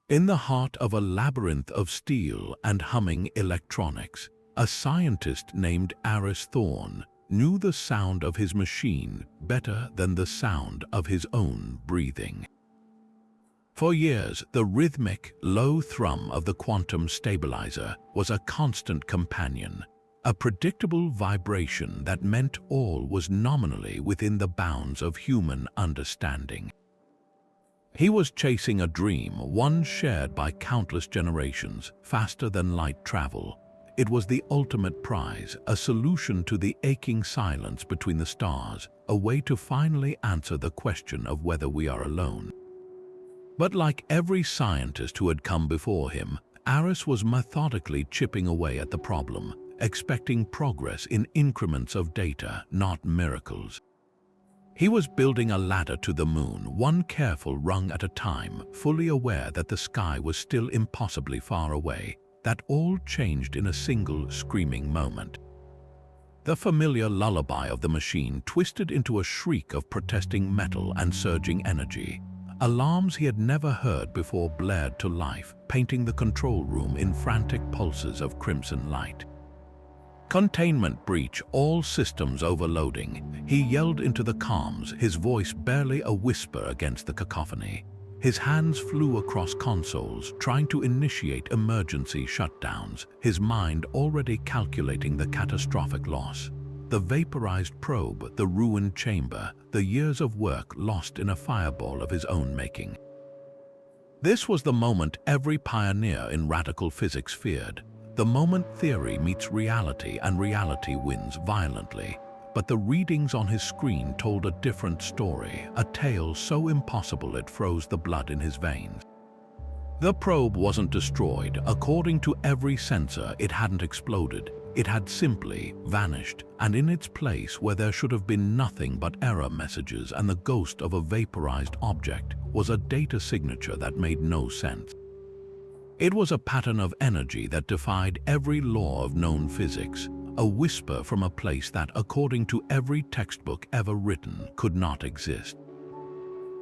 In the heart of a labyrinth of steel and humming electronics, a scientist named Aris Thorne knew the sound of his machine better than the sound of his own breathing. For years, the rhythmic, low thrum of the quantum stabilizer was a constant companion, a predictable vibration that meant all was nominally within the bounds of human understanding. He was chasing a dream, one shared by countless generations, faster than light travel. It was the ultimate prize, a solution to the aching silence between the stars, a way to finally answer the question of whether we are alone. But like every scientist who had come before him, Aris was methodically chipping away at the problem, expecting progress in increments of data, not miracles. He was building a ladder to the moon, one careful rung at a time, fully aware that the sky was still impossibly far away, that all changed in a single screaming moment. The familiar lullaby of the machine twisted into a shriek of protesting metal and surging energy. Alarms he had never heard before blared to life, painting the control room in frantic pulses of crimson light. "Containment breach, all systems overloading," he yelled into the comms, his voice barely a whisper against the cacophony. His hands flew across consoles, trying to initiate emergency shutdowns, his mind already calculating the catastrophic loss. The vaporized probe, the ruined chamber, the years of work lost in a fireball of his own making. This was the moment every pioneer in radical physics feared. The moment theory meets reality and reality wins violently. But the readings on his screen told a different story, a tale so impossible it froze the blood in his veins. The probe wasn't destroyed. According to every sensor, it hadn't exploded. It had simply vanished, and in its place, where there should have been nothing but error messages and the ghost of a vaporized object, was a data signature that made no sense. It was a pattern of energy that defied every law of known physics, a whisper from a place that, according to every textbook ever written, could not exist.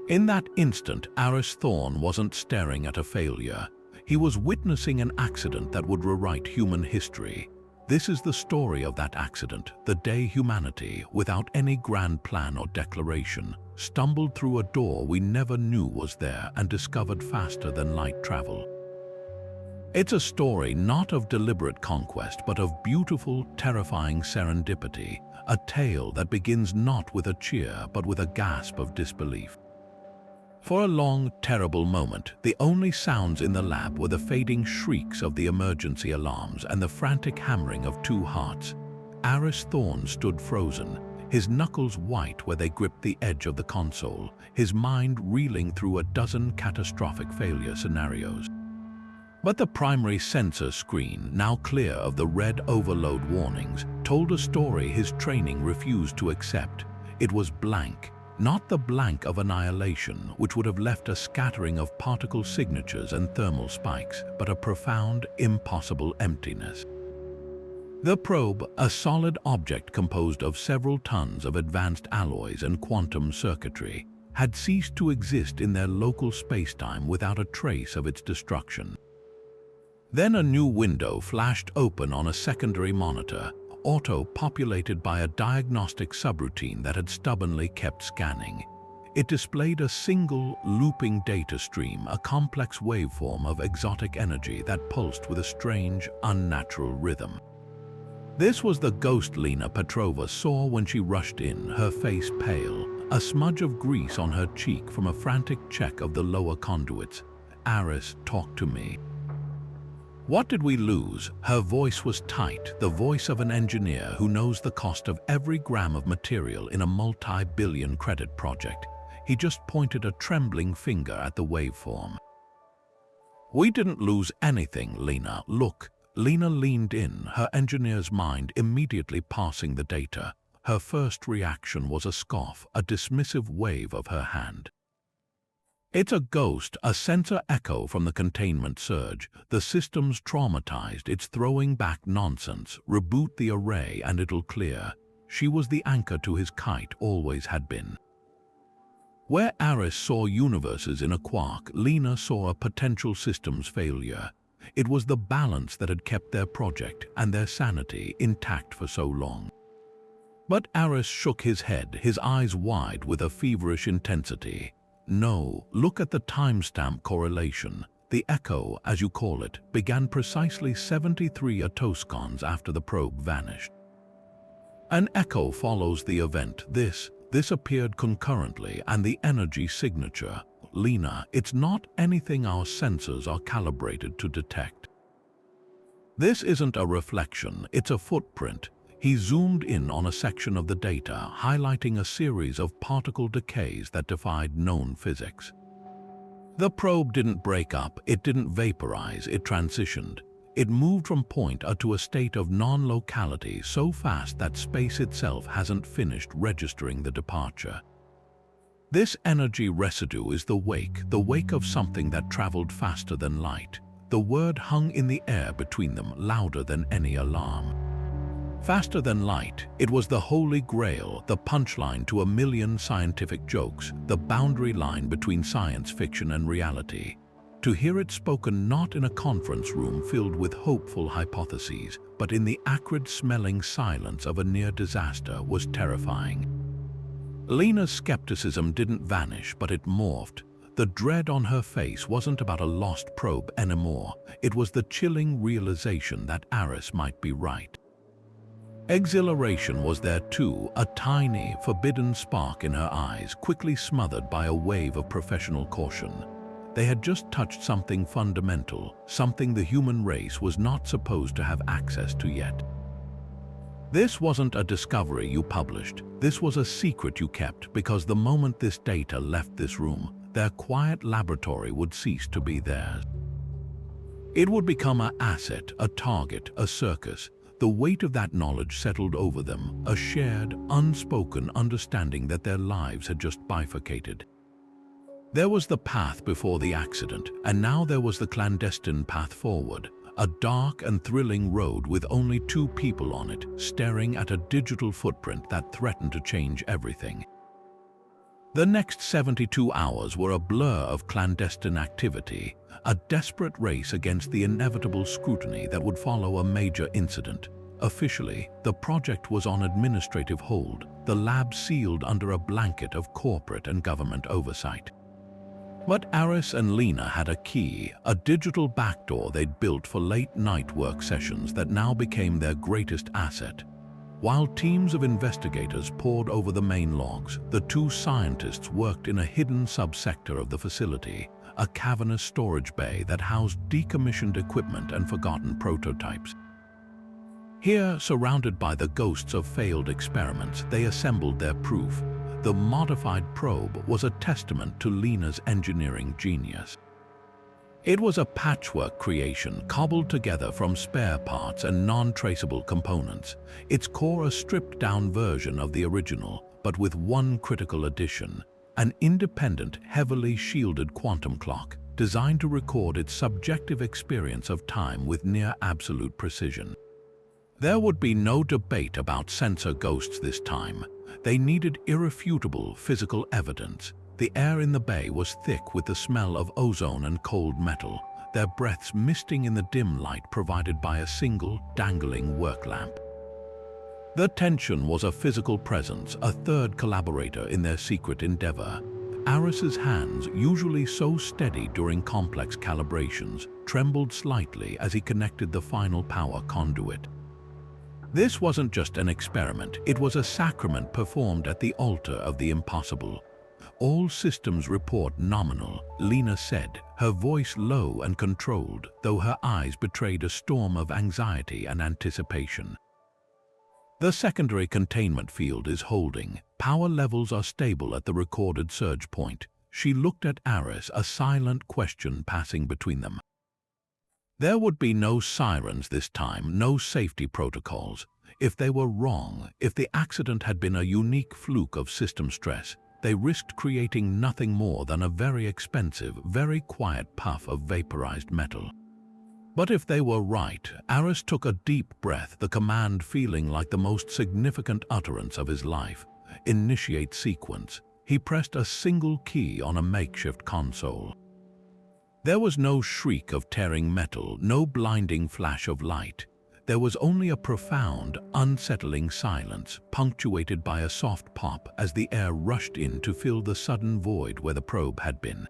In that instant, Aris Thorne wasn't staring at a failure. He was witnessing an accident that would rewrite human history. This is the story of that accident, the day humanity, without any grand plan or declaration, stumbled through a door we never knew was there and discovered faster than light travel. It's a story not of deliberate conquest, but of beautiful, terrifying serendipity, a tale that begins not with a cheer, but with a gasp of disbelief. For a long, terrible moment, the only sounds in the lab were the fading shrieks of the emergency alarms and the frantic hammering of two hearts. Aris Thorne stood frozen, his knuckles white where they gripped the edge of the console, his mind reeling through a dozen catastrophic failure scenarios. But the primary sensor screen, now clear of the red overload warnings, told a story his training refused to accept. It was blank. Not the blank of annihilation, which would have left a scattering of particle signatures and thermal spikes, but a profound, impossible emptiness. The probe, a solid object composed of several tons of advanced alloys and quantum circuitry, had ceased to exist in their local spacetime without a trace of its destruction. Then a new window flashed open on a secondary monitor, auto-populated by a diagnostic subroutine that had stubbornly kept scanning. It displayed a single, looping data stream, a complex waveform of exotic energy that pulsed with a strange, unnatural rhythm. This was the ghost Lena Petrova saw when she rushed in, her face pale, a smudge of grease on her cheek from a frantic check of the lower conduits. "Aris, talk to me." What did we lose? Her voice was tight, the voice of an engineer who knows the cost of every gram of material in a multi-billion credit project. He just pointed a trembling finger at the waveform. "We didn't lose anything, Lena. Look." Lena leaned in, her engineer's mind immediately passing the data. Her first reaction was a scoff, a dismissive wave of her hand. "It's a ghost, a sensor echo from the containment surge. The system's traumatized, it's throwing back nonsense. Reboot the array and it'll clear." She was the anchor to his kite, always had been. Where Aris saw universes in a quark, Lena saw a potential systems failure. It was the balance that had kept their project and their sanity intact for so long. But Aris shook his head, his eyes wide with a feverish intensity. No, look at the timestamp correlation. The echo, as you call it, began precisely 73 attoscons after the probe vanished. An echo follows the event. This appeared concurrently, and the energy signature. Lena, it's not anything our sensors are calibrated to detect. This isn't a reflection, it's a footprint. He zoomed in on a section of the data, highlighting a series of particle decays that defied known physics. The probe didn't break up, it didn't vaporize, it transitioned. It moved from point A to a state of non-locality so fast that space itself hasn't finished registering the departure. This energy residue is the wake of something that traveled faster than light. The word hung in the air between them, louder than any alarm. Faster than light, it was the holy grail, the punchline to a million scientific jokes, the boundary line between science fiction and reality. To hear it spoken not in a conference room filled with hopeful hypotheses, but in the acrid-smelling silence of a near disaster was terrifying. Lena's skepticism didn't vanish, but it morphed. The dread on her face wasn't about a lost probe anymore. It was the chilling realization that Aris might be right. Exhilaration was there too, a tiny, forbidden spark in her eyes, quickly smothered by a wave of professional caution. They had just touched something fundamental, something the human race was not supposed to have access to yet. This wasn't a discovery you published. This was a secret you kept, because the moment this data left this room, their quiet laboratory would cease to be theirs. It would become an asset, a target, a circus. The weight of that knowledge settled over them, a shared, unspoken understanding that their lives had just bifurcated. There was the path before the accident, and now there was the clandestine path forward, a dark and thrilling road with only two people on it, staring at a digital footprint that threatened to change everything. The next 72 hours were a blur of clandestine activity, a desperate race against the inevitable scrutiny that would follow a major incident. Officially, the project was on administrative hold, the lab sealed under a blanket of corporate and government oversight. But Aris and Lena had a key, a digital backdoor they'd built for late-night work sessions that now became their greatest asset. While teams of investigators pored over the main logs, the two scientists worked in a hidden subsector of the facility, a cavernous storage bay that housed decommissioned equipment and forgotten prototypes. Here, surrounded by the ghosts of failed experiments, they assembled their proof. The modified probe was a testament to Lena's engineering genius. It was a patchwork creation cobbled together from spare parts and non-traceable components, its core a stripped-down version of the original, but with one critical addition: an independent, heavily shielded quantum clock, designed to record its subjective experience of time with near-absolute precision. There would be no debate about sensor ghosts this time. They needed irrefutable physical evidence. The air in the bay was thick with the smell of ozone and cold metal, their breaths misting in the dim light provided by a single, dangling work lamp. The tension was a physical presence, a third collaborator in their secret endeavor. Aris's hands, usually so steady during complex calibrations, trembled slightly as he connected the final power conduit. This wasn't just an experiment, it was a sacrament performed at the altar of the impossible. All systems report nominal, Lena said, her voice low and controlled, though her eyes betrayed a storm of anxiety and anticipation. The secondary containment field is holding. Power levels are stable at the recorded surge point. She looked at Aris, a silent question passing between them. There would be no sirens this time, no safety protocols. If they were wrong, if the accident had been a unique fluke of system stress, they risked creating nothing more than a very expensive, very quiet puff of vaporized metal. But if they were right, Aris took a deep breath, the command feeling like the most significant utterance of his life. Initiate sequence. He pressed a single key on a makeshift console. There was no shriek of tearing metal, no blinding flash of light. There was only a profound, unsettling silence, punctuated by a soft pop as the air rushed in to fill the sudden void where the probe had been.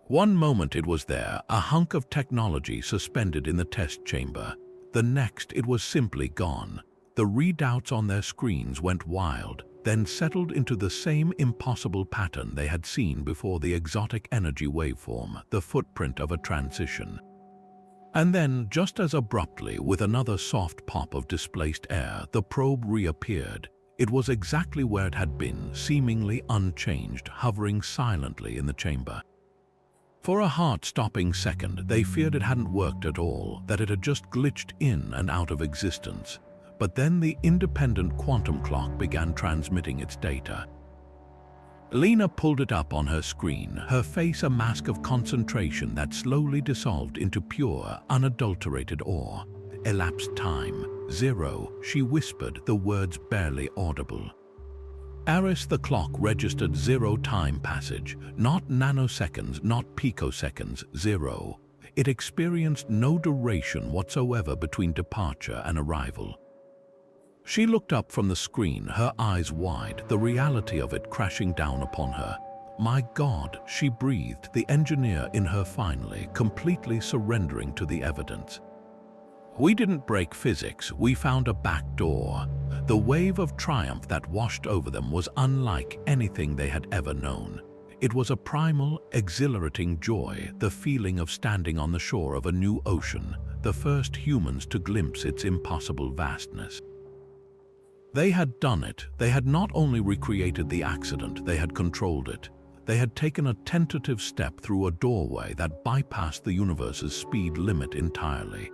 One moment it was there, a hunk of technology suspended in the test chamber. The next it was simply gone. The readouts on their screens went wild, then settled into the same impossible pattern they had seen before: the exotic energy waveform, the footprint of a transition. And then, just as abruptly, with another soft pop of displaced air, the probe reappeared. It was exactly where it had been, seemingly unchanged, hovering silently in the chamber. For a heart-stopping second, they feared it hadn't worked at all, that it had just glitched in and out of existence. But then the independent quantum clock began transmitting its data. Lena pulled it up on her screen, her face a mask of concentration that slowly dissolved into pure, unadulterated awe. Elapsed time, 0, she whispered, the words barely audible. Aris, the clock registered 0 time passage, not nanoseconds, not picoseconds, 0. It experienced no duration whatsoever between departure and arrival. She looked up from the screen, her eyes wide, the reality of it crashing down upon her. My God, she breathed, the engineer in her finally, completely surrendering to the evidence. We didn't break physics, we found a back door. The wave of triumph that washed over them was unlike anything they had ever known. It was a primal, exhilarating joy, the feeling of standing on the shore of a new ocean, the first humans to glimpse its impossible vastness. They had done it. They had not only recreated the accident, they had controlled it. They had taken a tentative step through a doorway that bypassed the universe's speed limit entirely.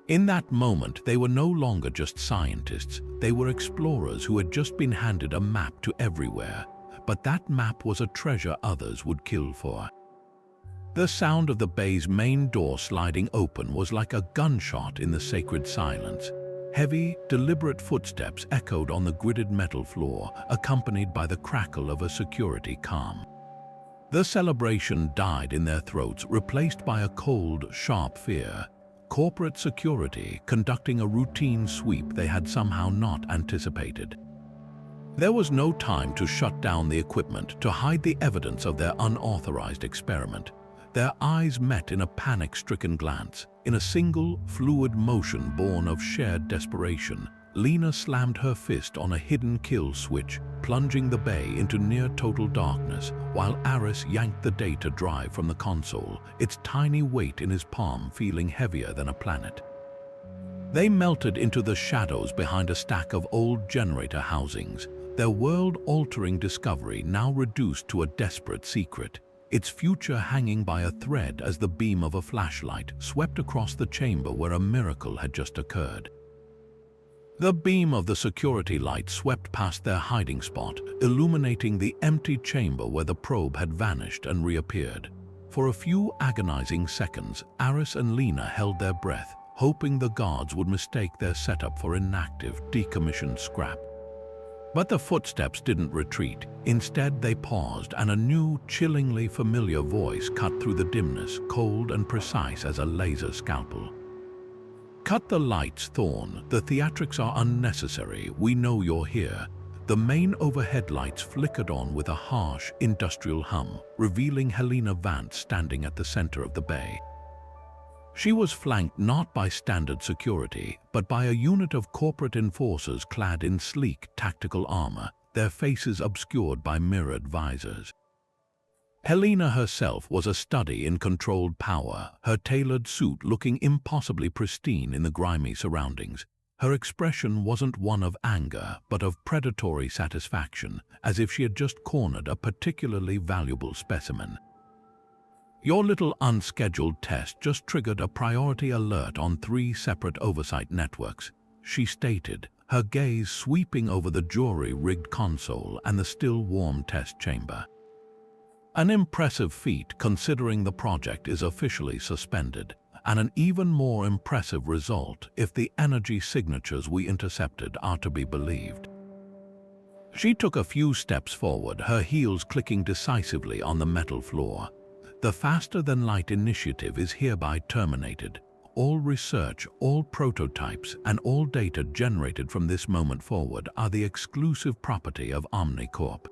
In that moment, they were no longer just scientists. They were explorers who had just been handed a map to everywhere. But that map was a treasure others would kill for. The sound of the bay's main door sliding open was like a gunshot in the sacred silence. Heavy, deliberate footsteps echoed on the gridded metal floor, accompanied by the crackle of a security comm. The celebration died in their throats, replaced by a cold, sharp fear. Corporate security conducting a routine sweep they had somehow not anticipated. There was no time to shut down the equipment, to hide the evidence of their unauthorized experiment. Their eyes met in a panic-stricken glance. In a single, fluid motion born of shared desperation, Lena slammed her fist on a hidden kill switch, plunging the bay into near-total darkness, while Aris yanked the data drive from the console, its tiny weight in his palm feeling heavier than a planet. They melted into the shadows behind a stack of old generator housings, their world-altering discovery now reduced to a desperate secret, its future hanging by a thread as the beam of a flashlight swept across the chamber where a miracle had just occurred. The beam of the security light swept past their hiding spot, illuminating the empty chamber where the probe had vanished and reappeared. For a few agonizing seconds, Aris and Lena held their breath, hoping the guards would mistake their setup for inactive, decommissioned scrap. But the footsteps didn't retreat. Instead, they paused, and a new, chillingly familiar voice cut through the dimness, cold and precise as a laser scalpel. "Cut the lights, Thorne. The theatrics are unnecessary. We know you're here." The main overhead lights flickered on with a harsh, industrial hum, revealing Helena Vance standing at the center of the bay. She was flanked not by standard security, but by a unit of corporate enforcers clad in sleek, tactical armor, their faces obscured by mirrored visors. Helena herself was a study in controlled power, her tailored suit looking impossibly pristine in the grimy surroundings. Her expression wasn't one of anger, but of predatory satisfaction, as if she had just cornered a particularly valuable specimen. "Your little unscheduled test just triggered a priority alert on 3 separate oversight networks," she stated, her gaze sweeping over the jury-rigged console and the still warm test chamber. An impressive feat considering the project is officially suspended, and an even more impressive result if the energy signatures we intercepted are to be believed. She took a few steps forward, her heels clicking decisively on the metal floor. The faster-than-light initiative is hereby terminated. All research, all prototypes, and all data generated from this moment forward are the exclusive property of Omnicorp.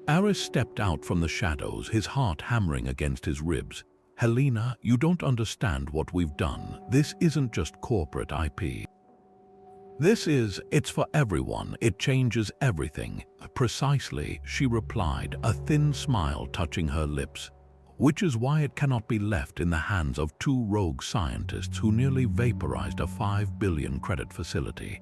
Aris stepped out from the shadows, his heart hammering against his ribs. Helena, you don't understand what we've done. This isn't just corporate IP. It's for everyone. It changes everything. Precisely, she replied, a thin smile touching her lips. Which is why it cannot be left in the hands of two rogue scientists who nearly vaporized a 5 billion credit facility.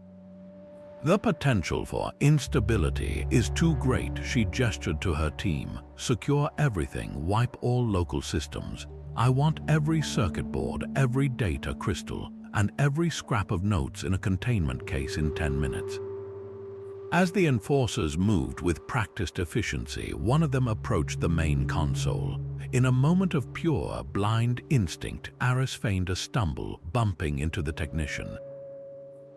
The potential for instability is too great, she gestured to her team. Secure everything, wipe all local systems. I want every circuit board, every data crystal, and every scrap of notes in a containment case in 10 minutes. As the enforcers moved with practiced efficiency, one of them approached the main console. In a moment of pure, blind instinct, Aris feigned a stumble, bumping into the technician.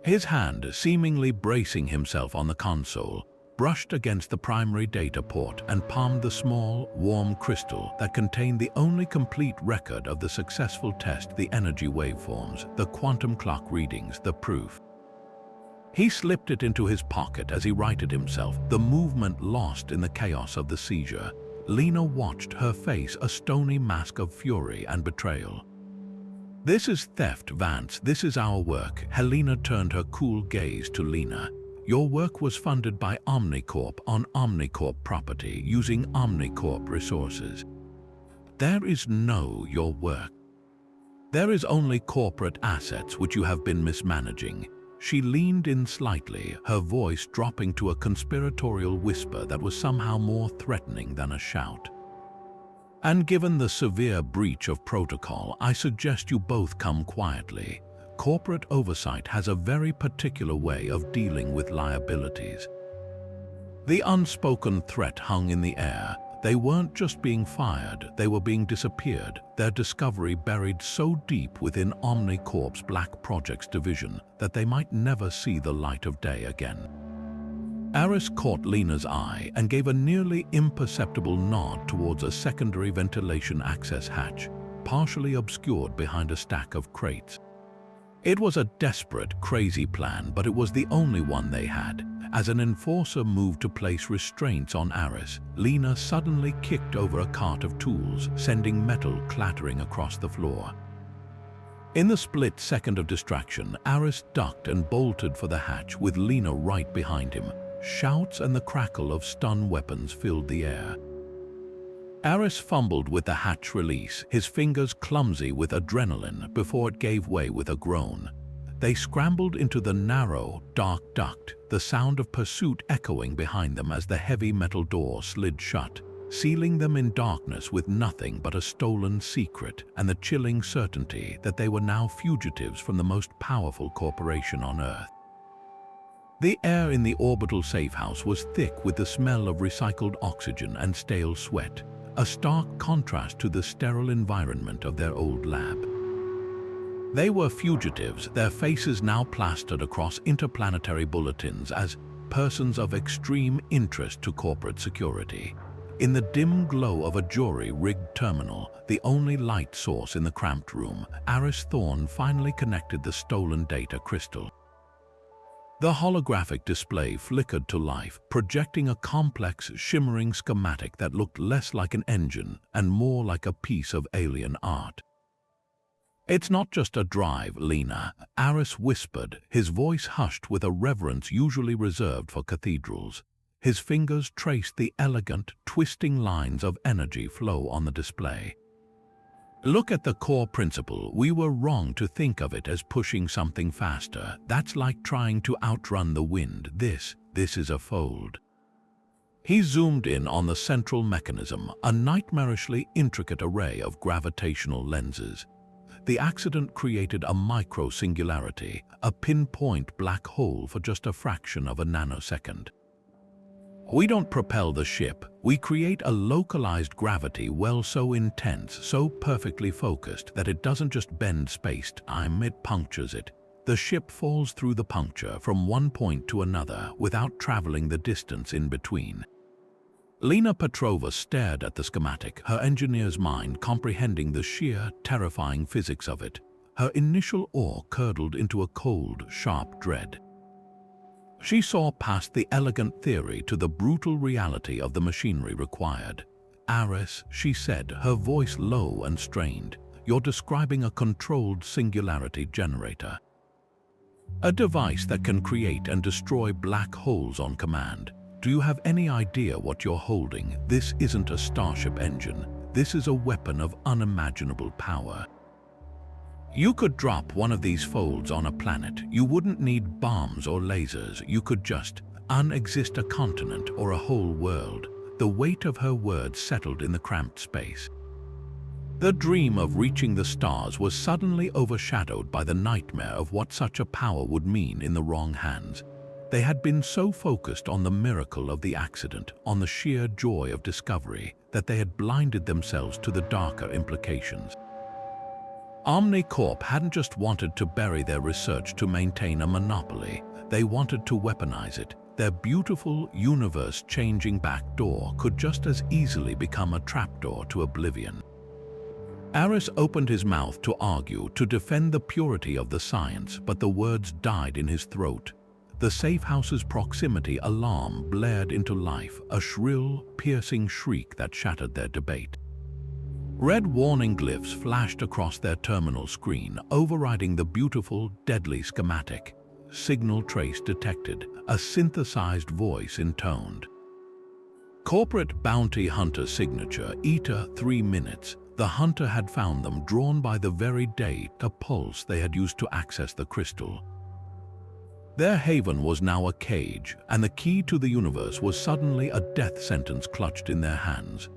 His hand, seemingly bracing himself on the console, brushed against the primary data port and palmed the small, warm crystal that contained the only complete record of the successful test, the energy waveforms, the quantum clock readings, the proof. He slipped it into his pocket as he righted himself, the movement lost in the chaos of the seizure. Lena watched, her face a stony mask of fury and betrayal. This is theft, Vance. This is our work. Helena turned her cool gaze to Lena. Your work was funded by Omnicorp on Omnicorp property, using Omnicorp resources. There is no your work. There is only corporate assets which you have been mismanaging. She leaned in slightly, her voice dropping to a conspiratorial whisper that was somehow more threatening than a shout. And given the severe breach of protocol, I suggest you both come quietly. Corporate oversight has a very particular way of dealing with liabilities. The unspoken threat hung in the air. They weren't just being fired, they were being disappeared, their discovery buried so deep within Omnicorp's Black Projects division that they might never see the light of day again. Aris caught Lena's eye and gave a nearly imperceptible nod towards a secondary ventilation access hatch, partially obscured behind a stack of crates. It was a desperate, crazy plan, but it was the only one they had. As an enforcer moved to place restraints on Aris, Lena suddenly kicked over a cart of tools, sending metal clattering across the floor. In the split second of distraction, Aris ducked and bolted for the hatch with Lena right behind him. Shouts and the crackle of stun weapons filled the air. Aris fumbled with the hatch release, his fingers clumsy with adrenaline before it gave way with a groan. They scrambled into the narrow, dark duct, the sound of pursuit echoing behind them as the heavy metal door slid shut, sealing them in darkness with nothing but a stolen secret and the chilling certainty that they were now fugitives from the most powerful corporation on Earth. The air in the orbital safehouse was thick with the smell of recycled oxygen and stale sweat, a stark contrast to the sterile environment of their old lab. They were fugitives, their faces now plastered across interplanetary bulletins as persons of extreme interest to corporate security. In the dim glow of a jury-rigged terminal, the only light source in the cramped room, Aris Thorne finally connected the stolen data crystal. The holographic display flickered to life, projecting a complex, shimmering schematic that looked less like an engine and more like a piece of alien art. It's not just a drive, Lena, Aris whispered, his voice hushed with a reverence usually reserved for cathedrals. His fingers traced the elegant, twisting lines of energy flow on the display. Look at the core principle. We were wrong to think of it as pushing something faster. That's like trying to outrun the wind. This is a fold. He zoomed in on the central mechanism, a nightmarishly intricate array of gravitational lenses. The accident created a micro-singularity, a pinpoint black hole for just a fraction of a nanosecond. We don't propel the ship, we create a localized gravity well so intense, so perfectly focused that it doesn't just bend space-time, it punctures it. The ship falls through the puncture from one point to another without traveling the distance in between. Lena Petrova stared at the schematic, her engineer's mind comprehending the sheer, terrifying physics of it. Her initial awe curdled into a cold, sharp dread. She saw past the elegant theory to the brutal reality of the machinery required. "Aris," she said, her voice low and strained, "you're describing a controlled singularity generator. A device that can create and destroy black holes on command. Do you have any idea what you're holding? This isn't a starship engine. This is a weapon of unimaginable power. You could drop one of these folds on a planet. You wouldn't need bombs or lasers. You could just unexist a continent or a whole world." The weight of her words settled in the cramped space. The dream of reaching the stars was suddenly overshadowed by the nightmare of what such a power would mean in the wrong hands. They had been so focused on the miracle of the accident, on the sheer joy of discovery, that they had blinded themselves to the darker implications. OmniCorp hadn't just wanted to bury their research to maintain a monopoly. They wanted to weaponize it. Their beautiful, universe-changing back door could just as easily become a trapdoor to oblivion. Aris opened his mouth to argue, to defend the purity of the science, but the words died in his throat. The safe house's proximity alarm blared into life, a shrill, piercing shriek that shattered their debate. Red warning glyphs flashed across their terminal screen, overriding the beautiful, deadly schematic. Signal trace detected, a synthesized voice intoned. Corporate bounty hunter signature, ETA 3 minutes. The hunter had found them, drawn by the very data pulse they had used to access the crystal. Their haven was now a cage, and the key to the universe was suddenly a death sentence clutched in their hands.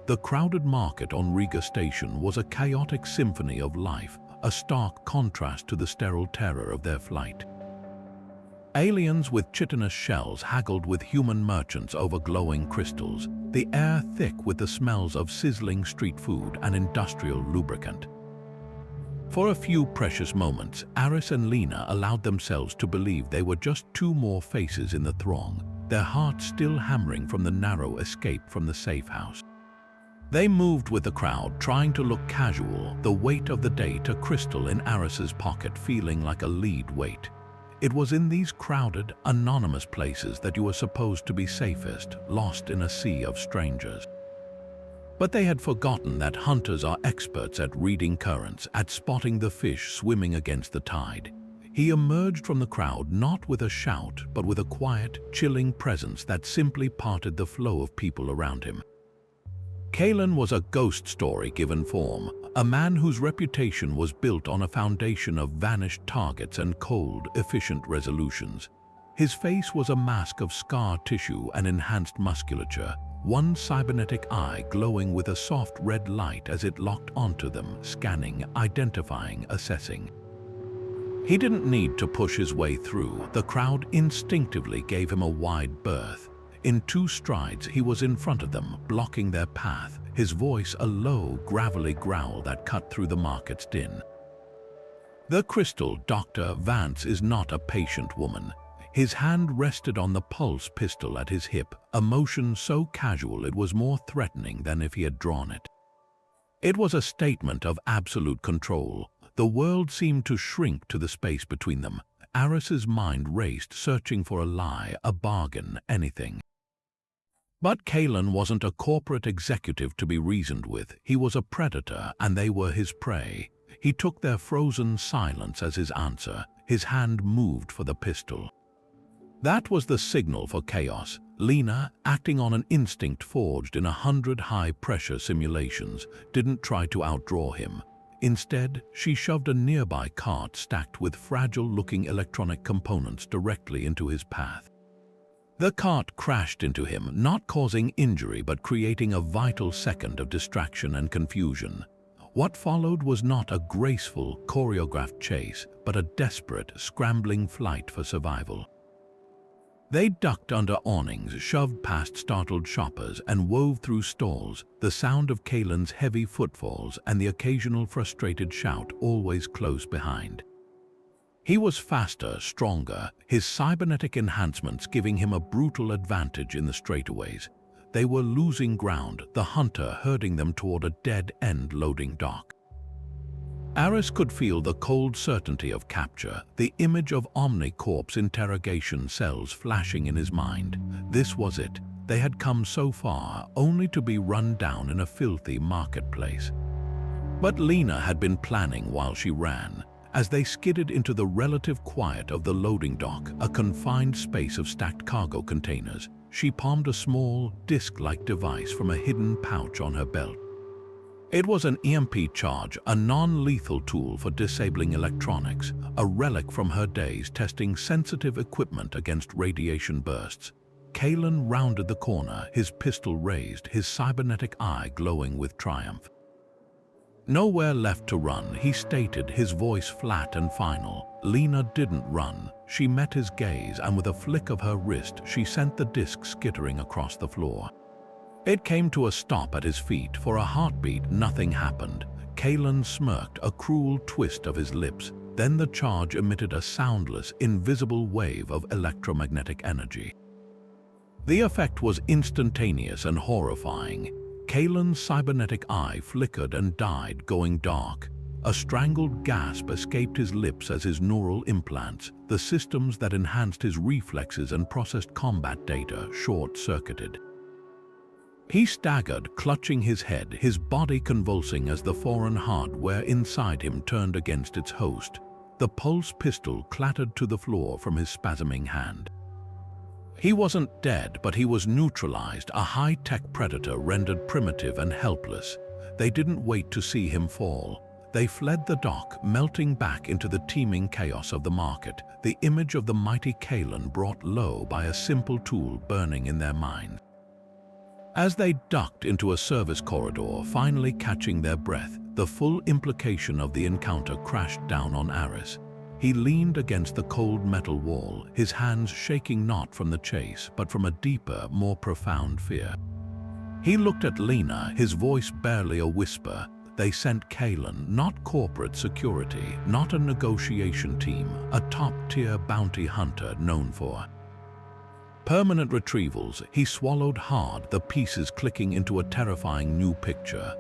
The crowded market on Riga Station was a chaotic symphony of life, a stark contrast to the sterile terror of their flight. Aliens with chitinous shells haggled with human merchants over glowing crystals, the air thick with the smells of sizzling street food and industrial lubricant. For a few precious moments, Aris and Lena allowed themselves to believe they were just two more faces in the throng, their hearts still hammering from the narrow escape from the safe house. They moved with the crowd, trying to look casual, the weight of the data crystal in Aris's pocket feeling like a lead weight. It was in these crowded, anonymous places that you were supposed to be safest, lost in a sea of strangers. But they had forgotten that hunters are experts at reading currents, at spotting the fish swimming against the tide. He emerged from the crowd not with a shout, but with a quiet, chilling presence that simply parted the flow of people around him. Kalen was a ghost story given form, a man whose reputation was built on a foundation of vanished targets and cold, efficient resolutions. His face was a mask of scar tissue and enhanced musculature, one cybernetic eye glowing with a soft red light as it locked onto them, scanning, identifying, assessing. He didn't need to push his way through. The crowd instinctively gave him a wide berth. In 2 strides, he was in front of them, blocking their path, his voice a low, gravelly growl that cut through the market's din. The crystal, Dr. Vance, is not a patient woman. His hand rested on the pulse pistol at his hip, a motion so casual it was more threatening than if he had drawn it. It was a statement of absolute control. The world seemed to shrink to the space between them. Aris's mind raced, searching for a lie, a bargain, anything. But Kalen wasn't a corporate executive to be reasoned with. He was a predator, and they were his prey. He took their frozen silence as his answer. His hand moved for the pistol. That was the signal for chaos. Lena, acting on an instinct forged in 100 high-pressure simulations, didn't try to outdraw him. Instead, she shoved a nearby cart stacked with fragile-looking electronic components directly into his path. The cart crashed into him, not causing injury but creating a vital second of distraction and confusion. What followed was not a graceful, choreographed chase, but a desperate, scrambling flight for survival. They ducked under awnings, shoved past startled shoppers, and wove through stalls, the sound of Kalen's heavy footfalls and the occasional frustrated shout always close behind. He was faster, stronger, his cybernetic enhancements giving him a brutal advantage in the straightaways. They were losing ground, the hunter herding them toward a dead-end loading dock. Aris could feel the cold certainty of capture, the image of Omnicorp's interrogation cells flashing in his mind. This was it. They had come so far, only to be run down in a filthy marketplace. But Lena had been planning while she ran. As they skidded into the relative quiet of the loading dock, a confined space of stacked cargo containers, she palmed a small, disc-like device from a hidden pouch on her belt. It was an EMP charge, a non-lethal tool for disabling electronics, a relic from her days testing sensitive equipment against radiation bursts. Kalen rounded the corner, his pistol raised, his cybernetic eye glowing with triumph. Nowhere left to run, he stated, his voice flat and final. Lena didn't run. She met his gaze, and with a flick of her wrist, she sent the disc skittering across the floor. It came to a stop at his feet. For a heartbeat, nothing happened. Kalen smirked, a cruel twist of his lips. Then the charge emitted a soundless, invisible wave of electromagnetic energy. The effect was instantaneous and horrifying. Kalen's cybernetic eye flickered and died, going dark. A strangled gasp escaped his lips as his neural implants, the systems that enhanced his reflexes and processed combat data, short-circuited. He staggered, clutching his head, his body convulsing as the foreign hardware inside him turned against its host. The pulse pistol clattered to the floor from his spasming hand. He wasn't dead, but he was neutralized, a high-tech predator rendered primitive and helpless. They didn't wait to see him fall. They fled the dock, melting back into the teeming chaos of the market, the image of the mighty Kalen brought low by a simple tool burning in their minds. As they ducked into a service corridor, finally catching their breath, the full implication of the encounter crashed down on Aris. He leaned against the cold metal wall, his hands shaking not from the chase, but from a deeper, more profound fear. He looked at Lena, his voice barely a whisper. They sent Kalen, not corporate security, not a negotiation team, a top-tier bounty hunter known for permanent retrievals. He swallowed hard, the pieces clicking into a terrifying new picture.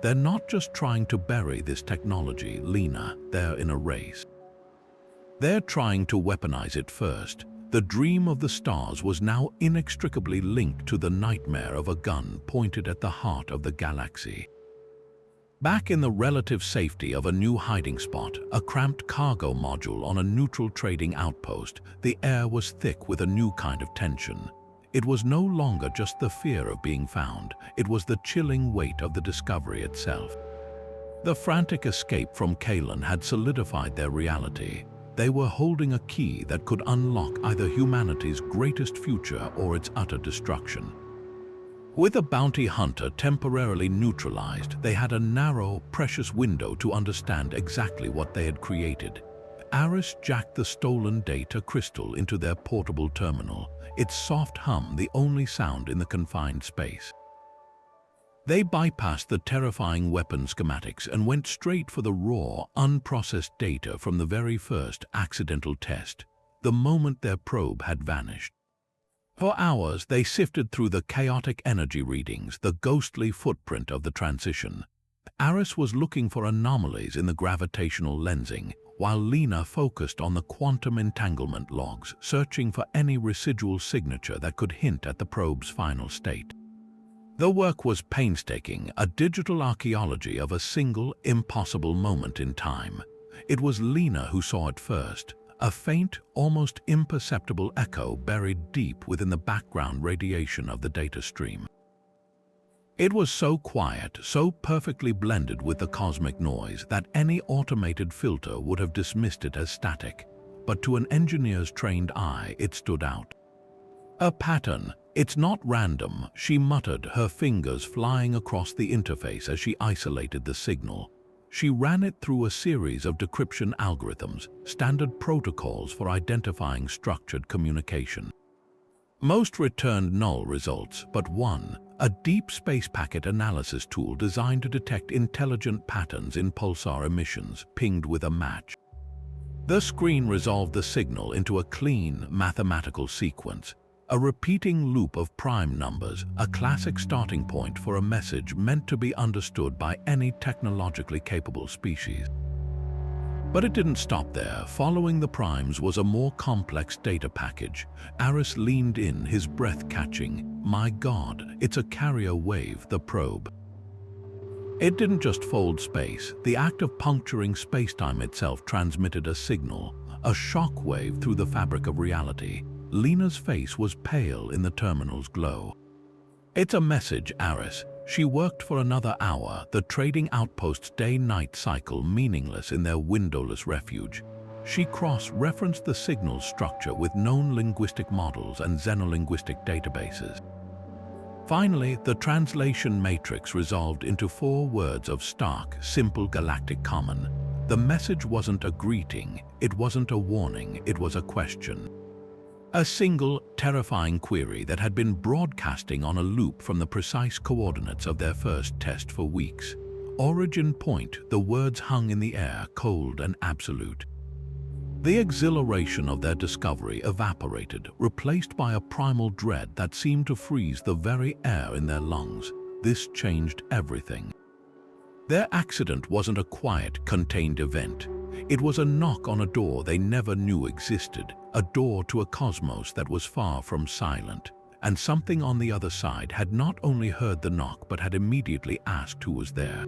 They're not just trying to bury this technology, Lena, they're in a race. They're trying to weaponize it first. The dream of the stars was now inextricably linked to the nightmare of a gun pointed at the heart of the galaxy. Back in the relative safety of a new hiding spot, a cramped cargo module on a neutral trading outpost, the air was thick with a new kind of tension. It was no longer just the fear of being found, it was the chilling weight of the discovery itself. The frantic escape from Kalen had solidified their reality. They were holding a key that could unlock either humanity's greatest future or its utter destruction. With a bounty hunter temporarily neutralized, they had a narrow, precious window to understand exactly what they had created. Aris jacked the stolen data crystal into their portable terminal, its soft hum the only sound in the confined space. They bypassed the terrifying weapon schematics and went straight for the raw, unprocessed data from the very first accidental test, the moment their probe had vanished. For hours, they sifted through the chaotic energy readings, the ghostly footprint of the transition. Aris was looking for anomalies in the gravitational lensing, while Lena focused on the quantum entanglement logs, searching for any residual signature that could hint at the probe's final state. The work was painstaking, a digital archaeology of a single, impossible moment in time. It was Lena who saw it first, a faint, almost imperceptible echo buried deep within the background radiation of the data stream. It was so quiet, so perfectly blended with the cosmic noise, that any automated filter would have dismissed it as static. But to an engineer's trained eye, it stood out. A pattern. It's not random, she muttered, her fingers flying across the interface as she isolated the signal. She ran it through a series of decryption algorithms, standard protocols for identifying structured communication. Most returned null results, but one, a deep space packet analysis tool designed to detect intelligent patterns in pulsar emissions, pinged with a match. The screen resolved the signal into a clean mathematical sequence, a repeating loop of prime numbers, a classic starting point for a message meant to be understood by any technologically capable species. But it didn't stop there. Following the primes was a more complex data package. Aris leaned in, his breath catching. My God, it's a carrier wave, the probe. It didn't just fold space. The act of puncturing space-time itself transmitted a signal, a shock wave through the fabric of reality. Lena's face was pale in the terminal's glow. It's a message, Aris. She worked for another hour, the trading outpost's day-night cycle meaningless in their windowless refuge. She cross-referenced the signal structure with known linguistic models and xenolinguistic databases. Finally, the translation matrix resolved into 4 words of stark, simple galactic common. The message wasn't a greeting, it wasn't a warning, it was a question. A single, terrifying query that had been broadcasting on a loop from the precise coordinates of their first test for weeks. Origin point, the words hung in the air, cold and absolute. The exhilaration of their discovery evaporated, replaced by a primal dread that seemed to freeze the very air in their lungs. This changed everything. Their accident wasn't a quiet, contained event. It was a knock on a door they never knew existed, a door to a cosmos that was far from silent. And something on the other side had not only heard the knock but had immediately asked who was there.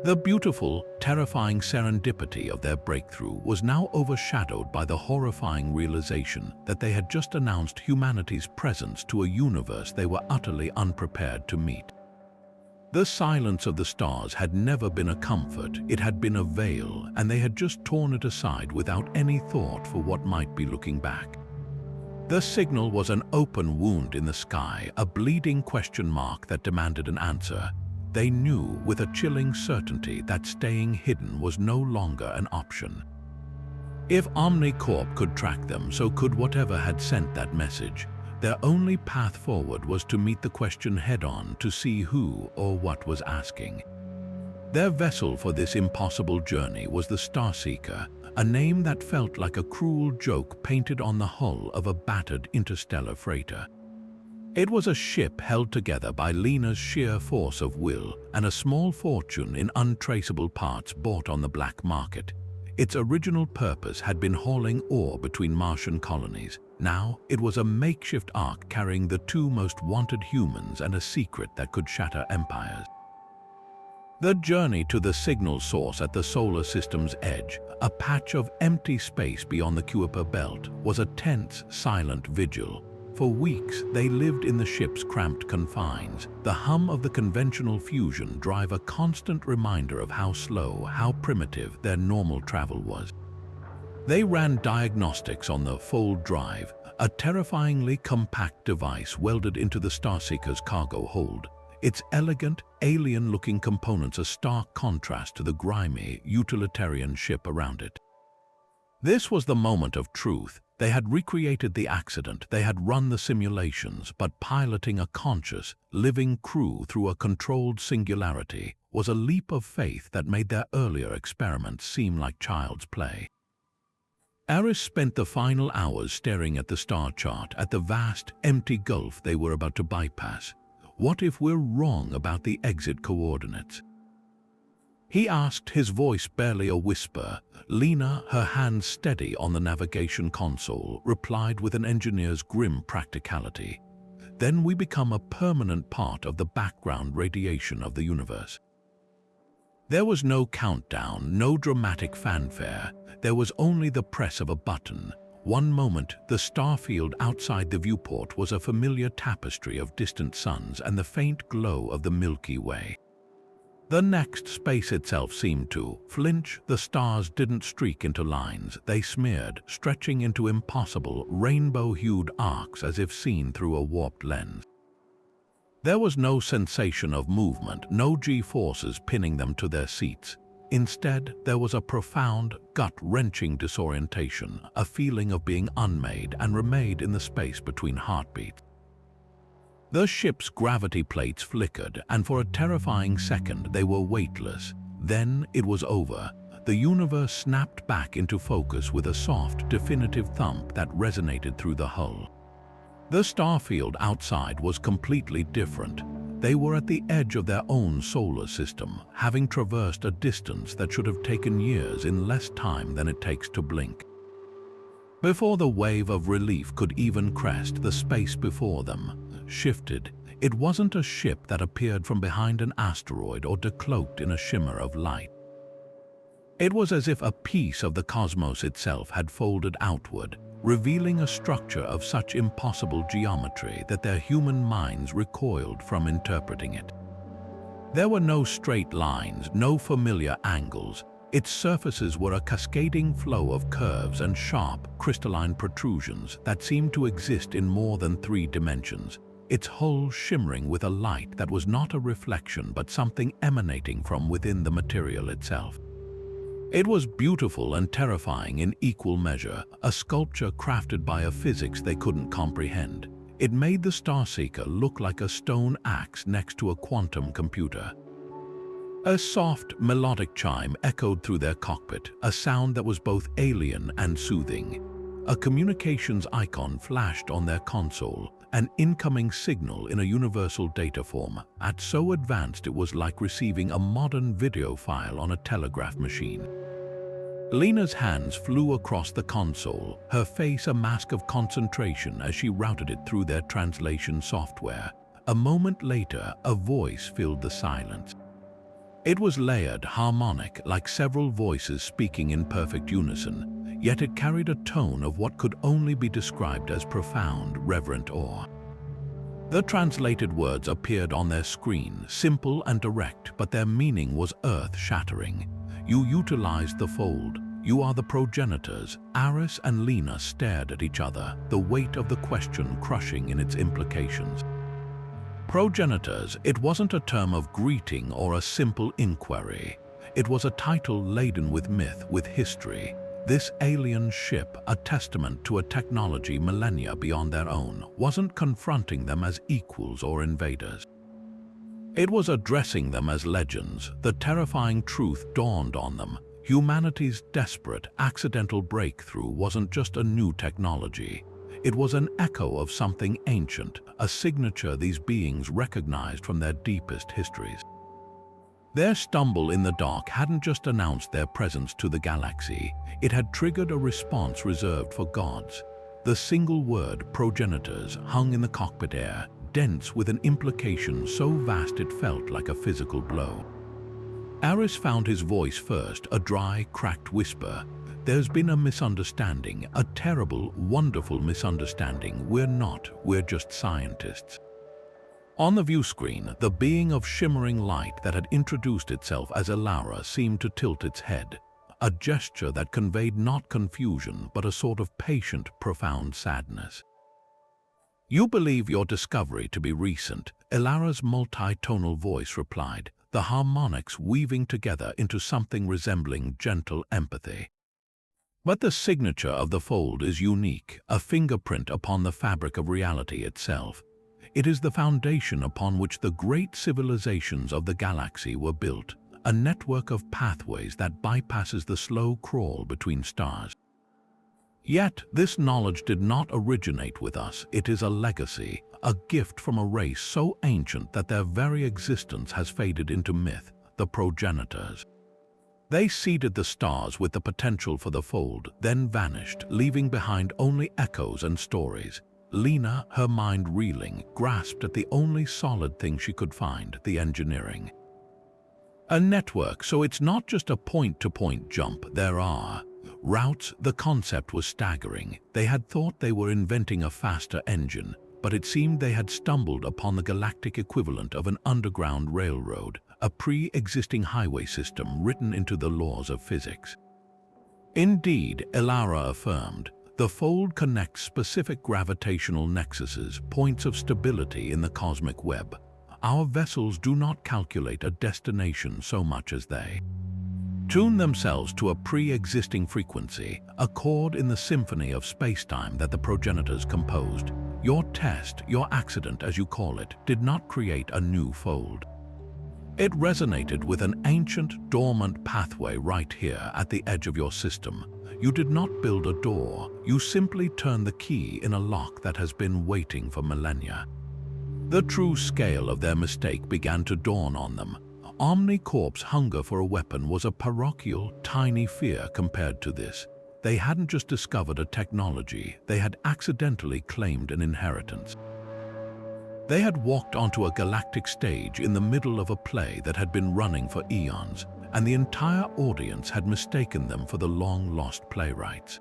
The beautiful, terrifying serendipity of their breakthrough was now overshadowed by the horrifying realization that they had just announced humanity's presence to a universe they were utterly unprepared to meet. The silence of the stars had never been a comfort, it had been a veil, and they had just torn it aside without any thought for what might be looking back. The signal was an open wound in the sky, a bleeding question mark that demanded an answer. They knew with a chilling certainty that staying hidden was no longer an option. If OmniCorp could track them, so could whatever had sent that message. Their only path forward was to meet the question head-on, to see who or what was asking. Their vessel for this impossible journey was the Starseeker, a name that felt like a cruel joke painted on the hull of a battered interstellar freighter. It was a ship held together by Lena's sheer force of will and a small fortune in untraceable parts bought on the black market. Its original purpose had been hauling ore between Martian colonies. Now, it was a makeshift ark carrying the 2 most wanted humans and a secret that could shatter empires. The journey to the signal source at the solar system's edge, a patch of empty space beyond the Kuiper belt, was a tense, silent vigil. For weeks, they lived in the ship's cramped confines. The hum of the conventional fusion drive a constant reminder of how slow, how primitive their normal travel was. They ran diagnostics on the fold drive, a terrifyingly compact device welded into the Starseeker's cargo hold. Its elegant, alien-looking components a stark contrast to the grimy, utilitarian ship around it. This was the moment of truth. They had recreated the accident, they had run the simulations, but piloting a conscious, living crew through a controlled singularity was a leap of faith that made their earlier experiments seem like child's play. Aris spent the final hours staring at the star chart, at the vast, empty gulf they were about to bypass. What if we're wrong about the exit coordinates? He asked, his voice barely a whisper. Lena, her hands steady on the navigation console, replied with an engineer's grim practicality. Then we become a permanent part of the background radiation of the universe. There was no countdown, no dramatic fanfare. There was only the press of a button. One moment, the starfield outside the viewport was a familiar tapestry of distant suns and the faint glow of the Milky Way. The next, space itself seemed to flinch. The stars didn't streak into lines. They smeared, stretching into impossible, rainbow-hued arcs as if seen through a warped lens. There was no sensation of movement, no G-forces pinning them to their seats. Instead, there was a profound, gut-wrenching disorientation, a feeling of being unmade and remade in the space between heartbeats. The ship's gravity plates flickered, and for a terrifying second they were weightless. Then it was over. the universe snapped back into focus with a soft, definitive thump that resonated through the hull. The starfield outside was completely different. They were at the edge of their own solar system, having traversed a distance that should have taken years in less time than it takes to blink. Before the wave of relief could even crest, the space before them shifted. It wasn't a ship that appeared from behind an asteroid or decloaked in a shimmer of light. It was as if a piece of the cosmos itself had folded outward, revealing a structure of such impossible geometry that their human minds recoiled from interpreting it. There were no straight lines, no familiar angles. Its surfaces were a cascading flow of curves and sharp, crystalline protrusions that seemed to exist in more than 3 dimensions, its hull shimmering with a light that was not a reflection but something emanating from within the material itself. It was beautiful and terrifying in equal measure, a sculpture crafted by a physics they couldn't comprehend. It made the Starseeker look like a stone axe next to a quantum computer. A soft, melodic chime echoed through their cockpit, a sound that was both alien and soothing. A communications icon flashed on their console, an incoming signal in a universal data form, so advanced it was like receiving a modern video file on a telegraph machine. Lena's hands flew across the console, her face a mask of concentration as she routed it through their translation software. A moment later, a voice filled the silence. It was layered, harmonic, like several voices speaking in perfect unison, yet it carried a tone of what could only be described as profound, reverent awe. The translated words appeared on their screen, simple and direct, but their meaning was earth-shattering. You utilized the fold. You are the progenitors. Aris and Lena stared at each other, the weight of the question crushing in its implications. Progenitors, it wasn't a term of greeting or a simple inquiry. It was a title laden with myth, with history. This alien ship, a testament to a technology millennia beyond their own, wasn't confronting them as equals or invaders. It was addressing them as legends. The terrifying truth dawned on them. Humanity's desperate, accidental breakthrough wasn't just a new technology. It was an echo of something ancient, a signature these beings recognized from their deepest histories. Their stumble in the dark hadn't just announced their presence to the galaxy, it had triggered a response reserved for gods. The single word, progenitors, hung in the cockpit air, dense with an implication so vast it felt like a physical blow. Aris found his voice first, a dry, cracked whisper. There's been a misunderstanding, a terrible, wonderful misunderstanding. We're just scientists. On the view screen, the being of shimmering light that had introduced itself as Elara seemed to tilt its head, a gesture that conveyed not confusion but a sort of patient, profound sadness. You believe your discovery to be recent, Elara's multi-tonal voice replied, the harmonics weaving together into something resembling gentle empathy. But the signature of the fold is unique, a fingerprint upon the fabric of reality itself. It is the foundation upon which the great civilizations of the galaxy were built, a network of pathways that bypasses the slow crawl between stars. Yet, this knowledge did not originate with us. It is a legacy, a gift from a race so ancient that their very existence has faded into myth, the progenitors. They seeded the stars with the potential for the fold, then vanished, leaving behind only echoes and stories. Lena, her mind reeling, grasped at the only solid thing she could find, the engineering. A network, so it's not just a point-to-point jump, there are routes. The concept was staggering. They had thought they were inventing a faster engine, but it seemed they had stumbled upon the galactic equivalent of an underground railroad, a pre-existing highway system written into the laws of physics. Indeed, Elara affirmed, the fold connects specific gravitational nexuses, points of stability in the cosmic web. Our vessels do not calculate a destination so much as they tune themselves to a pre-existing frequency, a chord in the symphony of space-time that the progenitors composed. Your test, your accident as you call it, did not create a new fold. It resonated with an ancient, dormant pathway right here at the edge of your system. You did not build a door, you simply turned the key in a lock that has been waiting for millennia. The true scale of their mistake began to dawn on them. Omnicorp's hunger for a weapon was a parochial, tiny fear compared to this. They hadn't just discovered a technology, they had accidentally claimed an inheritance. They had walked onto a galactic stage in the middle of a play that had been running for eons, and the entire audience had mistaken them for the long-lost playwrights.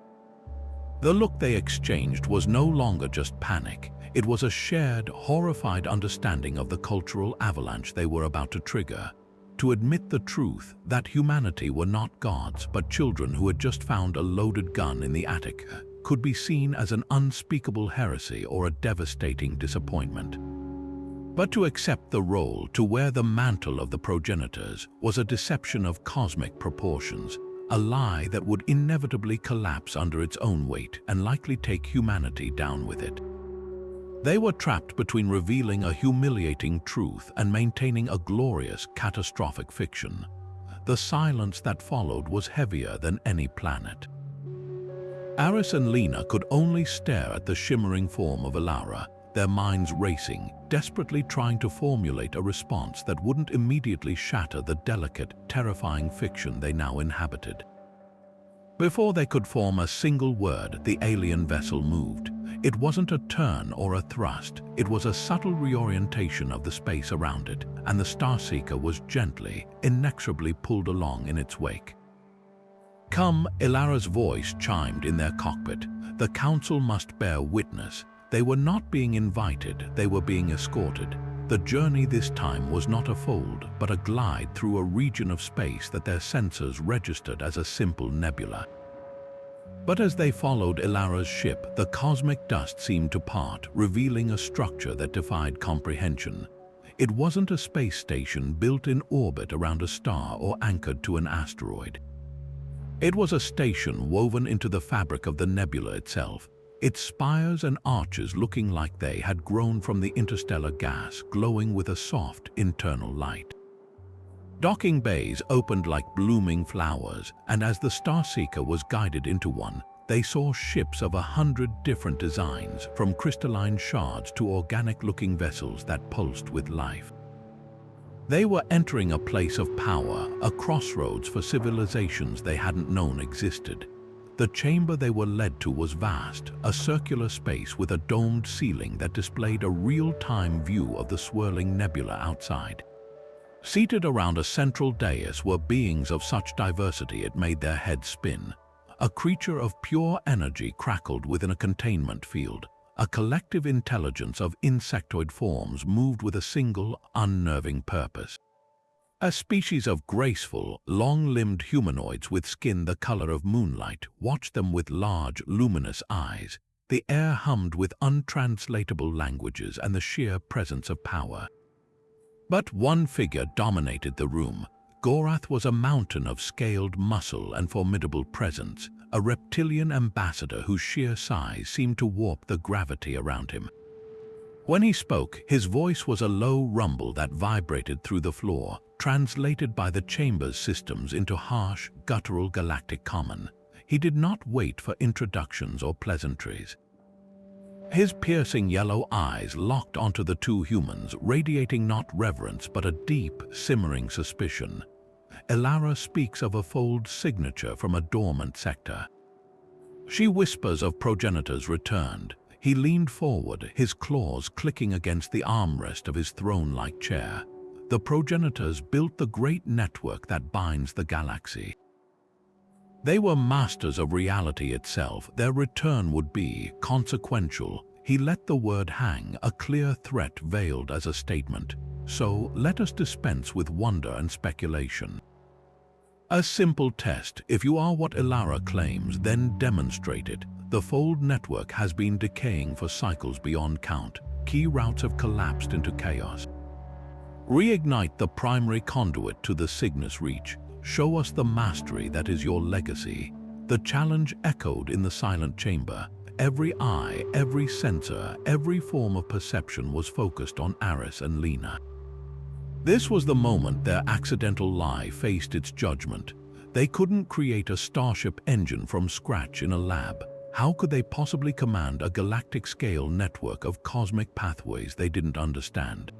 The look they exchanged was no longer just panic, it was a shared, horrified understanding of the cultural avalanche they were about to trigger. To admit the truth that humanity were not gods but children who had just found a loaded gun in the attic could be seen as an unspeakable heresy or a devastating disappointment. But to accept the role, to wear the mantle of the progenitors, was a deception of cosmic proportions, a lie that would inevitably collapse under its own weight and likely take humanity down with it. They were trapped between revealing a humiliating truth and maintaining a glorious, catastrophic fiction. The silence that followed was heavier than any planet. Aris and Lena could only stare at the shimmering form of Alara, their minds racing, desperately trying to formulate a response that wouldn't immediately shatter the delicate, terrifying fiction they now inhabited. Before they could form a single word, the alien vessel moved. It wasn't a turn or a thrust, it was a subtle reorientation of the space around it, and the Starseeker was gently, inexorably pulled along in its wake. "Come," Alara's voice chimed in their cockpit. "The Council must bear witness." They were not being invited, they were being escorted. The journey this time was not a fold, but a glide through a region of space that their sensors registered as a simple nebula. But as they followed Alara's ship, the cosmic dust seemed to part, revealing a structure that defied comprehension. It wasn't a space station built in orbit around a star or anchored to an asteroid. It was a station woven into the fabric of the nebula itself, its spires and arches looking like they had grown from the interstellar gas, glowing with a soft internal light. Docking bays opened like blooming flowers, and as the Starseeker was guided into one, they saw ships of 100 different designs, from crystalline shards to organic-looking vessels that pulsed with life. They were entering a place of power, a crossroads for civilizations they hadn't known existed. The chamber they were led to was vast, a circular space with a domed ceiling that displayed a real-time view of the swirling nebula outside. Seated around a central dais were beings of such diversity it made their heads spin. A creature of pure energy crackled within a containment field. A collective intelligence of insectoid forms moved with a single, unnerving purpose. A species of graceful, long-limbed humanoids with skin the color of moonlight watched them with large, luminous eyes. The air hummed with untranslatable languages and the sheer presence of power. But one figure dominated the room. Gorath was a mountain of scaled muscle and formidable presence, a reptilian ambassador whose sheer size seemed to warp the gravity around him. When he spoke, his voice was a low rumble that vibrated through the floor, translated by the chamber's systems into harsh, guttural galactic common. He did not wait for introductions or pleasantries. His piercing yellow eyes locked onto the two humans, radiating not reverence but a deep, simmering suspicion. Alara speaks of a fold signature from a dormant sector. She whispers of Progenitors returned. He leaned forward, his claws clicking against the armrest of his throne-like chair. The Progenitors built the great network that binds the galaxy. They were masters of reality itself. Their return would be consequential. He let the word hang, a clear threat veiled as a statement. So let us dispense with wonder and speculation. A simple test. If you are what Alara claims, then demonstrate it. The fold network has been decaying for cycles beyond count. Key routes have collapsed into chaos. Reignite the primary conduit to the Cygnus reach. Show us the mastery that is your legacy. The challenge echoed in the silent chamber. Every eye, every sensor, every form of perception was focused on Aris and Lena. This was the moment their accidental lie faced its judgment. They couldn't create a starship engine from scratch in a lab. How could they possibly command a galactic-scale network of cosmic pathways they didn't understand?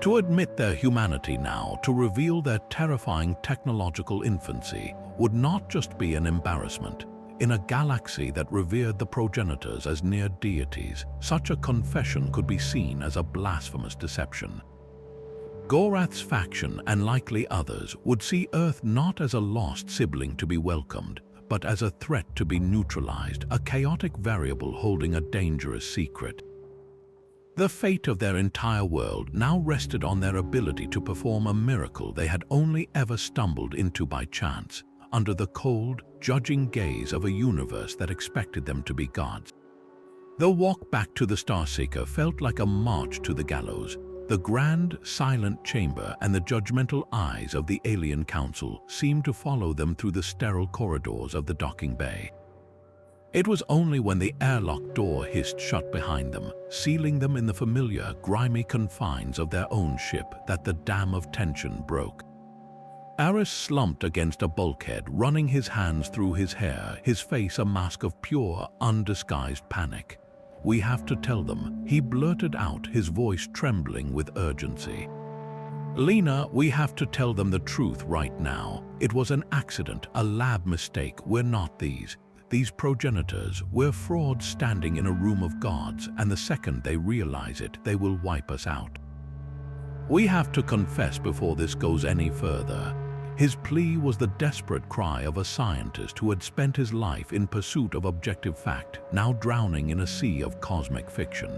To admit their humanity now, to reveal their terrifying technological infancy, would not just be an embarrassment. In a galaxy that revered the progenitors as near deities, such a confession could be seen as a blasphemous deception. Gorath's faction, and likely others, would see Earth not as a lost sibling to be welcomed, but as a threat to be neutralized, a chaotic variable holding a dangerous secret. The fate of their entire world now rested on their ability to perform a miracle they had only ever stumbled into by chance, under the cold, judging gaze of a universe that expected them to be gods. The walk back to the Starseeker felt like a march to the gallows. The grand, silent chamber and the judgmental eyes of the alien council seemed to follow them through the sterile corridors of the docking bay. It was only when the airlock door hissed shut behind them, sealing them in the familiar, grimy confines of their own ship, that the dam of tension broke. Aris slumped against a bulkhead, running his hands through his hair, his face a mask of pure, undisguised panic. "We have to tell them," he blurted out, his voice trembling with urgency. "Lena, we have to tell them the truth right now. It was an accident, a lab mistake. We're not these progenitors. We're frauds standing in a room of gods, and the second they realize it, they will wipe us out. We have to confess before this goes any further." His plea was the desperate cry of a scientist who had spent his life in pursuit of objective fact, now drowning in a sea of cosmic fiction.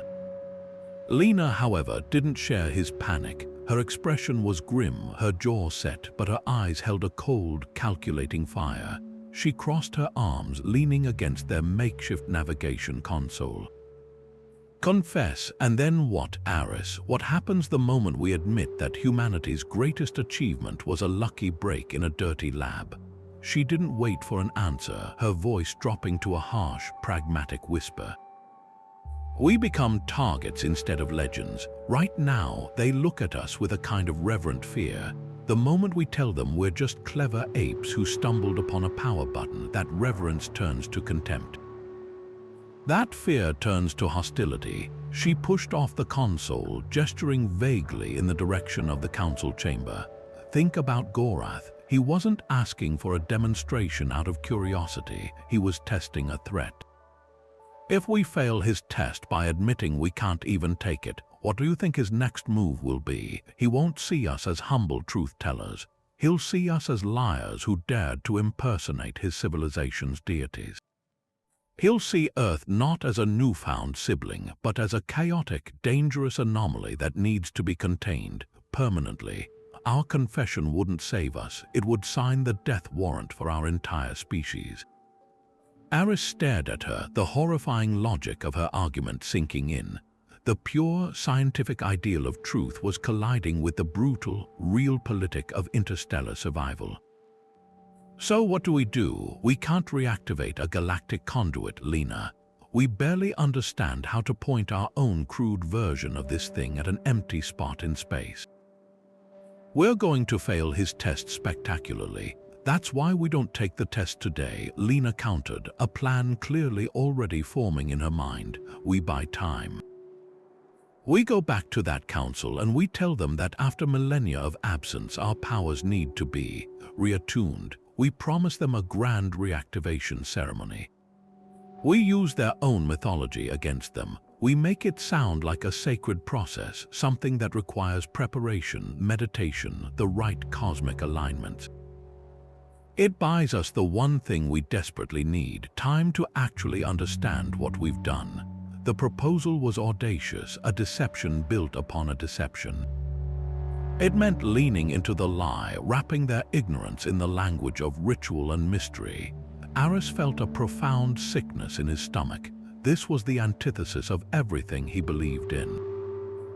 Lena, however, didn't share his panic. Her expression was grim, her jaw set, but her eyes held a cold, calculating fire. She crossed her arms, leaning against their makeshift navigation console. "Confess, and then what, Aris? What happens the moment we admit that humanity's greatest achievement was a lucky break in a dirty lab?" She didn't wait for an answer, her voice dropping to a harsh, pragmatic whisper. "We become targets instead of legends. Right now, they look at us with a kind of reverent fear. The moment we tell them we're just clever apes who stumbled upon a power button, that reverence turns to contempt. That fear turns to hostility." She pushed off the console, gesturing vaguely in the direction of the council chamber. "Think about Gorath. He wasn't asking for a demonstration out of curiosity. He was testing a threat. If we fail his test by admitting we can't even take it, what do you think his next move will be? He won't see us as humble truth-tellers. He'll see us as liars who dared to impersonate his civilization's deities. He'll see Earth not as a newfound sibling, but as a chaotic, dangerous anomaly that needs to be contained permanently. Our confession wouldn't save us. It would sign the death warrant for our entire species." Aris stared at her, the horrifying logic of her argument sinking in. The pure, scientific ideal of truth was colliding with the brutal, realpolitik of interstellar survival. "So what do? We can't reactivate a galactic conduit, Lena. We barely understand how to point our own crude version of this thing at an empty spot in space. We're going to fail his test spectacularly. That's why we don't take the test today," Lena countered, a plan clearly already forming in her mind. "We buy time. We go back to that council and we tell them that after millennia of absence, our powers need to be reattuned. We promise them a grand reactivation ceremony. We use their own mythology against them. We make it sound like a sacred process, something that requires preparation, meditation, the right cosmic alignment. It buys us the one thing we desperately need, time to actually understand what we've done." The proposal was audacious, a deception built upon a deception. It meant leaning into the lie, wrapping their ignorance in the language of ritual and mystery. Aris felt a profound sickness in his stomach. This was the antithesis of everything he believed in.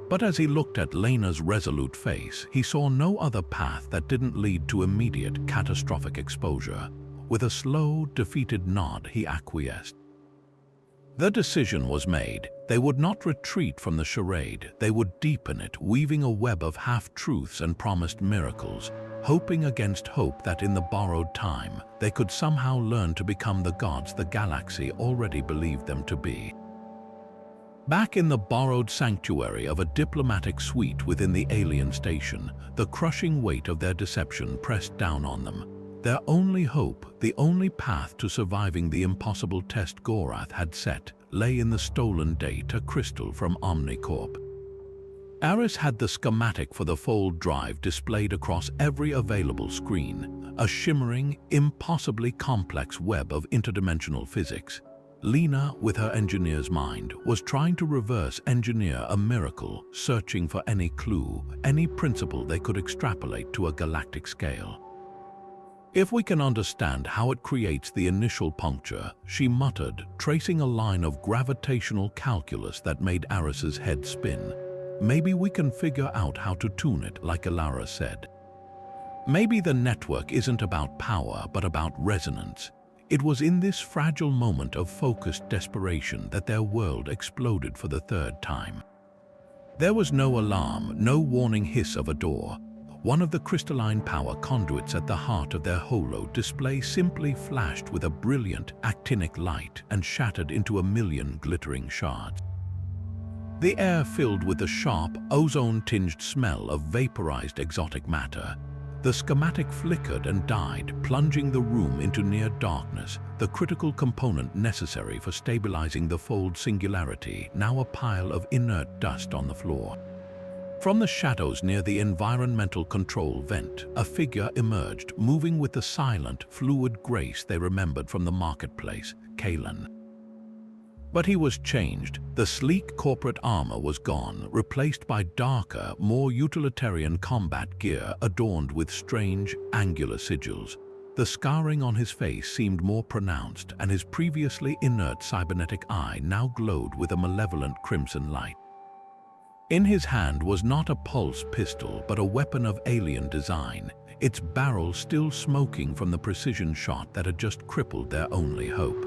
But as he looked at Lena's resolute face, he saw no other path that didn't lead to immediate, catastrophic exposure. With a slow, defeated nod, he acquiesced. The decision was made. They would not retreat from the charade, they would deepen it, weaving a web of half-truths and promised miracles, hoping against hope that in the borrowed time, they could somehow learn to become the gods the galaxy already believed them to be. Back in the borrowed sanctuary of a diplomatic suite within the alien station, the crushing weight of their deception pressed down on them. Their only hope, the only path to surviving the impossible test Gorath had set, lay in the stolen data crystal from Omnicorp. Aris had the schematic for the fold drive displayed across every available screen, a shimmering, impossibly complex web of interdimensional physics. Lena, with her engineer's mind, was trying to reverse engineer a miracle, searching for any clue, any principle they could extrapolate to a galactic scale. If we can understand how it creates the initial puncture, she muttered, tracing a line of gravitational calculus that made Aris's head spin. Maybe we can figure out how to tune it, like Alara said. Maybe the network isn't about power, but about resonance. It was in this fragile moment of focused desperation that their world exploded for the third time. There was no alarm, no warning hiss of a door. One of the crystalline power conduits at the heart of their holo display simply flashed with a brilliant actinic light and shattered into a million glittering shards. The air filled with the sharp, ozone-tinged smell of vaporized exotic matter. The schematic flickered and died, plunging the room into near darkness, the critical component necessary for stabilizing the fold singularity, now a pile of inert dust on the floor. From the shadows near the environmental control vent, a figure emerged, moving with the silent, fluid grace they remembered from the marketplace, Kalen. But he was changed. The sleek corporate armor was gone, replaced by darker, more utilitarian combat gear adorned with strange, angular sigils. The scarring on his face seemed more pronounced, and his previously inert cybernetic eye now glowed with a malevolent crimson light. In his hand was not a pulse pistol, but a weapon of alien design, its barrel still smoking from the precision shot that had just crippled their only hope.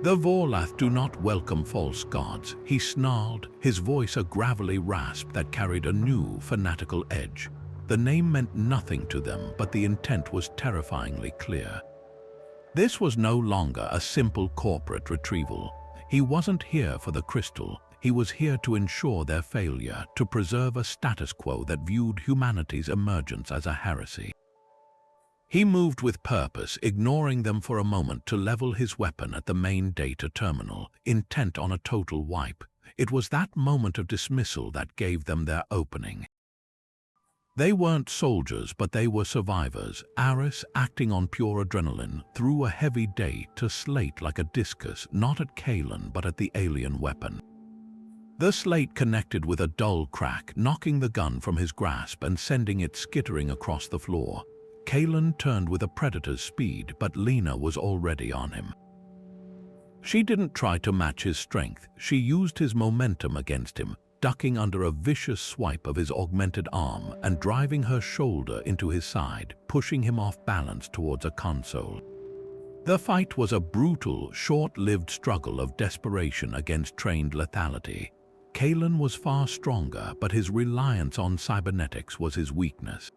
The Vorlath do not welcome false gods, he snarled, his voice a gravelly rasp that carried a new, fanatical edge. The name meant nothing to them, but the intent was terrifyingly clear. This was no longer a simple corporate retrieval. He wasn't here for the crystal. He was here to ensure their failure, to preserve a status quo that viewed humanity's emergence as a heresy. He moved with purpose, ignoring them for a moment to level his weapon at the main data terminal, intent on a total wipe. It was that moment of dismissal that gave them their opening. They weren't soldiers, but they were survivors. Aris, acting on pure adrenaline, threw a heavy date to slate like a discus, not at Kalen, but at the alien weapon. The slate connected with a dull crack, knocking the gun from his grasp and sending it skittering across the floor. Kalen turned with a predator's speed, but Lena was already on him. She didn't try to match his strength. She used his momentum against him, ducking under a vicious swipe of his augmented arm and driving her shoulder into his side, pushing him off balance towards a console. The fight was a brutal, short-lived struggle of desperation against trained lethality. Kalen was far stronger, but his reliance on cybernetics was his weakness.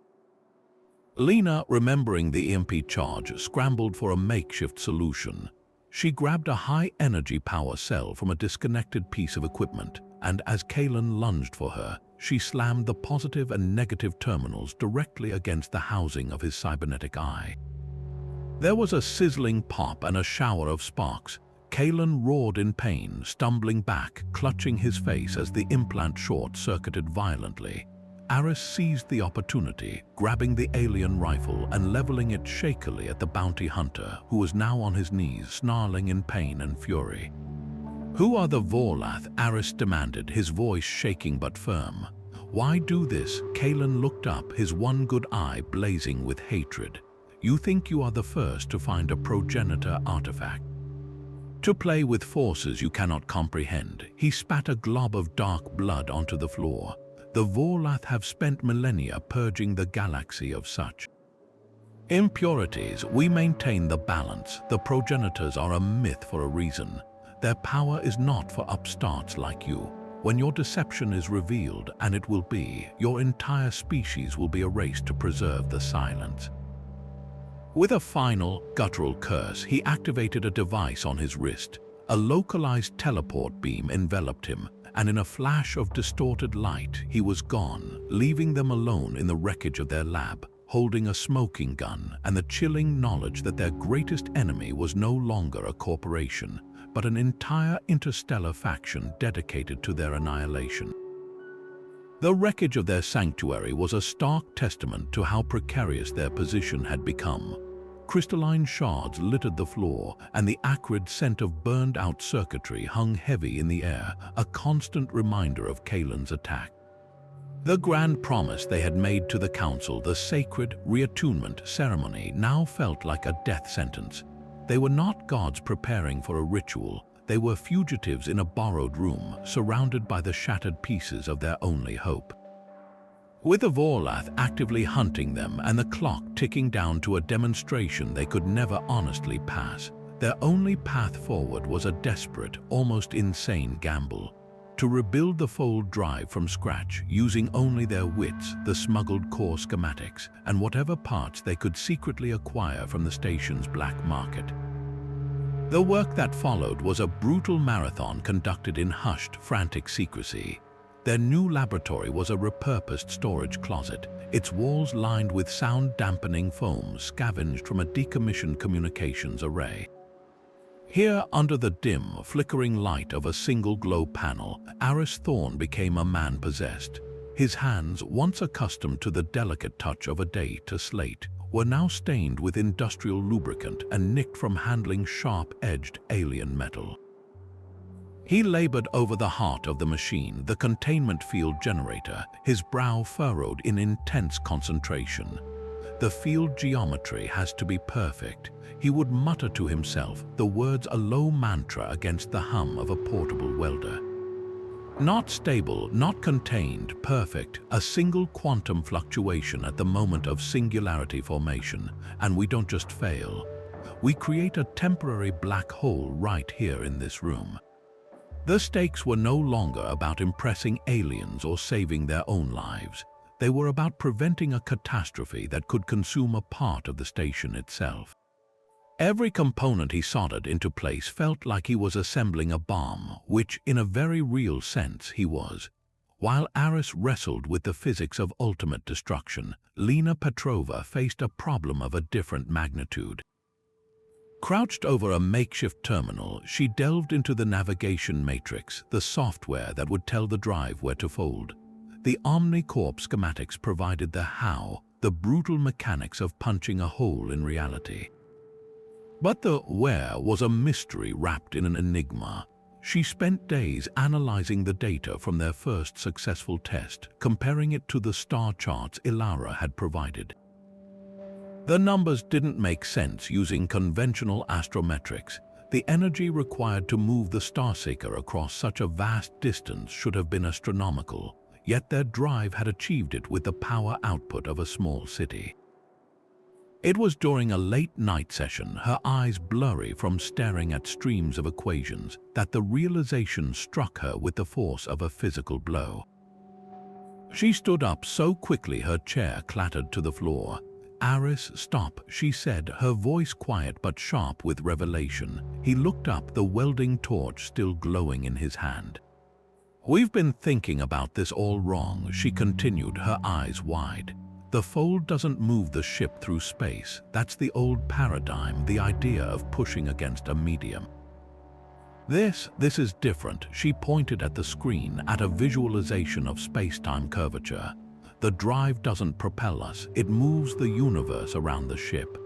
Lena, remembering the EMP charge, scrambled for a makeshift solution. She grabbed a high-energy power cell from a disconnected piece of equipment, and as Kalen lunged for her, she slammed the positive and negative terminals directly against the housing of his cybernetic eye. There was a sizzling pop and a shower of sparks. Kalen roared in pain, stumbling back, clutching his face as the implant short-circuited violently. Aris seized the opportunity, grabbing the alien rifle and leveling it shakily at the bounty hunter, who was now on his knees, snarling in pain and fury. "Who are the Vorlath?" Aris demanded, his voice shaking but firm. "Why do this?" Kalen looked up, his one good eye blazing with hatred. "You think you are the first to find a progenitor artifact? To play with forces you cannot comprehend." He spat a glob of dark blood onto the floor. "The Vorlath have spent millennia purging the galaxy of such impurities. We maintain the balance. The progenitors are a myth for a reason. Their power is not for upstarts like you. When your deception is revealed, and it will be, your entire species will be erased to preserve the silence. With a final, guttural curse, he activated a device on his wrist. A localized teleport beam enveloped him, and in a flash of distorted light, he was gone, leaving them alone in the wreckage of their lab, holding a smoking gun and the chilling knowledge that their greatest enemy was no longer a corporation, but an entire interstellar faction dedicated to their annihilation. The wreckage of their sanctuary was a stark testament to how precarious their position had become. Crystalline shards littered the floor, and the acrid scent of burned-out circuitry hung heavy in the air, a constant reminder of Kalen's attack. The grand promise they had made to the Council, the sacred reattunement ceremony, now felt like a death sentence. They were not gods preparing for a ritual. They were fugitives in a borrowed room, surrounded by the shattered pieces of their only hope. With the Vorlath actively hunting them and the clock ticking down to a demonstration they could never honestly pass, their only path forward was a desperate, almost insane gamble. To rebuild the Fold drive from scratch, using only their wits, the smuggled core schematics, and whatever parts they could secretly acquire from the station's black market. The work that followed was a brutal marathon conducted in hushed, frantic secrecy. Their new laboratory was a repurposed storage closet, its walls lined with sound-dampening foam scavenged from a decommissioned communications array. Here, under the dim, flickering light of a single glow panel, Aris Thorne became a man possessed. His hands, once accustomed to the delicate touch of a date slate, were now stained with industrial lubricant and nicked from handling sharp-edged alien metal. He labored over the heart of the machine, the containment field generator, his brow furrowed in intense concentration. The field geometry has to be perfect, he would mutter to himself, the words a low mantra against the hum of a portable welder. Not stable, not contained, perfect, a single quantum fluctuation at the moment of singularity formation, and we don't just fail. We create a temporary black hole right here in this room. The stakes were no longer about impressing aliens or saving their own lives. They were about preventing a catastrophe that could consume a part of the station itself. Every component he soldered into place felt like he was assembling a bomb, which, in a very real sense, he was. While Aris wrestled with the physics of ultimate destruction, Lena Petrova faced a problem of a different magnitude. Crouched over a makeshift terminal, she delved into the navigation matrix, the software that would tell the drive where to fold. The OmniCorp schematics provided the how, the brutal mechanics of punching a hole in reality. But the where was a mystery wrapped in an enigma. She spent days analyzing the data from their first successful test, comparing it to the star charts Ilara had provided. The numbers didn't make sense using conventional astrometrics. The energy required to move the Starseeker across such a vast distance should have been astronomical, yet their drive had achieved it with the power output of a small city. It was during a late-night session, her eyes blurry from staring at streams of equations, that the realization struck her with the force of a physical blow. She stood up so quickly her chair clattered to the floor. "Aris, stop," she said, her voice quiet but sharp with revelation. He looked up, the welding torch still glowing in his hand. "We've been thinking about this all wrong," she continued, her eyes wide. "The Fold doesn't move the ship through space. That's the old paradigm, the idea of pushing against a medium. This is different." She pointed at the screen, at a visualization of space-time curvature. "The drive doesn't propel us, it moves the universe around the ship."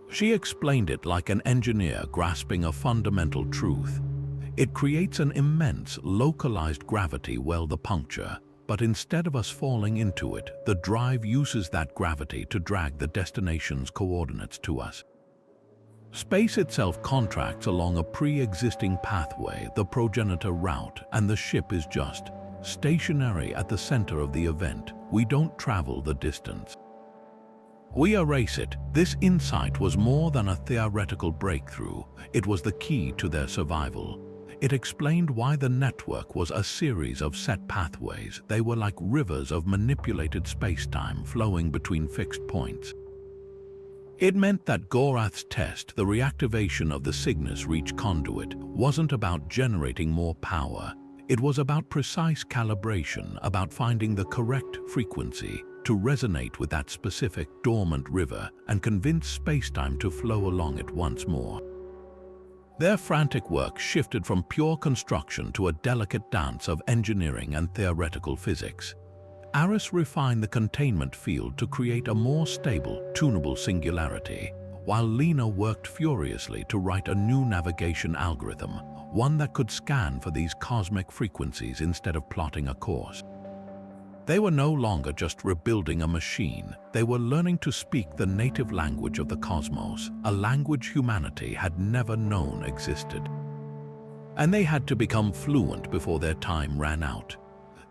She explained it like an engineer grasping a fundamental truth. It creates an immense, localized gravity well the puncture, but instead of us falling into it, the drive uses that gravity to drag the destination's coordinates to us. Space itself contracts along a pre-existing pathway, the progenitor route, and the ship is just stationary at the center of the event. We don't travel the distance. We erase it. This insight was more than a theoretical breakthrough. It was the key to their survival. It explained why the network was a series of set pathways. They were like rivers of manipulated space-time flowing between fixed points. It meant that Gorath's test, the reactivation of the Cygnus Reach conduit, wasn't about generating more power. It was about precise calibration, about finding the correct frequency to resonate with that specific dormant river and convince space-time to flow along it once more. Their frantic work shifted from pure construction to a delicate dance of engineering and theoretical physics. Aris refined the containment field to create a more stable, tunable singularity, while Lena worked furiously to write a new navigation algorithm, one that could scan for these cosmic frequencies instead of plotting a course. They were no longer just rebuilding a machine, they were learning to speak the native language of the cosmos, a language humanity had never known existed. And they had to become fluent before their time ran out.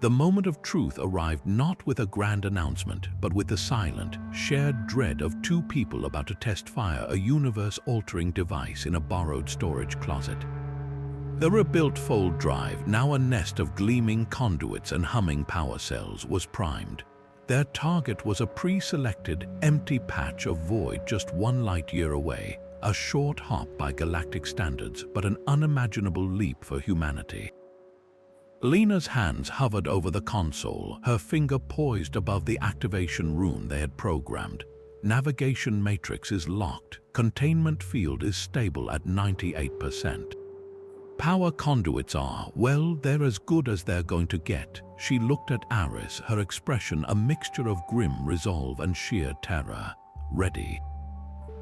The moment of truth arrived not with a grand announcement, but with the silent, shared dread of two people about to test fire a universe-altering device in a borrowed storage closet. The rebuilt fold drive, now a nest of gleaming conduits and humming power cells, was primed. Their target was a pre-selected, empty patch of void just 1 light-year away, a short hop by galactic standards, but an unimaginable leap for humanity. Lena's hands hovered over the console, her finger poised above the activation rune they had programmed. Navigation matrix is locked, containment field is stable at 98%. Power conduits are, well, they're as good as they're going to get. She looked at Aris, her expression a mixture of grim resolve and sheer terror. Ready.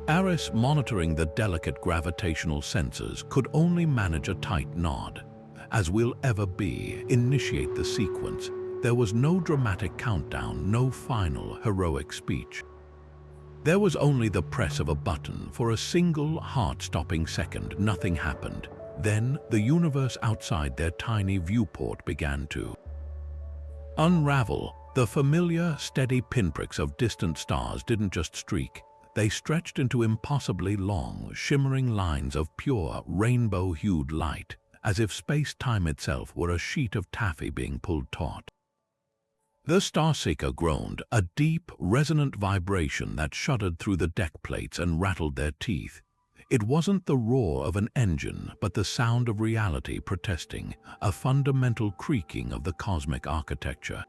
Aris, monitoring the delicate gravitational sensors, could only manage a tight nod. As we'll ever be, initiate the sequence. There was no dramatic countdown, no final, heroic speech. There was only the press of a button. For a single, heart-stopping second, nothing happened. Then, the universe outside their tiny viewport began to unravel. The familiar, steady pinpricks of distant stars didn't just streak. They stretched into impossibly long, shimmering lines of pure, rainbow-hued light, as if space-time itself were a sheet of taffy being pulled taut. The Starseeker groaned, a deep, resonant vibration that shuddered through the deck plates and rattled their teeth. It wasn't the roar of an engine, but the sound of reality protesting, a fundamental creaking of the cosmic architecture.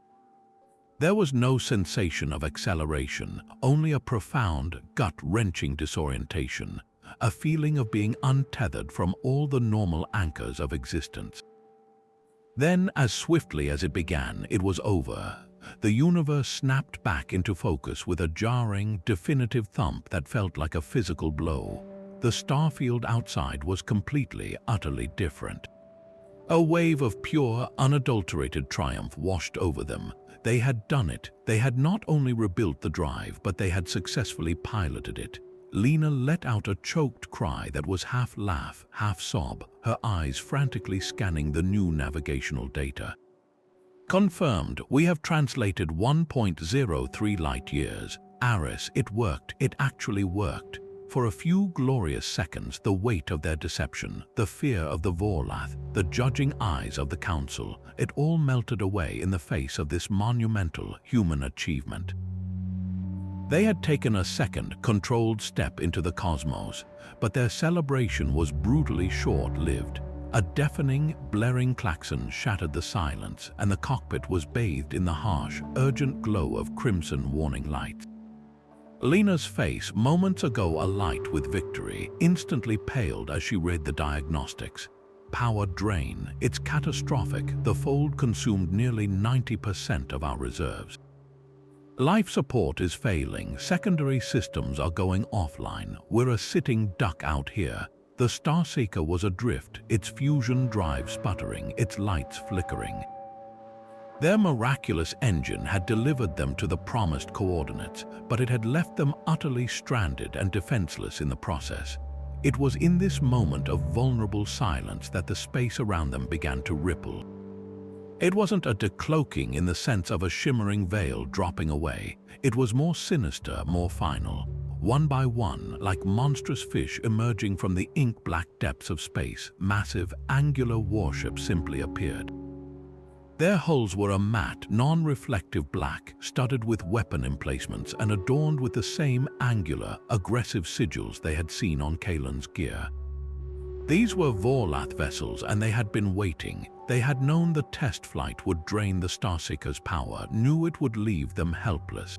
There was no sensation of acceleration, only a profound, gut-wrenching disorientation, a feeling of being untethered from all the normal anchors of existence. Then, as swiftly as it began, it was over. The universe snapped back into focus with a jarring, definitive thump that felt like a physical blow. The starfield outside was completely, utterly different. A wave of pure, unadulterated triumph washed over them. They had done it. They had not only rebuilt the drive, but they had successfully piloted it. Lena let out a choked cry that was half laugh, half sob, her eyes frantically scanning the new navigational data. Confirmed, we have translated 1.03 light-years. Aris, it worked. It actually worked. For a few glorious seconds, the weight of their deception, the fear of the Vorlath, the judging eyes of the Council, it all melted away in the face of this monumental human achievement. They had taken a second, controlled step into the cosmos, but their celebration was brutally short-lived. A deafening, blaring klaxon shattered the silence, and the cockpit was bathed in the harsh, urgent glow of crimson warning lights. Lena's face, moments ago alight with victory, instantly paled as she read the diagnostics. Power drain. It's catastrophic. The fold consumed nearly 90% of our reserves. Life support is failing. Secondary systems are going offline. We're a sitting duck out here. The Starseeker was adrift, its fusion drive sputtering, its lights flickering. Their miraculous engine had delivered them to the promised coordinates, but it had left them utterly stranded and defenseless in the process. It was in this moment of vulnerable silence that the space around them began to ripple. It wasn't a decloaking in the sense of a shimmering veil dropping away. It was more sinister, more final. One by one, like monstrous fish emerging from the ink-black depths of space, massive, angular warships simply appeared. Their hulls were a matte, non-reflective black, studded with weapon emplacements and adorned with the same angular, aggressive sigils they had seen on Kalen's gear. These were Vorlath vessels, and they had been waiting. They had known the test flight would drain the Starseeker's power, knew it would leave them helpless.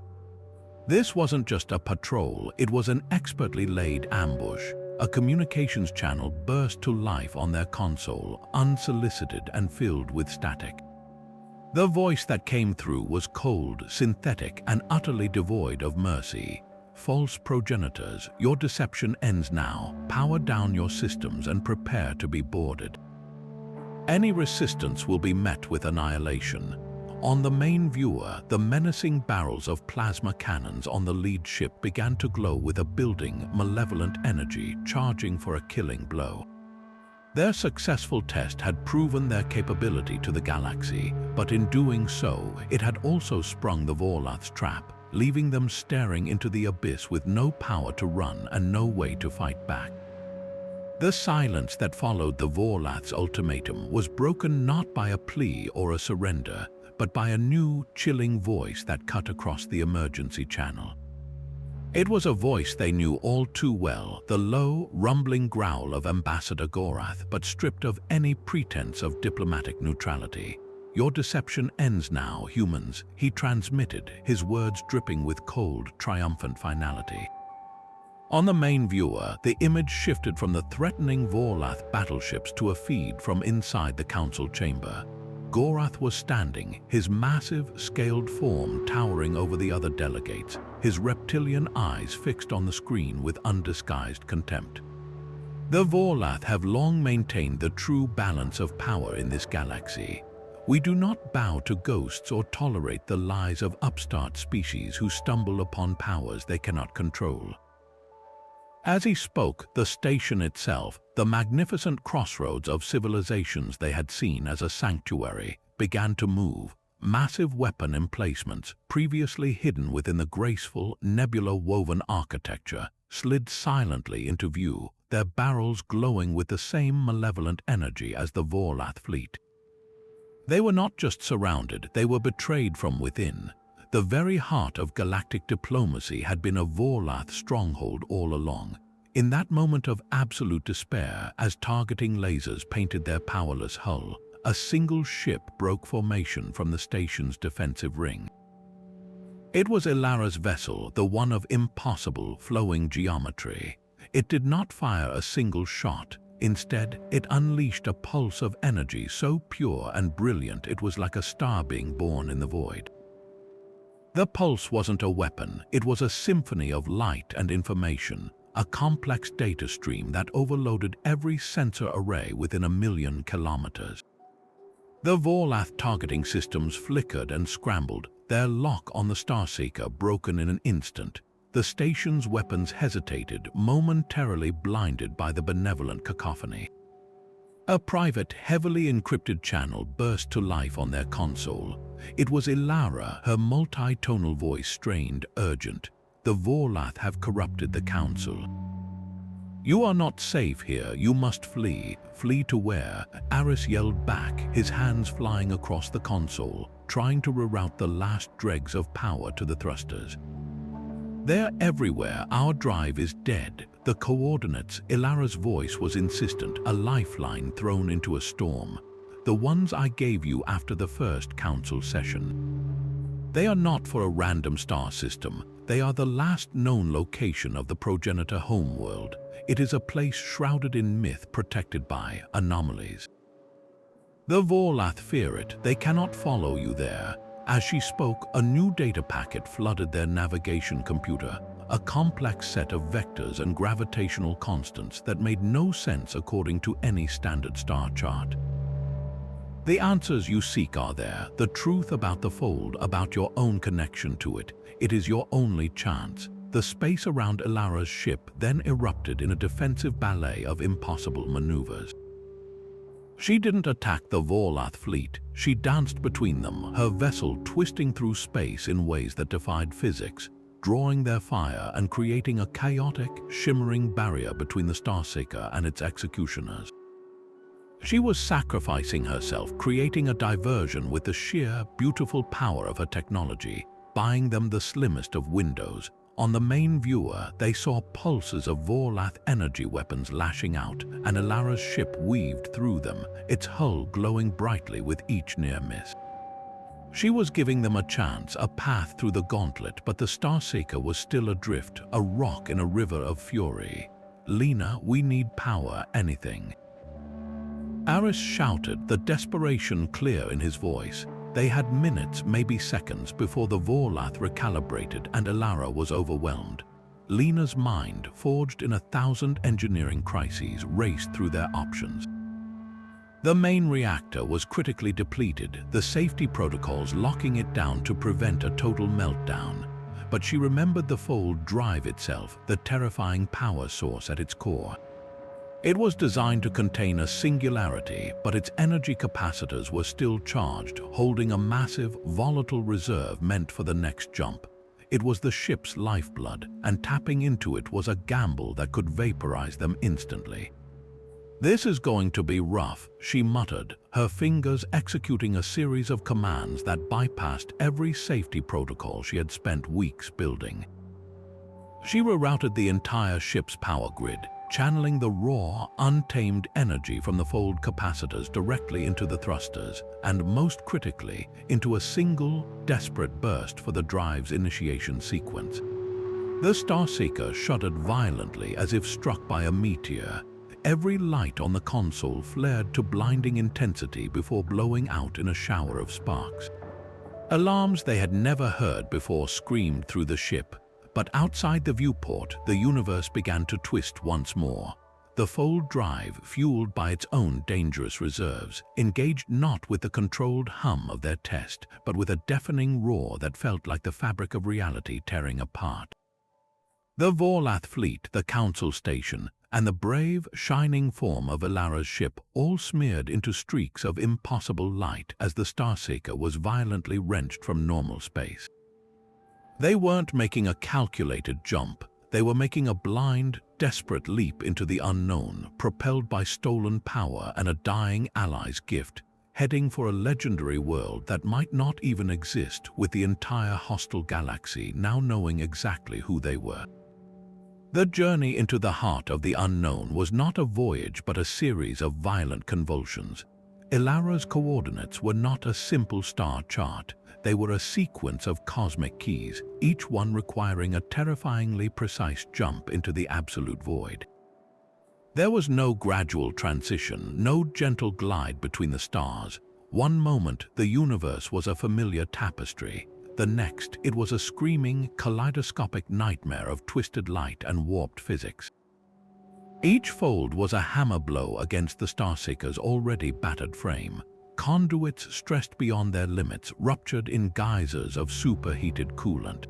This wasn't just a patrol, it was an expertly laid ambush. A communications channel burst to life on their console, unsolicited and filled with static. The voice that came through was cold, synthetic, and utterly devoid of mercy. False progenitors, your deception ends now. Power down your systems and prepare to be boarded. Any resistance will be met with annihilation. On the main viewer, the menacing barrels of plasma cannons on the lead ship began to glow with a building, malevolent energy, charging for a killing blow. Their successful test had proven their capability to the galaxy, but in doing so, it had also sprung the Vorlath's trap, leaving them staring into the abyss with no power to run and no way to fight back. The silence that followed the Vorlath's ultimatum was broken not by a plea or a surrender, but by a new, chilling voice that cut across the emergency channel. It was a voice they knew all too well, the low, rumbling growl of Ambassador Gorath, but stripped of any pretense of diplomatic neutrality. "Your deception ends now, humans," he transmitted, his words dripping with cold, triumphant finality. On the main viewer, the image shifted from the threatening Vorlath battleships to a feed from inside the council chamber. Gorath was standing, his massive, scaled form towering over the other delegates, his reptilian eyes fixed on the screen with undisguised contempt. The Vorlath have long maintained the true balance of power in this galaxy. We do not bow to ghosts or tolerate the lies of upstart species who stumble upon powers they cannot control. As he spoke, the station itself, the magnificent crossroads of civilizations they had seen as a sanctuary, began to move. Massive weapon emplacements, previously hidden within the graceful, nebula-woven architecture, slid silently into view, their barrels glowing with the same malevolent energy as the Vorlath fleet. They were not just surrounded, they were betrayed from within. The very heart of galactic diplomacy had been a Vorlath stronghold all along. In that moment of absolute despair, as targeting lasers painted their powerless hull, a single ship broke formation from the station's defensive ring. It was Ilara's vessel, the one of impossible, flowing geometry. It did not fire a single shot. Instead, it unleashed a pulse of energy so pure and brilliant it was like a star being born in the void. The pulse wasn't a weapon, it was a symphony of light and information, a complex data stream that overloaded every sensor array within 1,000,000 kilometers. The Vorlath targeting systems flickered and scrambled, their lock on the Starseeker broken in an instant. The station's weapons hesitated, momentarily blinded by the benevolent cacophony. A private, heavily encrypted channel burst to life on their console. It was Ilara, her multi-tonal voice strained, urgent. "The Vorlath have corrupted the Council. You are not safe here, you must flee." "Flee to where?" Aris yelled back, his hands flying across the console, trying to reroute the last dregs of power to the thrusters. "They're everywhere, our drive is dead." The coordinates, Ilara's voice was insistent, a lifeline thrown into a storm. "The ones I gave you after the first council session. They are not for a random star system. They are the last known location of the progenitor homeworld. It is a place shrouded in myth, protected by anomalies. The Vorlath fear it. They cannot follow you there." As she spoke, a new data packet flooded their navigation computer, a complex set of vectors and gravitational constants that made no sense according to any standard star chart. "The answers you seek are there, the truth about the fold, about your own connection to it. It is your only chance." The space around Ilara's ship then erupted in a defensive ballet of impossible maneuvers. She didn't attack the Vorlath fleet, she danced between them, her vessel twisting through space in ways that defied physics, drawing their fire and creating a chaotic, shimmering barrier between the Starseeker and its executioners. She was sacrificing herself, creating a diversion with the sheer, beautiful power of her technology, buying them the slimmest of windows. On the main viewer, they saw pulses of Vorlath energy weapons lashing out, and Ilara's ship weaved through them, its hull glowing brightly with each near miss. She was giving them a chance, a path through the gauntlet, but the Starseeker was still adrift, a rock in a river of fury. "Lena, we need power, anything." Aris shouted, the desperation clear in his voice. They had minutes, maybe seconds, before the Vorlath recalibrated and Ilara was overwhelmed. Lena's mind, forged in 1,000 engineering crises, raced through their options. The main reactor was critically depleted, the safety protocols locking it down to prevent a total meltdown. But she remembered the fold drive itself, the terrifying power source at its core. It was designed to contain a singularity, but its energy capacitors were still charged, holding a massive, volatile reserve meant for the next jump. It was the ship's lifeblood, and tapping into it was a gamble that could vaporize them instantly. "This is going to be rough," she muttered, her fingers executing a series of commands that bypassed every safety protocol she had spent weeks building. She rerouted the entire ship's power grid, channeling the raw, untamed energy from the fold capacitors directly into the thrusters, and most critically, into a single, desperate burst for the drive's initiation sequence. The Starseeker shuddered violently as if struck by a meteor. Every light on the console flared to blinding intensity before blowing out in a shower of sparks. Alarms they had never heard before screamed through the ship. But outside the viewport, the universe began to twist once more. The fold drive, fueled by its own dangerous reserves, engaged not with the controlled hum of their test, but with a deafening roar that felt like the fabric of reality tearing apart. The Vorlath fleet, the Council Station, and the brave, shining form of Ilara's ship all smeared into streaks of impossible light as the Starseeker was violently wrenched from normal space. They weren't making a calculated jump. They were making a blind, desperate leap into the unknown, propelled by stolen power and a dying ally's gift, heading for a legendary world that might not even exist, with the entire hostile galaxy now knowing exactly who they were. The journey into the heart of the unknown was not a voyage but a series of violent convulsions. Ilara's coordinates were not a simple star chart. They were a sequence of cosmic keys, each one requiring a terrifyingly precise jump into the absolute void. There was no gradual transition, no gentle glide between the stars. One moment, the universe was a familiar tapestry. The next, it was a screaming, kaleidoscopic nightmare of twisted light and warped physics. Each fold was a hammer blow against the Starseeker's already battered frame. Conduits stressed beyond their limits, ruptured in geysers of superheated coolant.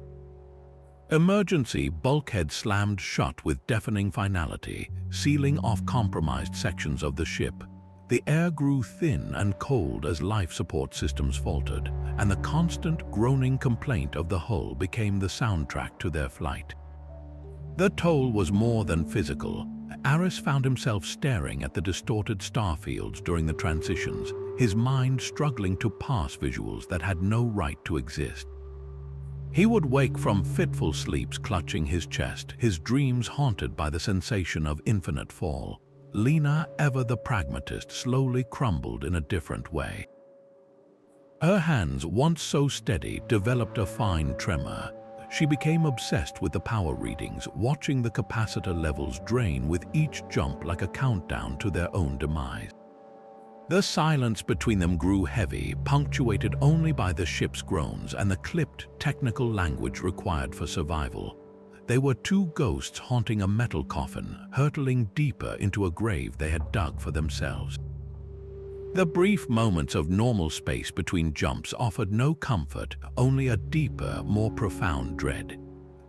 Emergency bulkheads slammed shut with deafening finality, sealing off compromised sections of the ship. The air grew thin and cold as life support systems faltered, and the constant groaning complaint of the hull became the soundtrack to their flight. The toll was more than physical. Aris found himself staring at the distorted starfields during the transitions, his mind struggling to pass visuals that had no right to exist. He would wake from fitful sleeps clutching his chest, his dreams haunted by the sensation of infinite fall. Lena, ever the pragmatist, slowly crumbled in a different way. Her hands, once so steady, developed a fine tremor. She became obsessed with the power readings, watching the capacitor levels drain with each jump like a countdown to their own demise. The silence between them grew heavy, punctuated only by the ship's groans and the clipped, technical language required for survival. They were two ghosts haunting a metal coffin, hurtling deeper into a grave they had dug for themselves. The brief moments of normal space between jumps offered no comfort, only a deeper, more profound dread.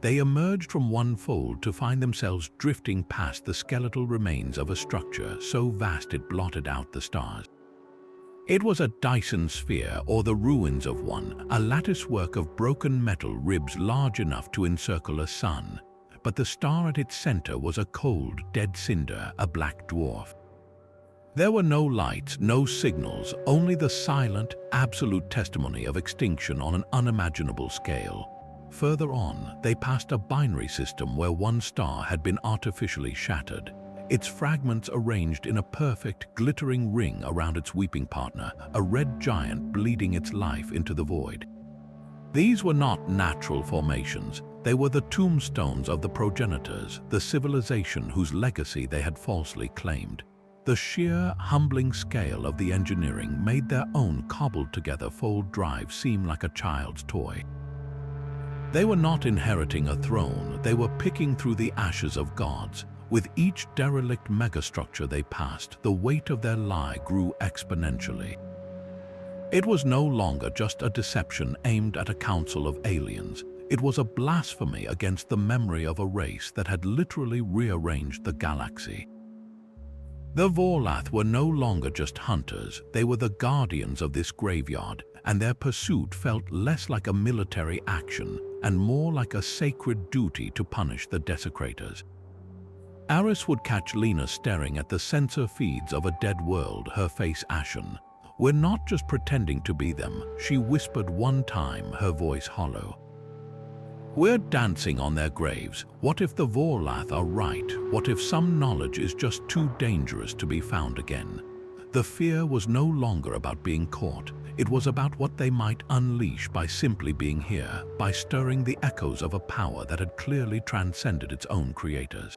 They emerged from one fold to find themselves drifting past the skeletal remains of a structure so vast it blotted out the stars. It was a Dyson sphere, or the ruins of one, a latticework of broken metal ribs large enough to encircle a sun. But the star at its center was a cold, dead cinder, a black dwarf. There were no lights, no signals, only the silent, absolute testimony of extinction on an unimaginable scale. Further on, they passed a binary system where one star had been artificially shattered, its fragments arranged in a perfect, glittering ring around its weeping partner, a red giant bleeding its life into the void. These were not natural formations. They were the tombstones of the progenitors, the civilization whose legacy they had falsely claimed. The sheer, humbling scale of the engineering made their own cobbled-together fold drive seem like a child's toy. They were not inheriting a throne, they were picking through the ashes of gods. With each derelict megastructure they passed, the weight of their lie grew exponentially. It was no longer just a deception aimed at a council of aliens. It was a blasphemy against the memory of a race that had literally rearranged the galaxy. The Vorlath were no longer just hunters, they were the guardians of this graveyard, and their pursuit felt less like a military action and more like a sacred duty to punish the desecrators. Aris would catch Lena staring at the sensor feeds of a dead world, her face ashen. "We're not just pretending to be them," she whispered one time, her voice hollow. "We're dancing on their graves. What if the Vorlath are right? What if some knowledge is just too dangerous to be found again?" The fear was no longer about being caught. It was about what they might unleash by simply being here, by stirring the echoes of a power that had clearly transcended its own creators.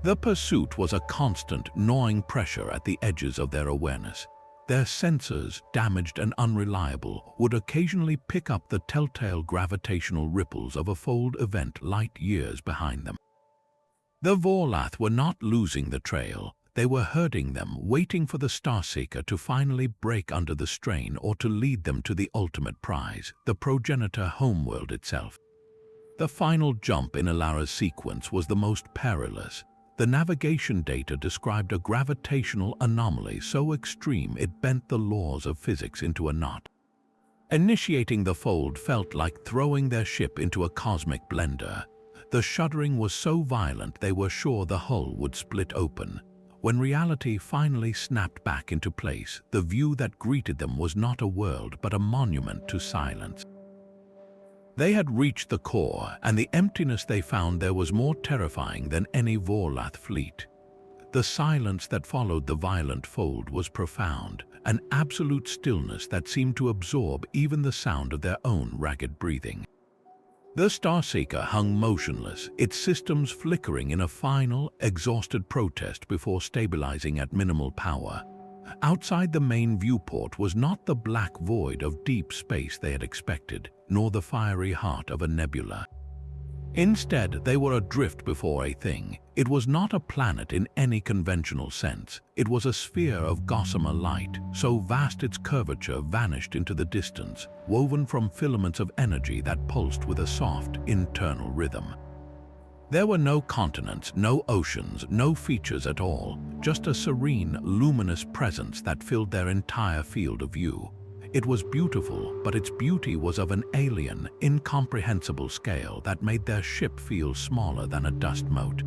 The pursuit was a constant, gnawing pressure at the edges of their awareness. Their sensors, damaged and unreliable, would occasionally pick up the telltale gravitational ripples of a fold event light years behind them. The Vorlath were not losing the trail. They were herding them, waiting for the Starseeker to finally break under the strain or to lead them to the ultimate prize, the progenitor homeworld itself. The final jump in Alara's sequence was the most perilous. The navigation data described a gravitational anomaly so extreme it bent the laws of physics into a knot. Initiating the fold felt like throwing their ship into a cosmic blender. The shuddering was so violent they were sure the hull would split open. When reality finally snapped back into place, the view that greeted them was not a world but a monument to silence. They had reached the core, and the emptiness they found there was more terrifying than any Vorlath fleet. The silence that followed the violent fold was profound, an absolute stillness that seemed to absorb even the sound of their own ragged breathing. The Starseeker hung motionless, its systems flickering in a final, exhausted protest before stabilizing at minimal power. Outside the main viewport was not the black void of deep space they had expected, nor the fiery heart of a nebula. Instead, they were adrift before a thing. It was not a planet in any conventional sense. It was a sphere of gossamer light, so vast its curvature vanished into the distance, woven from filaments of energy that pulsed with a soft, internal rhythm. There were no continents, no oceans, no features at all, just a serene, luminous presence that filled their entire field of view. It was beautiful, but its beauty was of an alien, incomprehensible scale that made their ship feel smaller than a dust mote.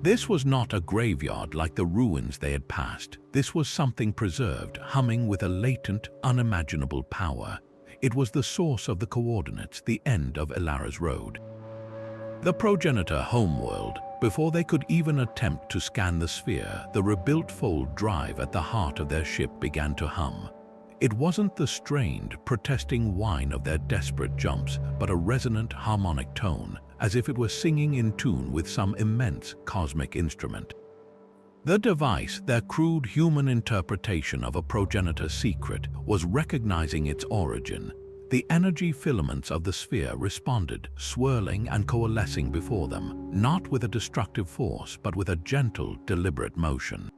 This was not a graveyard like the ruins they had passed. This was something preserved, humming with a latent, unimaginable power. It was the source of the coordinates, the end of Alara's road. The progenitor homeworld. Before they could even attempt to scan the sphere, the rebuilt fold drive at the heart of their ship began to hum. It wasn't the strained, protesting whine of their desperate jumps, but a resonant, harmonic tone, as if it were singing in tune with some immense cosmic instrument. The device, their crude human interpretation of a progenitor secret, was recognizing its origin. The energy filaments of the sphere responded, swirling and coalescing before them, not with a destructive force, but with a gentle, deliberate motion.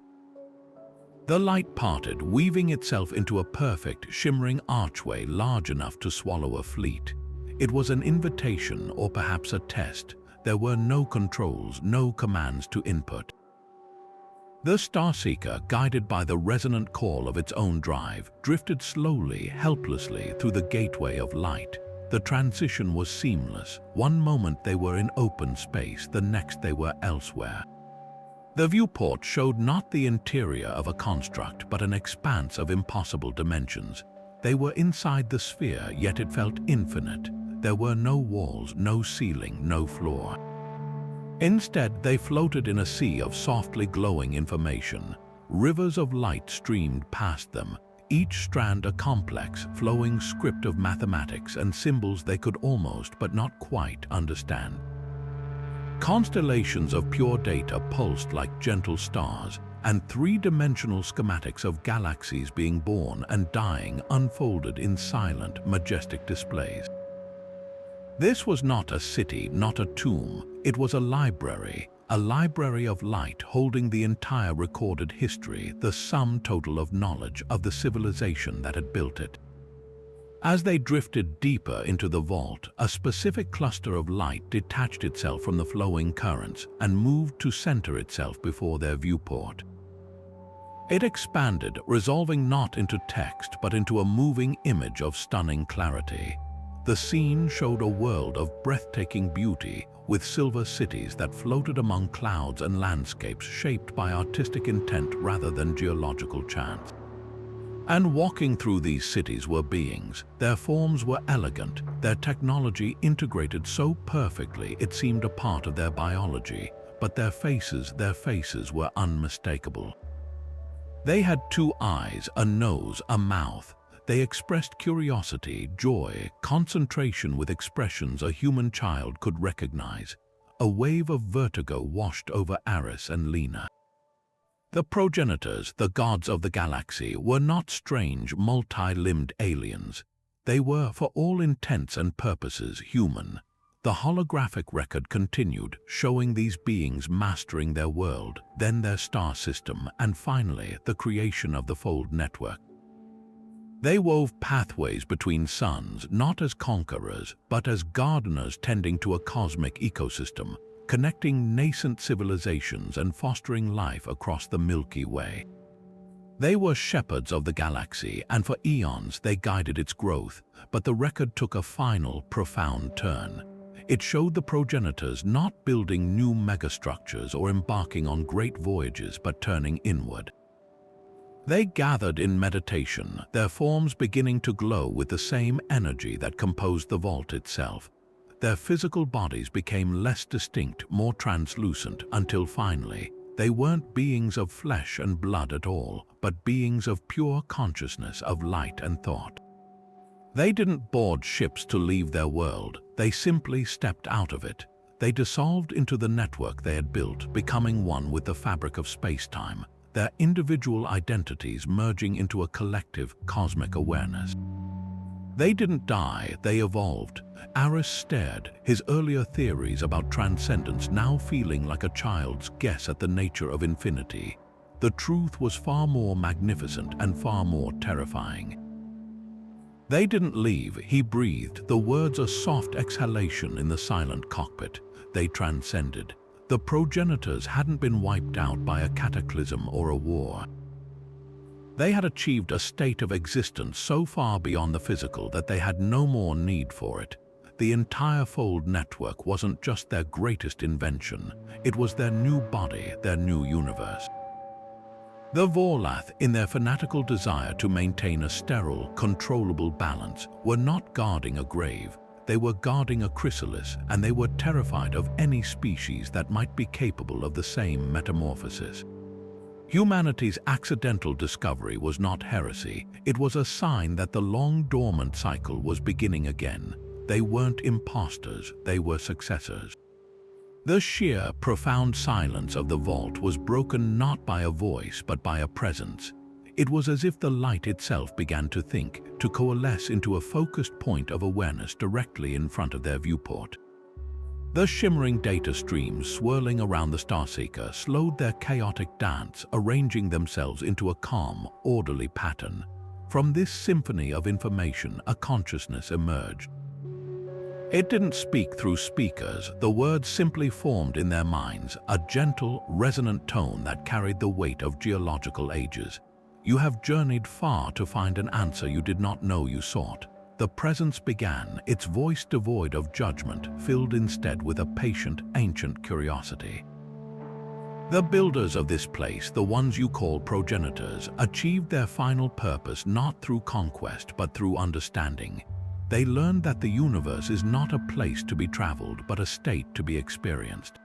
The light parted, weaving itself into a perfect, shimmering archway large enough to swallow a fleet. It was an invitation or perhaps a test. There were no controls, no commands to input. The Starseeker, guided by the resonant call of its own drive, drifted slowly, helplessly through the gateway of light. The transition was seamless. One moment they were in open space, the next they were elsewhere. The viewport showed not the interior of a construct, but an expanse of impossible dimensions. They were inside the sphere, yet it felt infinite. There were no walls, no ceiling, no floor. Instead, they floated in a sea of softly glowing information. Rivers of light streamed past them, each strand a complex, flowing script of mathematics and symbols they could almost but not quite understand. Constellations of pure data pulsed like gentle stars, and three-dimensional schematics of galaxies being born and dying unfolded in silent, majestic displays. This was not a city, not a tomb. It was a library of light holding the entire recorded history, the sum total of knowledge of the civilization that had built it. As they drifted deeper into the vault, a specific cluster of light detached itself from the flowing currents and moved to center itself before their viewport. It expanded, resolving not into text but into a moving image of stunning clarity. The scene showed a world of breathtaking beauty, with silver cities that floated among clouds and landscapes shaped by artistic intent rather than geological chance. And walking through these cities were beings. Their forms were elegant, their technology integrated so perfectly it seemed a part of their biology, but their faces were unmistakable. They had two eyes, a nose, a mouth. They expressed curiosity, joy, concentration with expressions a human child could recognize. A wave of vertigo washed over Aris and Lena. The progenitors, the gods of the galaxy, were not strange, multi-limbed aliens. They were, for all intents and purposes, human. The holographic record continued, showing these beings mastering their world, then their star system, and finally the creation of the Fold network. They wove pathways between suns, not as conquerors, but as gardeners tending to a cosmic ecosystem, connecting nascent civilizations and fostering life across the Milky Way. They were shepherds of the galaxy, and for eons they guided its growth, but the record took a final, profound turn. It showed the progenitors not building new megastructures or embarking on great voyages, but turning inward. They gathered in meditation, their forms beginning to glow with the same energy that composed the vault itself. Their physical bodies became less distinct, more translucent, until finally, they weren't beings of flesh and blood at all, but beings of pure consciousness, of light and thought. They didn't board ships to leave their world, they simply stepped out of it. They dissolved into the network they had built, becoming one with the fabric of space-time, their individual identities merging into a collective cosmic awareness. They didn't die, they evolved. Aris stared, his earlier theories about transcendence now feeling like a child's guess at the nature of infinity. The truth was far more magnificent and far more terrifying. They didn't leave, he breathed, the words a soft exhalation in the silent cockpit. They transcended. The progenitors hadn't been wiped out by a cataclysm or a war. They had achieved a state of existence so far beyond the physical that they had no more need for it. The entire Fold network wasn't just their greatest invention, it was their new body, their new universe. The Vorlath, in their fanatical desire to maintain a sterile, controllable balance, were not guarding a grave. They were guarding a chrysalis, and they were terrified of any species that might be capable of the same metamorphosis. Humanity's accidental discovery was not heresy. It was a sign that the long-dormant cycle was beginning again. They weren't imposters, they were successors. The sheer, profound silence of the vault was broken not by a voice but by a presence. It was as if the light itself began to think, to coalesce into a focused point of awareness directly in front of their viewport. The shimmering data streams swirling around the Starseeker slowed their chaotic dance, arranging themselves into a calm, orderly pattern. From this symphony of information, a consciousness emerged. It didn't speak through speakers, the words simply formed in their minds, a gentle, resonant tone that carried the weight of geological ages. You have journeyed far to find an answer you did not know you sought. The presence began, its voice devoid of judgment, filled instead with a patient, ancient curiosity. The builders of this place, the ones you call progenitors, achieved their final purpose not through conquest but through understanding. They learned that the universe is not a place to be traveled but a state to be experienced.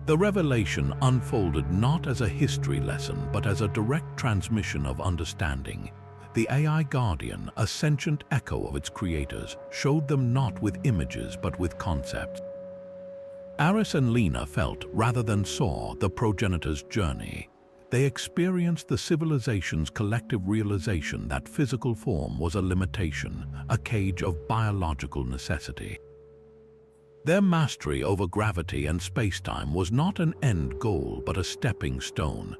The revelation unfolded not as a history lesson but as a direct transmission of understanding. The AI Guardian, a sentient echo of its creators, showed them not with images but with concepts. Aris and Lena felt, rather than saw, the progenitors' journey. They experienced the civilization's collective realization that physical form was a limitation, a cage of biological necessity. Their mastery over gravity and spacetime was not an end goal but a stepping stone.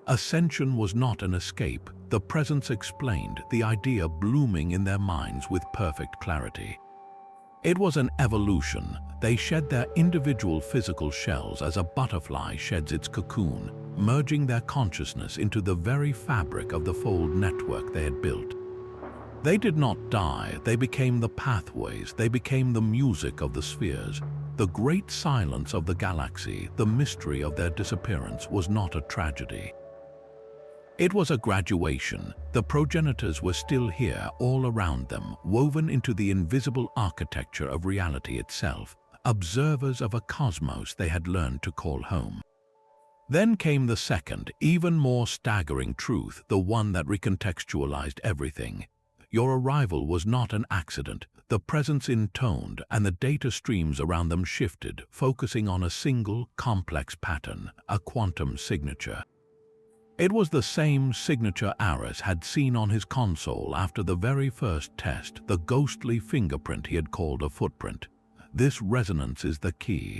Ascension was not an escape, the presence explained, the idea blooming in their minds with perfect clarity. It was an evolution. They shed their individual physical shells as a butterfly sheds its cocoon, merging their consciousness into the very fabric of the fold network they had built. They did not die, they became the pathways, they became the music of the spheres. The great silence of the galaxy, the mystery of their disappearance, was not a tragedy. It was a graduation. The progenitors were still here, all around them, woven into the invisible architecture of reality itself, observers of a cosmos they had learned to call home. Then came the second, even more staggering truth, the one that recontextualized everything. Your arrival was not an accident. The presence intoned, and the data streams around them shifted, focusing on a single, complex pattern, a quantum signature. It was the same signature Aris had seen on his console after the very first test, the ghostly fingerprint he had called a footprint. This resonance is the key.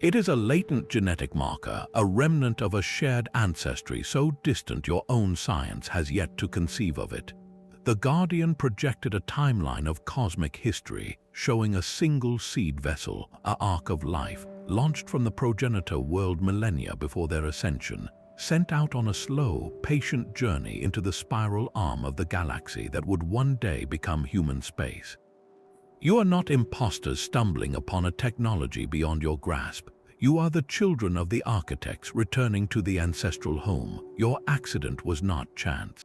It is a latent genetic marker, a remnant of a shared ancestry so distant your own science has yet to conceive of it. The Guardian projected a timeline of cosmic history, showing a single seed vessel, an arc of life, launched from the progenitor world millennia before their ascension, sent out on a slow, patient journey into the spiral arm of the galaxy that would one day become human space. You are not imposters stumbling upon a technology beyond your grasp. You are the children of the architects returning to the ancestral home. Your accident was not chance.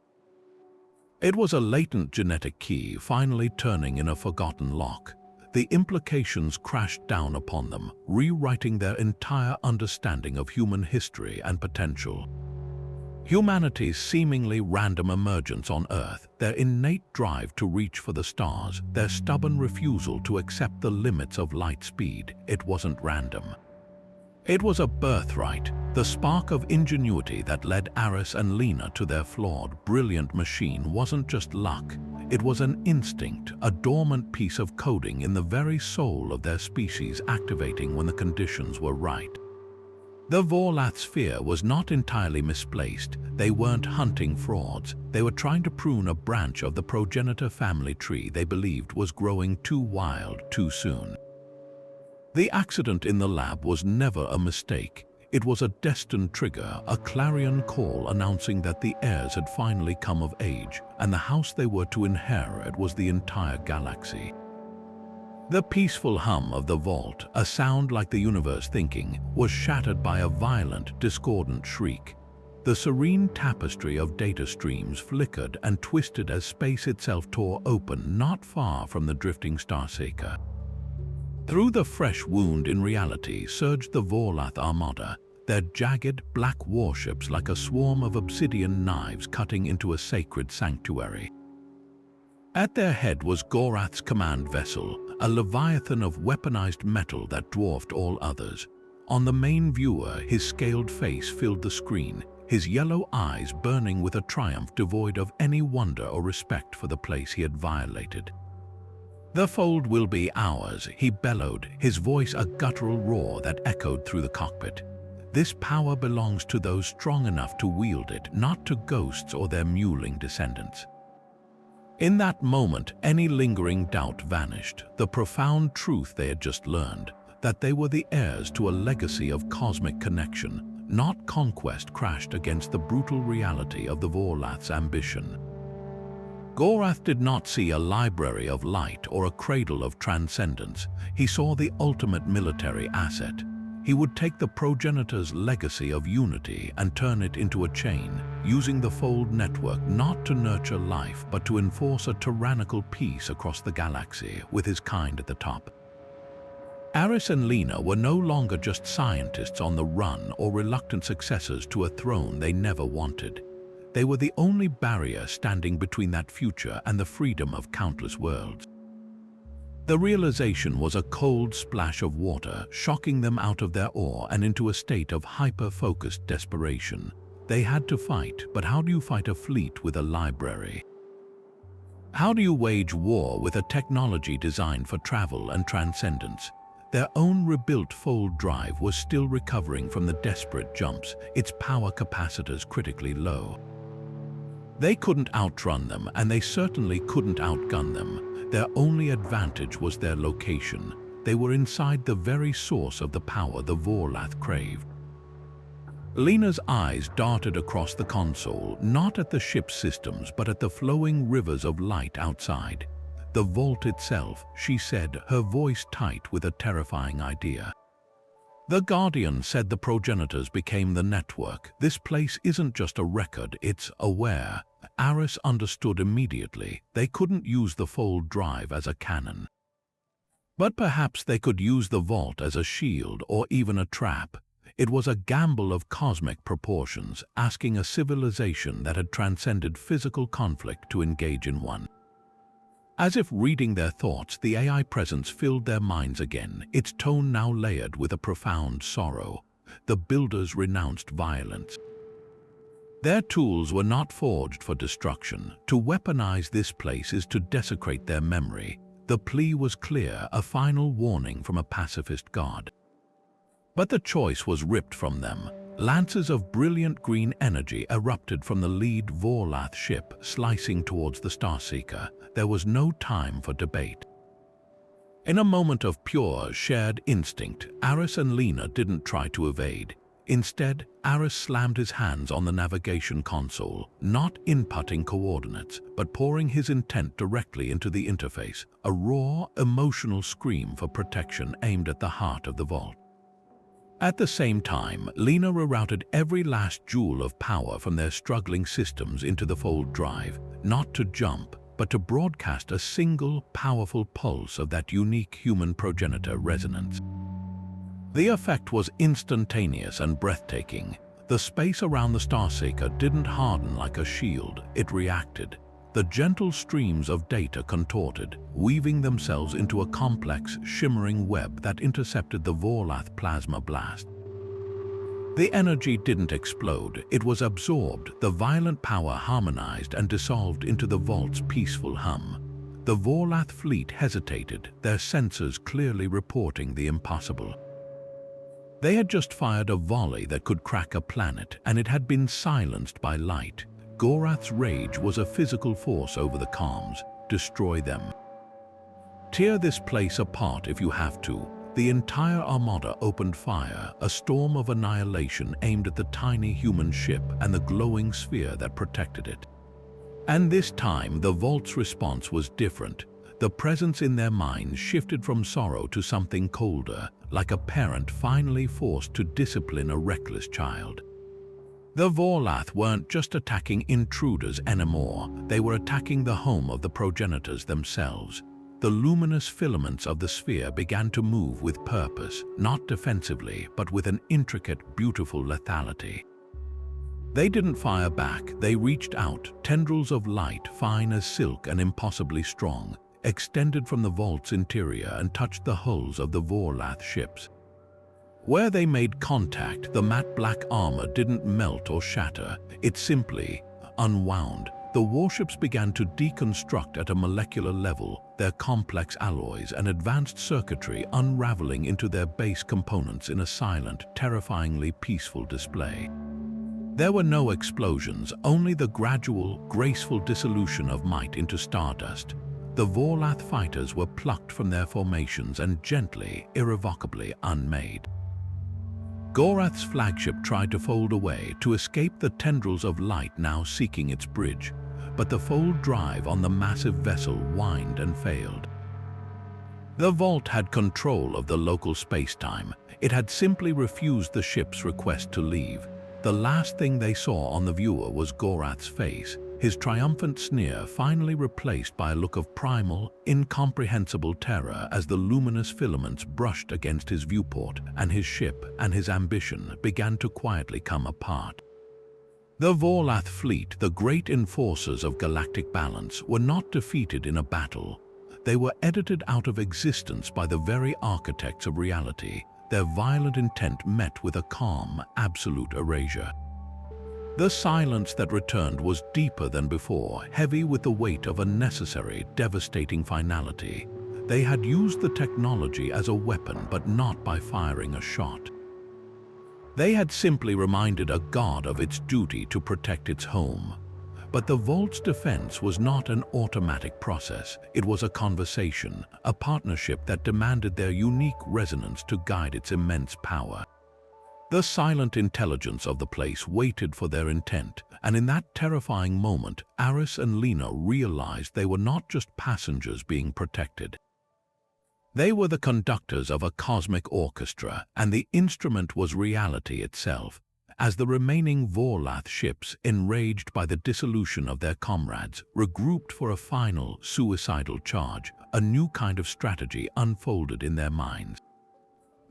It was a latent genetic key finally turning in a forgotten lock. The implications crashed down upon them, rewriting their entire understanding of human history and potential. Humanity's seemingly random emergence on Earth, their innate drive to reach for the stars, their stubborn refusal to accept the limits of light speed, it wasn't random. It was a birthright, the spark of ingenuity that led Aris and Lena to their flawed, brilliant machine wasn't just luck. It was an instinct, a dormant piece of coding in the very soul of their species activating when the conditions were right. The Vorlath sphere was not entirely misplaced. They weren't hunting frauds. They were trying to prune a branch of the progenitor family tree they believed was growing too wild too soon. The accident in the lab was never a mistake. It was a destined trigger, a clarion call announcing that the heirs had finally come of age, and the house they were to inherit was the entire galaxy. The peaceful hum of the vault, a sound like the universe thinking, was shattered by a violent, discordant shriek. The serene tapestry of data streams flickered and twisted as space itself tore open not far from the drifting starseeker. Through the fresh wound in reality surged the Vorlath armada, their jagged, black warships like a swarm of obsidian knives cutting into a sacred sanctuary. At their head was Gorath's command vessel, a leviathan of weaponized metal that dwarfed all others. On the main viewer, his scaled face filled the screen, his yellow eyes burning with a triumph devoid of any wonder or respect for the place he had violated. "The fold will be ours," he bellowed, his voice a guttural roar that echoed through the cockpit. "This power belongs to those strong enough to wield it, not to ghosts or their mewling descendants." In that moment, any lingering doubt vanished. The profound truth they had just learned, that they were the heirs to a legacy of cosmic connection, not conquest, crashed against the brutal reality of the Vorlath's ambition. Gorath did not see a library of light or a cradle of transcendence. He saw the ultimate military asset. He would take the progenitors' legacy of unity and turn it into a chain, using the Fold network not to nurture life but to enforce a tyrannical peace across the galaxy, with his kind at the top. Aris and Lena were no longer just scientists on the run or reluctant successors to a throne they never wanted. They were the only barrier standing between that future and the freedom of countless worlds. The realization was a cold splash of water, shocking them out of their awe and into a state of hyper-focused desperation. They had to fight, but how do you fight a fleet with a library? How do you wage war with a technology designed for travel and transcendence? Their own rebuilt Fold drive was still recovering from the desperate jumps, its power capacitors critically low. They couldn't outrun them, and they certainly couldn't outgun them. Their only advantage was their location. They were inside the very source of the power the Vorlath craved. Lena's eyes darted across the console, not at the ship's systems, but at the flowing rivers of light outside. The vault itself, she said, her voice tight with a terrifying idea. The Guardian said the progenitors became the network. This place isn't just a record, it's aware. Aris understood immediately. They couldn't use the Fold drive as a cannon. But perhaps they could use the vault as a shield or even a trap. It was a gamble of cosmic proportions, asking a civilization that had transcended physical conflict to engage in one. As if reading their thoughts, the AI presence filled their minds again, its tone now layered with a profound sorrow. The builders renounced violence. Their tools were not forged for destruction. To weaponize this place is to desecrate their memory. The plea was clear, a final warning from a pacifist god. But the choice was ripped from them. Lances of brilliant green energy erupted from the lead Vorlath ship, slicing towards the Starseeker. There was no time for debate. In a moment of pure, shared instinct, Aris and Lena didn't try to evade. Instead, Aris slammed his hands on the navigation console, not inputting coordinates, but pouring his intent directly into the interface, a raw, emotional scream for protection aimed at the heart of the vault. At the same time, Lena rerouted every last joule of power from their struggling systems into the Fold drive, not to jump, but to broadcast a single, powerful pulse of that unique human progenitor resonance. The effect was instantaneous and breathtaking. The space around the Starseeker didn't harden like a shield, it reacted. The gentle streams of data contorted, weaving themselves into a complex, shimmering web that intercepted the Vorlath plasma blast. The energy didn't explode, it was absorbed. The violent power harmonized and dissolved into the vault's peaceful hum. The Vorlath fleet hesitated, their sensors clearly reporting the impossible. They had just fired a volley that could crack a planet, and it had been silenced by light. Gorath's rage was a physical force over the comms. Destroy them. Tear this place apart if you have to. The entire armada opened fire, a storm of annihilation aimed at the tiny human ship and the glowing sphere that protected it. And this time, the vault's response was different. The presence in their minds shifted from sorrow to something colder, like a parent finally forced to discipline a reckless child. The Vorlath weren't just attacking intruders anymore, they were attacking the home of the progenitors themselves. The luminous filaments of the sphere began to move with purpose, not defensively, but with an intricate, beautiful lethality. They didn't fire back, they reached out, tendrils of light fine as silk and impossibly strong, extended from the vault's interior and touched the hulls of the Vorlath ships. Where they made contact, the matte black armor didn't melt or shatter, it simply unwound. The warships began to deconstruct at a molecular level, their complex alloys and advanced circuitry unraveling into their base components in a silent, terrifyingly peaceful display. There were no explosions, only the gradual, graceful dissolution of might into stardust. The Vorlath fighters were plucked from their formations and gently, irrevocably unmade. Gorath's flagship tried to fold away to escape the tendrils of light now seeking its bridge, but the fold drive on the massive vessel whined and failed. The vault had control of the local space-time. It had simply refused the ship's request to leave. The last thing they saw on the viewer was Gorath's face, his triumphant sneer finally replaced by a look of primal, incomprehensible terror as the luminous filaments brushed against his viewport and his ship and his ambition began to quietly come apart. The Vorlath fleet, the great enforcers of galactic balance, were not defeated in a battle. They were edited out of existence by the very architects of reality, their violent intent met with a calm, absolute erasure. The silence that returned was deeper than before, heavy with the weight of a necessary, devastating finality. They had used the technology as a weapon, but not by firing a shot. They had simply reminded a god of its duty to protect its home. But the vault's defense was not an automatic process. It was a conversation, a partnership that demanded their unique resonance to guide its immense power. The silent intelligence of the place waited for their intent, and in that terrifying moment, Aris and Lena realized they were not just passengers being protected. They were the conductors of a cosmic orchestra, and the instrument was reality itself. As the remaining Vorlath ships, enraged by the dissolution of their comrades, regrouped for a final, suicidal charge, a new kind of strategy unfolded in their minds.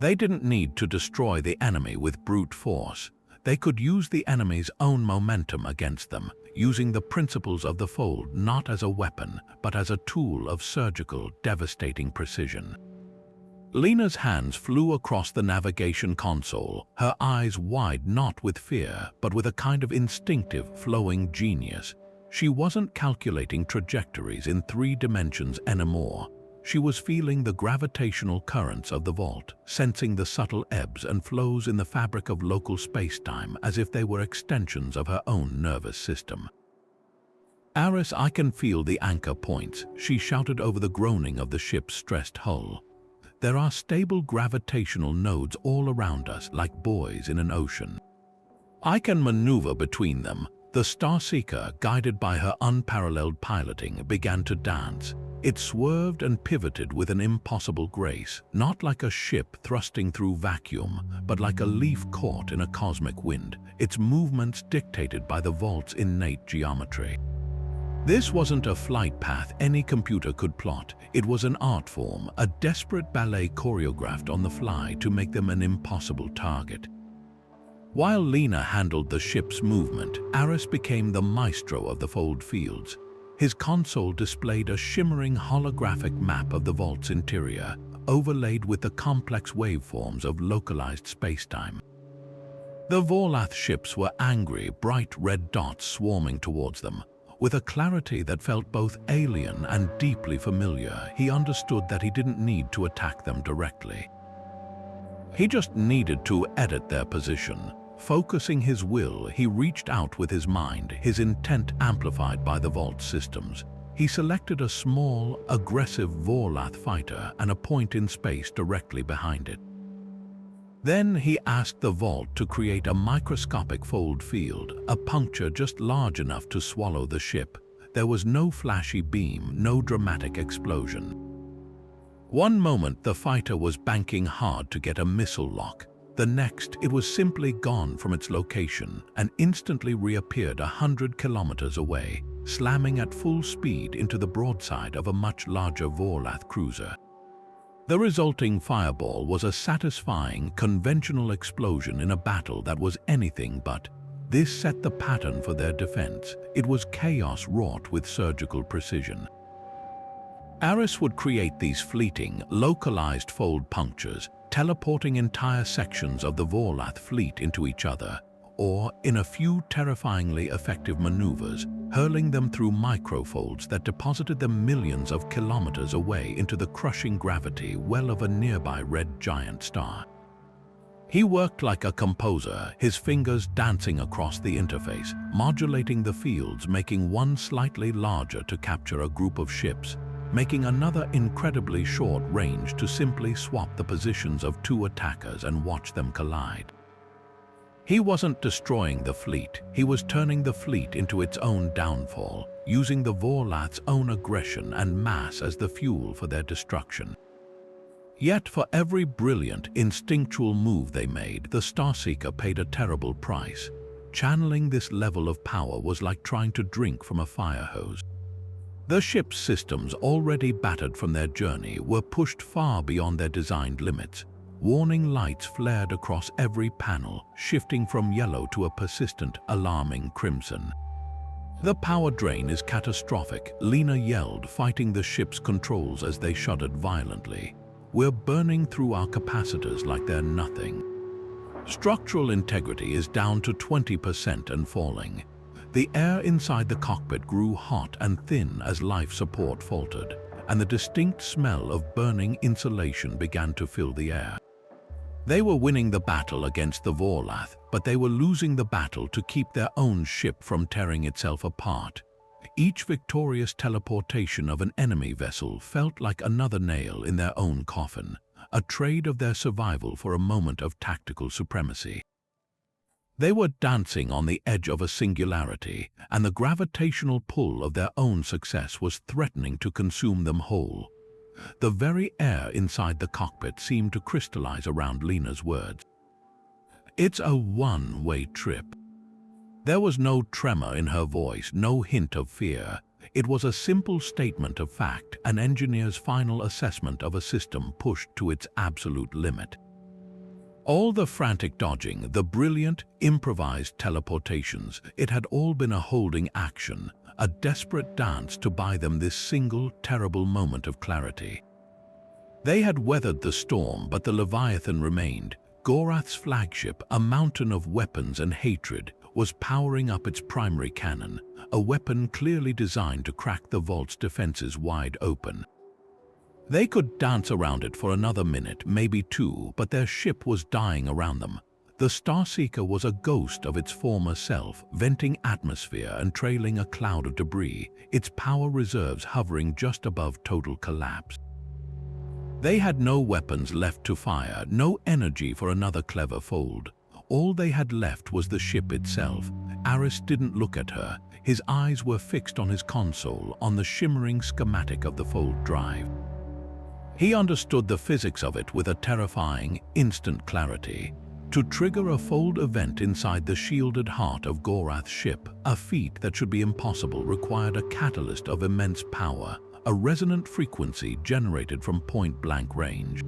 They didn't need to destroy the enemy with brute force. They could use the enemy's own momentum against them, using the principles of the fold not as a weapon, but as a tool of surgical, devastating precision. Lena's hands flew across the navigation console, her eyes wide not with fear, but with a kind of instinctive, flowing genius. She wasn't calculating trajectories in 3 dimensions anymore. She was feeling the gravitational currents of the vault, sensing the subtle ebbs and flows in the fabric of local space-time as if they were extensions of her own nervous system. "Aris, I can feel the anchor points," she shouted over the groaning of the ship's stressed hull. "There are stable gravitational nodes all around us, like buoys in an ocean. I can maneuver between them." The Starseeker, guided by her unparalleled piloting, began to dance. It swerved and pivoted with an impossible grace, not like a ship thrusting through vacuum, but like a leaf caught in a cosmic wind, its movements dictated by the vault's innate geometry. This wasn't a flight path any computer could plot. It was an art form, a desperate ballet choreographed on the fly to make them an impossible target. While Lena handled the ship's movement, Aris became the maestro of the fold fields. His console displayed a shimmering holographic map of the vault's interior, overlaid with the complex waveforms of localized spacetime. The Vorlath ships were angry, bright red dots swarming towards them. With a clarity that felt both alien and deeply familiar, he understood that he didn't need to attack them directly. He just needed to edit their position. Focusing his will, he reached out with his mind, his intent amplified by the vault systems. He selected a small, aggressive Vorlath fighter and a point in space directly behind it. Then he asked the vault to create a microscopic fold field, a puncture just large enough to swallow the ship. There was no flashy beam, no dramatic explosion. One moment the fighter was banking hard to get a missile lock. The next, it was simply gone from its location and instantly reappeared 100 kilometers away, slamming at full speed into the broadside of a much larger Vorlath cruiser. The resulting fireball was a satisfying, conventional explosion in a battle that was anything but. This set the pattern for their defense. It was chaos wrought with surgical precision. Aris would create these fleeting, localized fold punctures, teleporting entire sections of the Vorlath fleet into each other, or, in a few terrifyingly effective maneuvers, hurling them through microfolds that deposited them millions of kilometers away into the crushing gravity well of a nearby red giant star. He worked like a composer, his fingers dancing across the interface, modulating the fields, making one slightly larger to capture a group of ships, making another incredibly short range to simply swap the positions of two attackers and watch them collide. He wasn't destroying the fleet, he was turning the fleet into its own downfall, using the Vorlath's own aggression and mass as the fuel for their destruction. Yet for every brilliant, instinctual move they made, the Starseeker paid a terrible price. Channeling this level of power was like trying to drink from a fire hose. The ship's systems, already battered from their journey, were pushed far beyond their designed limits. Warning lights flared across every panel, shifting from yellow to a persistent, alarming crimson. "The power drain is catastrophic," Lena yelled, fighting the ship's controls as they shuddered violently. "We're burning through our capacitors like they're nothing. Structural integrity is down to 20% and falling." The air inside the cockpit grew hot and thin as life support faltered, and the distinct smell of burning insulation began to fill the air. They were winning the battle against the Vorlath, but they were losing the battle to keep their own ship from tearing itself apart. Each victorious teleportation of an enemy vessel felt like another nail in their own coffin, a trade of their survival for a moment of tactical supremacy. They were dancing on the edge of a singularity, and the gravitational pull of their own success was threatening to consume them whole. The very air inside the cockpit seemed to crystallize around Lena's words. "It's a one-way trip." There was no tremor in her voice, no hint of fear. It was a simple statement of fact, an engineer's final assessment of a system pushed to its absolute limit. All the frantic dodging, the brilliant, improvised teleportations, it had all been a holding action, a desperate dance to buy them this single, terrible moment of clarity. They had weathered the storm, but the Leviathan remained. Gorath's flagship, a mountain of weapons and hatred, was powering up its primary cannon, a weapon clearly designed to crack the vault's defenses wide open. They could dance around it for another minute, maybe two, but their ship was dying around them. The Starseeker was a ghost of its former self, venting atmosphere and trailing a cloud of debris, its power reserves hovering just above total collapse. They had no weapons left to fire, no energy for another clever fold. All they had left was the ship itself. Aris didn't look at her. His eyes were fixed on his console, on the shimmering schematic of the fold drive. He understood the physics of it with a terrifying, instant clarity. To trigger a fold event inside the shielded heart of Gorath's ship, a feat that should be impossible, required a catalyst of immense power, a resonant frequency generated from point-blank range.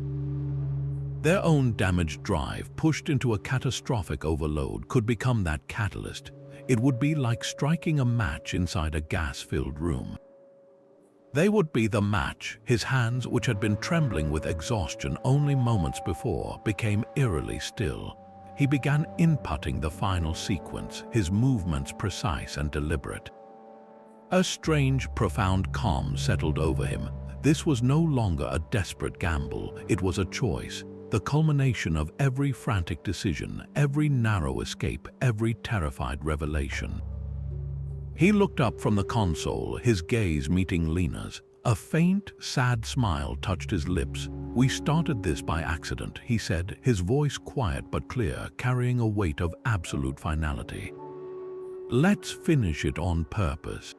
Their own damaged drive, pushed into a catastrophic overload, could become that catalyst. It would be like striking a match inside a gas-filled room. They would be the match. His hands, which had been trembling with exhaustion only moments before, became eerily still. He began inputting the final sequence, his movements precise and deliberate. A strange, profound calm settled over him. This was no longer a desperate gamble, it was a choice, the culmination of every frantic decision, every narrow escape, every terrified revelation. He looked up from the console, his gaze meeting Lena's. A faint, sad smile touched his lips. "We started this by accident," he said, his voice quiet but clear, carrying a weight of absolute finality. "Let's finish it on purpose."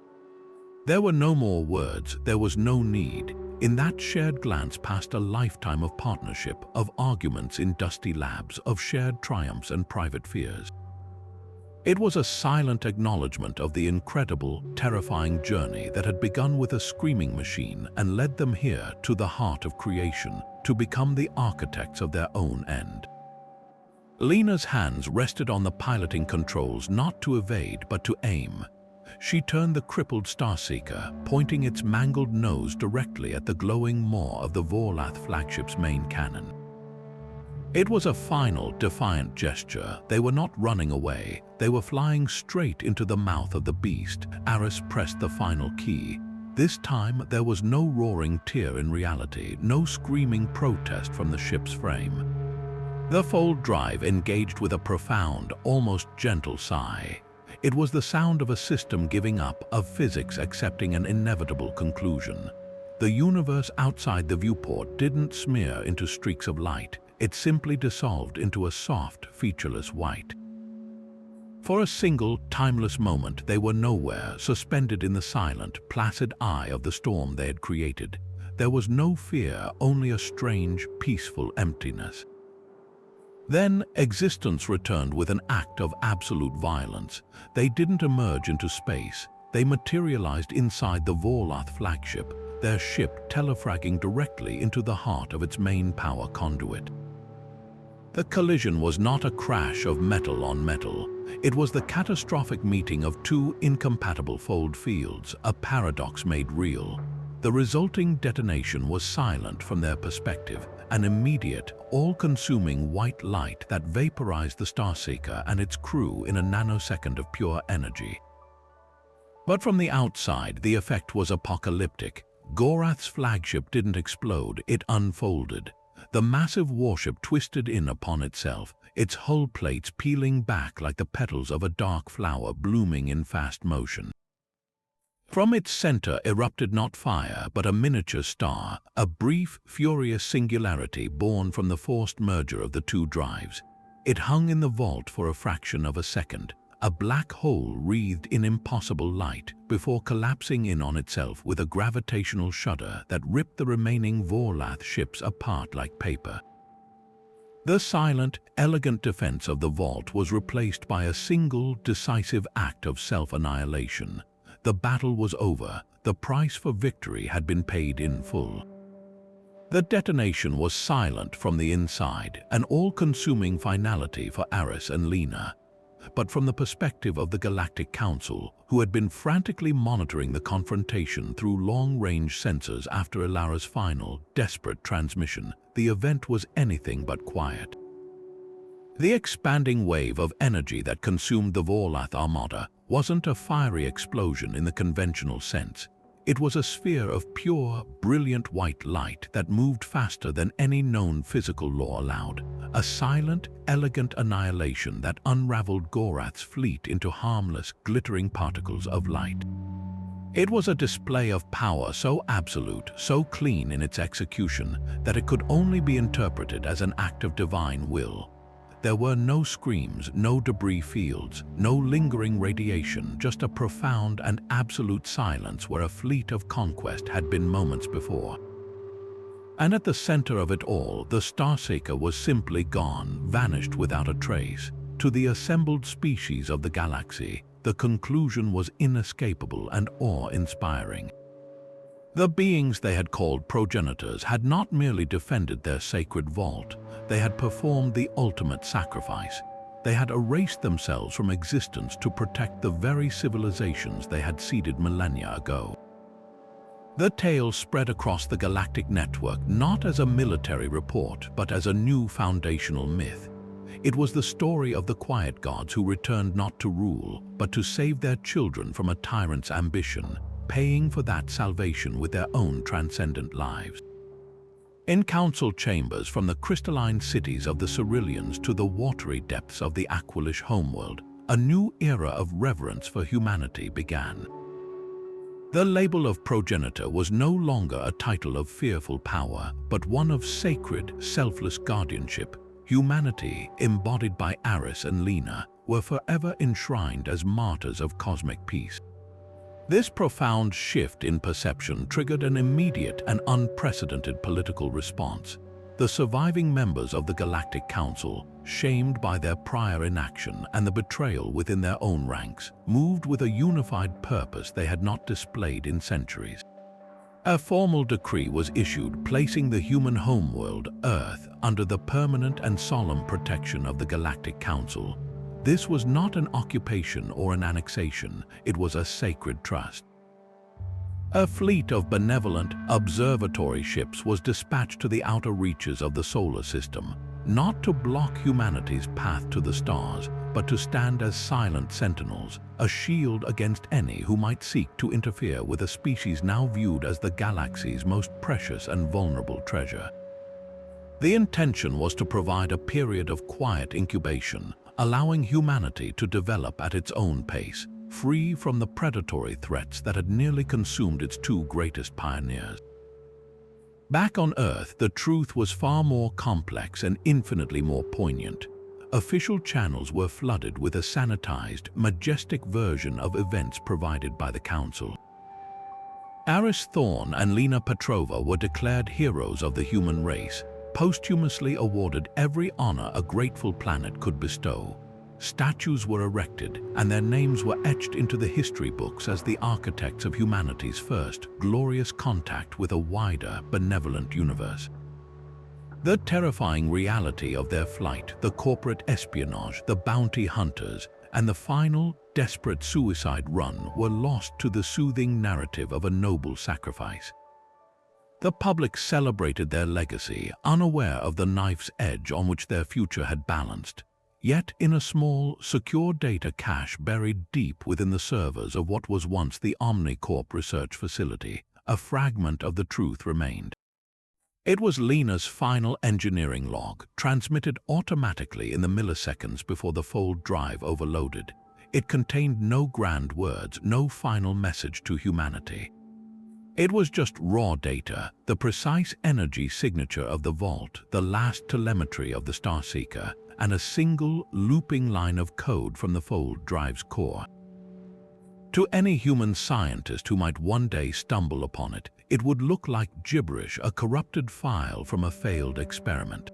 There were no more words, there was no need. In that shared glance passed a lifetime of partnership, of arguments in dusty labs, of shared triumphs and private fears. It was a silent acknowledgement of the incredible, terrifying journey that had begun with a screaming machine and led them here to the heart of creation, to become the architects of their own end. Lena's hands rested on the piloting controls, not to evade but to aim. She turned the crippled Starseeker, pointing its mangled nose directly at the glowing maw of the Vorlath flagship's main cannon. It was a final, defiant gesture. They were not running away. They were flying straight into the mouth of the beast. Aris pressed the final key. This time, there was no roaring tear in reality, no screaming protest from the ship's frame. The fold drive engaged with a profound, almost gentle sigh. It was the sound of a system giving up, of physics accepting an inevitable conclusion. The universe outside the viewport didn't smear into streaks of light. It simply dissolved into a soft, featureless white. For a single, timeless moment, they were nowhere, suspended in the silent, placid eye of the storm they had created. There was no fear, only a strange, peaceful emptiness. Then, existence returned with an act of absolute violence. They didn't emerge into space. They materialized inside the Vorlath flagship, their ship telefragging directly into the heart of its main power conduit. The collision was not a crash of metal on metal. It was the catastrophic meeting of two incompatible fold fields, a paradox made real. The resulting detonation was silent from their perspective, an immediate, all-consuming white light that vaporized the Starseeker and its crew in a nanosecond of pure energy. But from the outside, the effect was apocalyptic. Gorath's flagship didn't explode, it unfolded. The massive warship twisted in upon itself, its hull plates peeling back like the petals of a dark flower blooming in fast motion. From its center erupted not fire, but a miniature star, a brief, furious singularity born from the forced merger of the two drives. It hung in the vault for a fraction of a second, a black hole wreathed in impossible light, before collapsing in on itself with a gravitational shudder that ripped the remaining Vorlath ships apart like paper. The silent, elegant defense of the vault was replaced by a single, decisive act of self-annihilation. The battle was over. The price for victory had been paid in full. The detonation was silent from the inside, an all-consuming finality for Aris and Lena. But from the perspective of the Galactic Council, who had been frantically monitoring the confrontation through long-range sensors after Ilara's final, desperate transmission, the event was anything but quiet. The expanding wave of energy that consumed the Vorlath Armada wasn't a fiery explosion in the conventional sense. It was a sphere of pure, brilliant white light that moved faster than any known physical law allowed. A silent, elegant annihilation that unraveled Gorath's fleet into harmless, glittering particles of light. It was a display of power so absolute, so clean in its execution, that it could only be interpreted as an act of divine will. There were no screams, no debris fields, no lingering radiation, just a profound and absolute silence where a fleet of conquest had been moments before. And at the center of it all, the Starseeker was simply gone, vanished without a trace. To the assembled species of the galaxy, the conclusion was inescapable and awe-inspiring. The beings they had called progenitors had not merely defended their sacred vault, they had performed the ultimate sacrifice. They had erased themselves from existence to protect the very civilizations they had seeded millennia ago. The tale spread across the galactic network not as a military report, but as a new foundational myth. It was the story of the quiet gods who returned not to rule, but to save their children from a tyrant's ambition, paying for that salvation with their own transcendent lives. In council chambers, from the crystalline cities of the Ceruleans to the watery depths of the Aquilish homeworld, a new era of reverence for humanity began. The label of progenitor was no longer a title of fearful power, but one of sacred, selfless guardianship. Humanity, embodied by Aris and Lena, were forever enshrined as martyrs of cosmic peace. This profound shift in perception triggered an immediate and unprecedented political response. The surviving members of the Galactic Council, shamed by their prior inaction and the betrayal within their own ranks, moved with a unified purpose they had not displayed in centuries. A formal decree was issued placing the human homeworld, Earth, under the permanent and solemn protection of the Galactic Council. This was not an occupation or an annexation, it was a sacred trust. A fleet of benevolent observatory ships was dispatched to the outer reaches of the solar system, not to block humanity's path to the stars, but to stand as silent sentinels, a shield against any who might seek to interfere with a species now viewed as the galaxy's most precious and vulnerable treasure. The intention was to provide a period of quiet incubation, allowing humanity to develop at its own pace, free from the predatory threats that had nearly consumed its two greatest pioneers. Back on Earth, the truth was far more complex and infinitely more poignant. Official channels were flooded with a sanitized, majestic version of events provided by the Council. Aris Thorne and Lena Petrova were declared heroes of the human race, posthumously awarded every honor a grateful planet could bestow. Statues were erected, and their names were etched into the history books as the architects of humanity's first glorious contact with a wider, benevolent universe. The terrifying reality of their flight, the corporate espionage, the bounty hunters, and the final, desperate suicide run were lost to the soothing narrative of a noble sacrifice. The public celebrated their legacy, unaware of the knife's edge on which their future had balanced. Yet in a small, secure data cache buried deep within the servers of what was once the OmniCorp research facility, a fragment of the truth remained. It was Lena's final engineering log, transmitted automatically in the milliseconds before the fold drive overloaded. It contained no grand words, no final message to humanity. It was just raw data, the precise energy signature of the vault, the last telemetry of the Starseeker, and a single, looping line of code from the fold drive's core. To any human scientist who might one day stumble upon it, it would look like gibberish, a corrupted file from a failed experiment.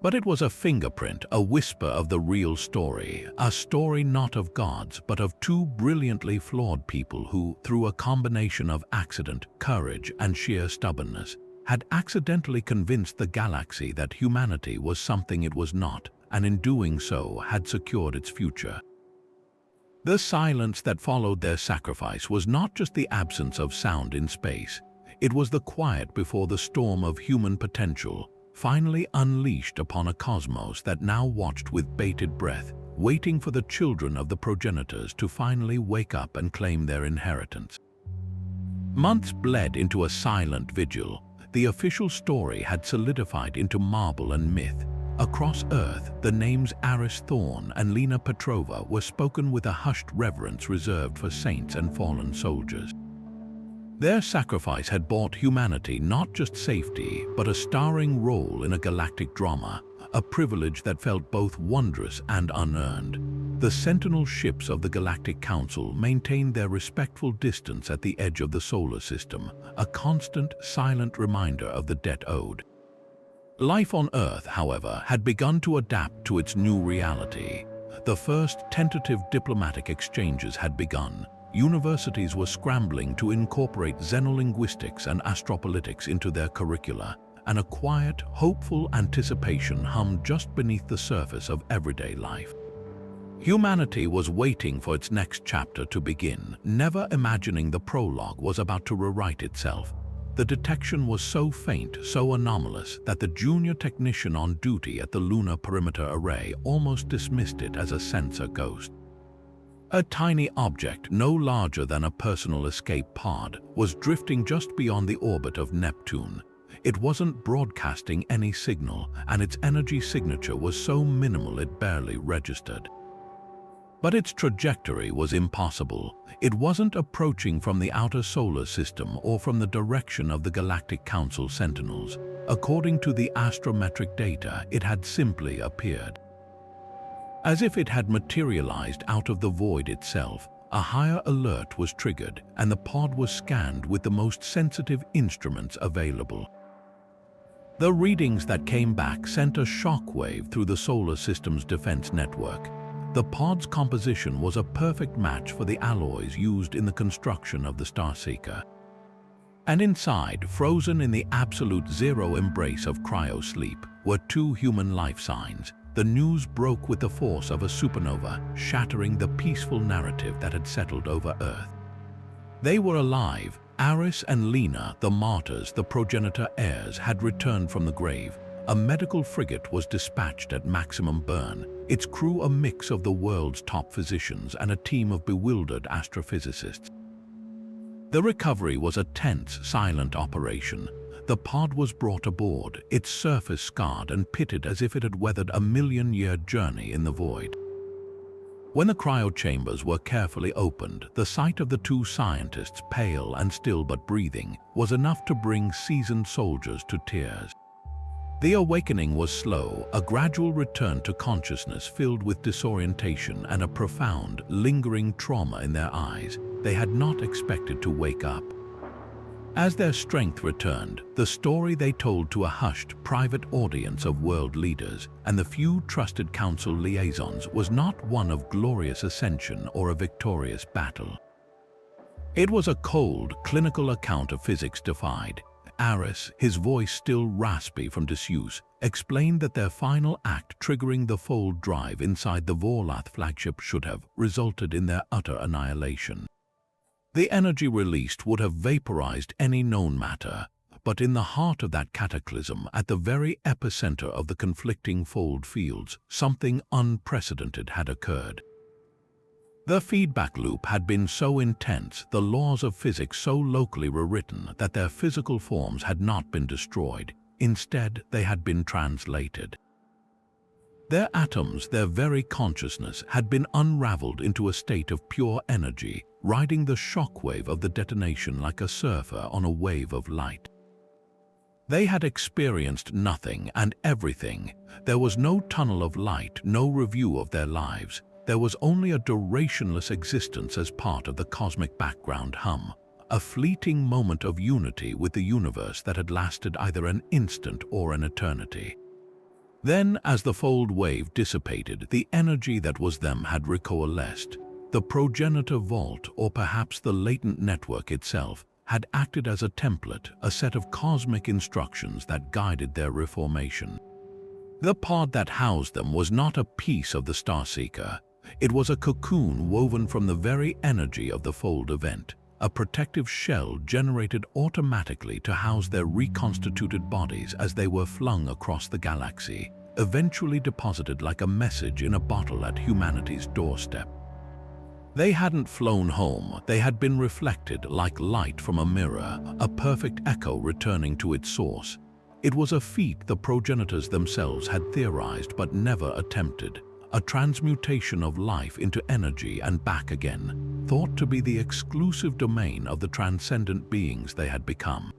But it was a fingerprint, a whisper of the real story, a story not of gods, but of two brilliantly flawed people who, through a combination of accident, courage, and sheer stubbornness, had accidentally convinced the galaxy that humanity was something it was not, and in doing so had secured its future. The silence that followed their sacrifice was not just the absence of sound in space. It was the quiet before the storm of human potential, finally unleashed upon a cosmos that now watched with bated breath, waiting for the children of the progenitors to finally wake up and claim their inheritance. Months bled into a silent vigil. The official story had solidified into marble and myth. Across Earth, the names Aris Thorne and Lena Petrova were spoken with a hushed reverence reserved for saints and fallen soldiers. Their sacrifice had bought humanity not just safety, but a starring role in a galactic drama, a privilege that felt both wondrous and unearned. The sentinel ships of the Galactic Council maintained their respectful distance at the edge of the solar system, a constant, silent reminder of the debt owed. Life on Earth, however, had begun to adapt to its new reality. The first tentative diplomatic exchanges had begun. Universities were scrambling to incorporate xenolinguistics and astropolitics into their curricula, and a quiet, hopeful anticipation hummed just beneath the surface of everyday life. Humanity was waiting for its next chapter to begin, never imagining the prologue was about to rewrite itself. The detection was so faint, so anomalous, that the junior technician on duty at the Lunar Perimeter Array almost dismissed it as a sensor ghost. A tiny object, no larger than a personal escape pod, was drifting just beyond the orbit of Neptune. It wasn't broadcasting any signal, and its energy signature was so minimal it barely registered. But its trajectory was impossible. It wasn't approaching from the outer solar system or from the direction of the Galactic Council Sentinels. According to the astrometric data, it had simply appeared. As if it had materialized out of the void itself, a higher alert was triggered, and the pod was scanned with the most sensitive instruments available. The readings that came back sent a shockwave through the solar system's defense network. The pod's composition was a perfect match for the alloys used in the construction of the Starseeker. And inside, frozen in the absolute zero embrace of cryosleep, were two human life signs. The news broke with the force of a supernova, shattering the peaceful narrative that had settled over Earth. They were alive. Aris and Lena, the martyrs, the progenitor heirs, had returned from the grave. A medical frigate was dispatched at maximum burn, its crew a mix of the world's top physicians and a team of bewildered astrophysicists. The recovery was a tense, silent operation. The pod was brought aboard, its surface scarred and pitted as if it had weathered a million-year journey in the void. When the cryo-chambers were carefully opened, the sight of the two scientists, pale and still but breathing, was enough to bring seasoned soldiers to tears. The awakening was slow, a gradual return to consciousness filled with disorientation and a profound, lingering trauma in their eyes. They had not expected to wake up. As their strength returned, the story they told to a hushed, private audience of world leaders and the few trusted council liaisons was not one of glorious ascension or a victorious battle. It was a cold, clinical account of physics defied. Aris, his voice still raspy from disuse, explained that their final act triggering the fold drive inside the Vorlath flagship should have resulted in their utter annihilation. The energy released would have vaporized any known matter, but in the heart of that cataclysm, at the very epicenter of the conflicting fold fields, something unprecedented had occurred. The feedback loop had been so intense, the laws of physics so locally rewritten that their physical forms had not been destroyed. Instead, they had been translated. Their atoms, their very consciousness, had been unraveled into a state of pure energy, riding the shockwave of the detonation like a surfer on a wave of light. They had experienced nothing and everything. There was no tunnel of light, no review of their lives. There was only a durationless existence as part of the cosmic background hum, a fleeting moment of unity with the universe that had lasted either an instant or an eternity. Then, as the fold wave dissipated, the energy that was them had recoalesced. The progenitor vault, or perhaps the latent network itself, had acted as a template, a set of cosmic instructions that guided their reformation. The pod that housed them was not a piece of the Starseeker. It was a cocoon woven from the very energy of the fold event, a protective shell generated automatically to house their reconstituted bodies as they were flung across the galaxy, eventually deposited like a message in a bottle at humanity's doorstep. They hadn't flown home, they had been reflected like light from a mirror, a perfect echo returning to its source. It was a feat the progenitors themselves had theorized but never attempted, a transmutation of life into energy and back again, thought to be the exclusive domain of the transcendent beings they had become.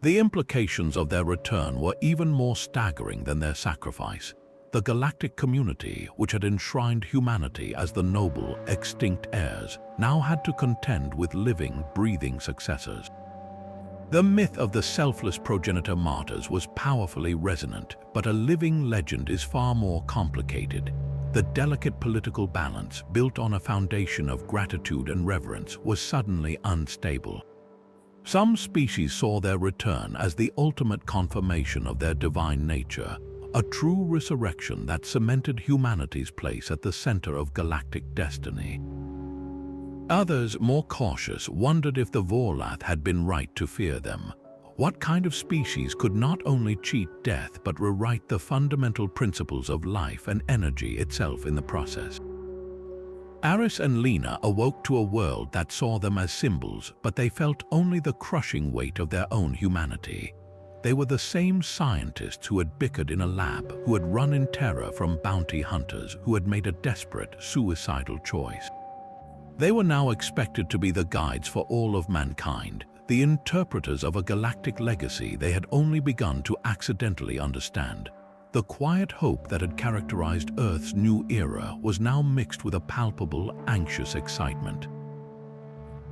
The implications of their return were even more staggering than their sacrifice. The galactic community, which had enshrined humanity as the noble, extinct heirs, now had to contend with living, breathing successors. The myth of the selfless progenitor martyrs was powerfully resonant, but a living legend is far more complicated. The delicate political balance, built on a foundation of gratitude and reverence, was suddenly unstable. Some species saw their return as the ultimate confirmation of their divine nature, a true resurrection that cemented humanity's place at the center of galactic destiny. Others, more cautious, wondered if the Vorlath had been right to fear them. What kind of species could not only cheat death but rewrite the fundamental principles of life and energy itself in the process? Aris and Lena awoke to a world that saw them as symbols, but they felt only the crushing weight of their own humanity. They were the same scientists who had bickered in a lab, who had run in terror from bounty hunters, who had made a desperate, suicidal choice. They were now expected to be the guides for all of mankind, the interpreters of a galactic legacy they had only begun to accidentally understand. The quiet hope that had characterized Earth's new era was now mixed with a palpable, anxious excitement.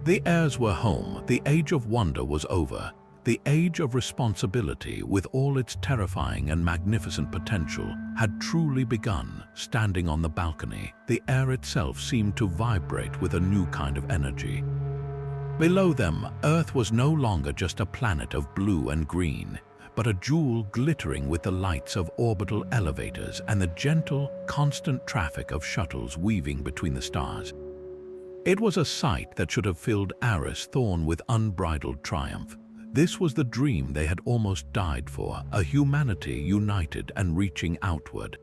The heirs were home, the age of wonder was over. The age of responsibility, with all its terrifying and magnificent potential, had truly begun. Standing on the balcony, the air itself seemed to vibrate with a new kind of energy. Below them, Earth was no longer just a planet of blue and green, but a jewel glittering with the lights of orbital elevators and the gentle, constant traffic of shuttles weaving between the stars. It was a sight that should have filled Aris Thorne with unbridled triumph. This was the dream they had almost died for, a humanity united and reaching outward.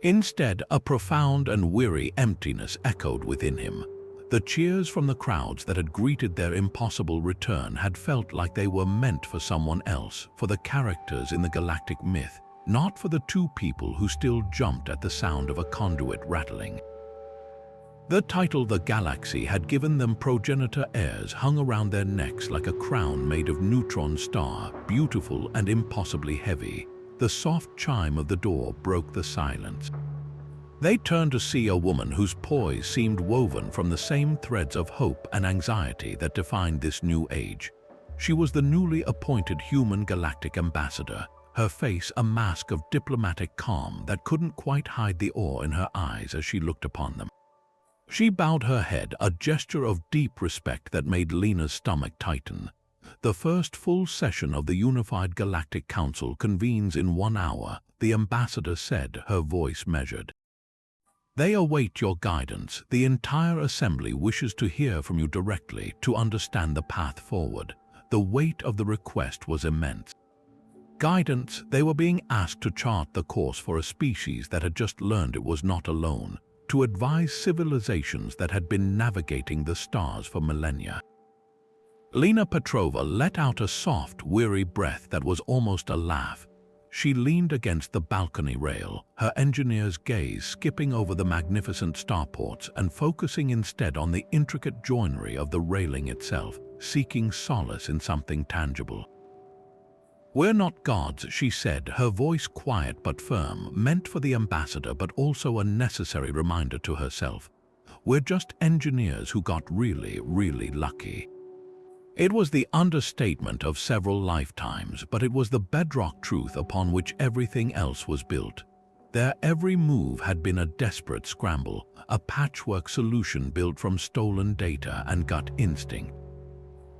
Instead, a profound and weary emptiness echoed within him. The cheers from the crowds that had greeted their impossible return had felt like they were meant for someone else, for the characters in the galactic myth, not for the two people who still jumped at the sound of a conduit rattling. The title The Galaxy had given them progenitor heirs hung around their necks like a crown made of neutron star, beautiful and impossibly heavy. The soft chime of the door broke the silence. They turned to see a woman whose poise seemed woven from the same threads of hope and anxiety that defined this new age. She was the newly appointed human galactic ambassador, her face a mask of diplomatic calm that couldn't quite hide the awe in her eyes as she looked upon them. She bowed her head, a gesture of deep respect that made Lena's stomach tighten. The first full session of the Unified Galactic Council convenes in 1 hour, the ambassador said, her voice measured. They await your guidance. The entire assembly wishes to hear from you directly to understand the path forward. The weight of the request was immense. Guidance, they were being asked to chart the course for a species that had just learned it was not alone, to advise civilizations that had been navigating the stars for millennia. Lena Petrova let out a soft, weary breath that was almost a laugh. She leaned against the balcony rail, her engineer's gaze skipping over the magnificent starports and focusing instead on the intricate joinery of the railing itself, seeking solace in something tangible. "We're not gods," she said, her voice quiet but firm, meant for the ambassador but also a necessary reminder to herself. "We're just engineers who got really, really lucky." It was the understatement of several lifetimes, but it was the bedrock truth upon which everything else was built. Their every move had been a desperate scramble, a patchwork solution built from stolen data and gut instinct.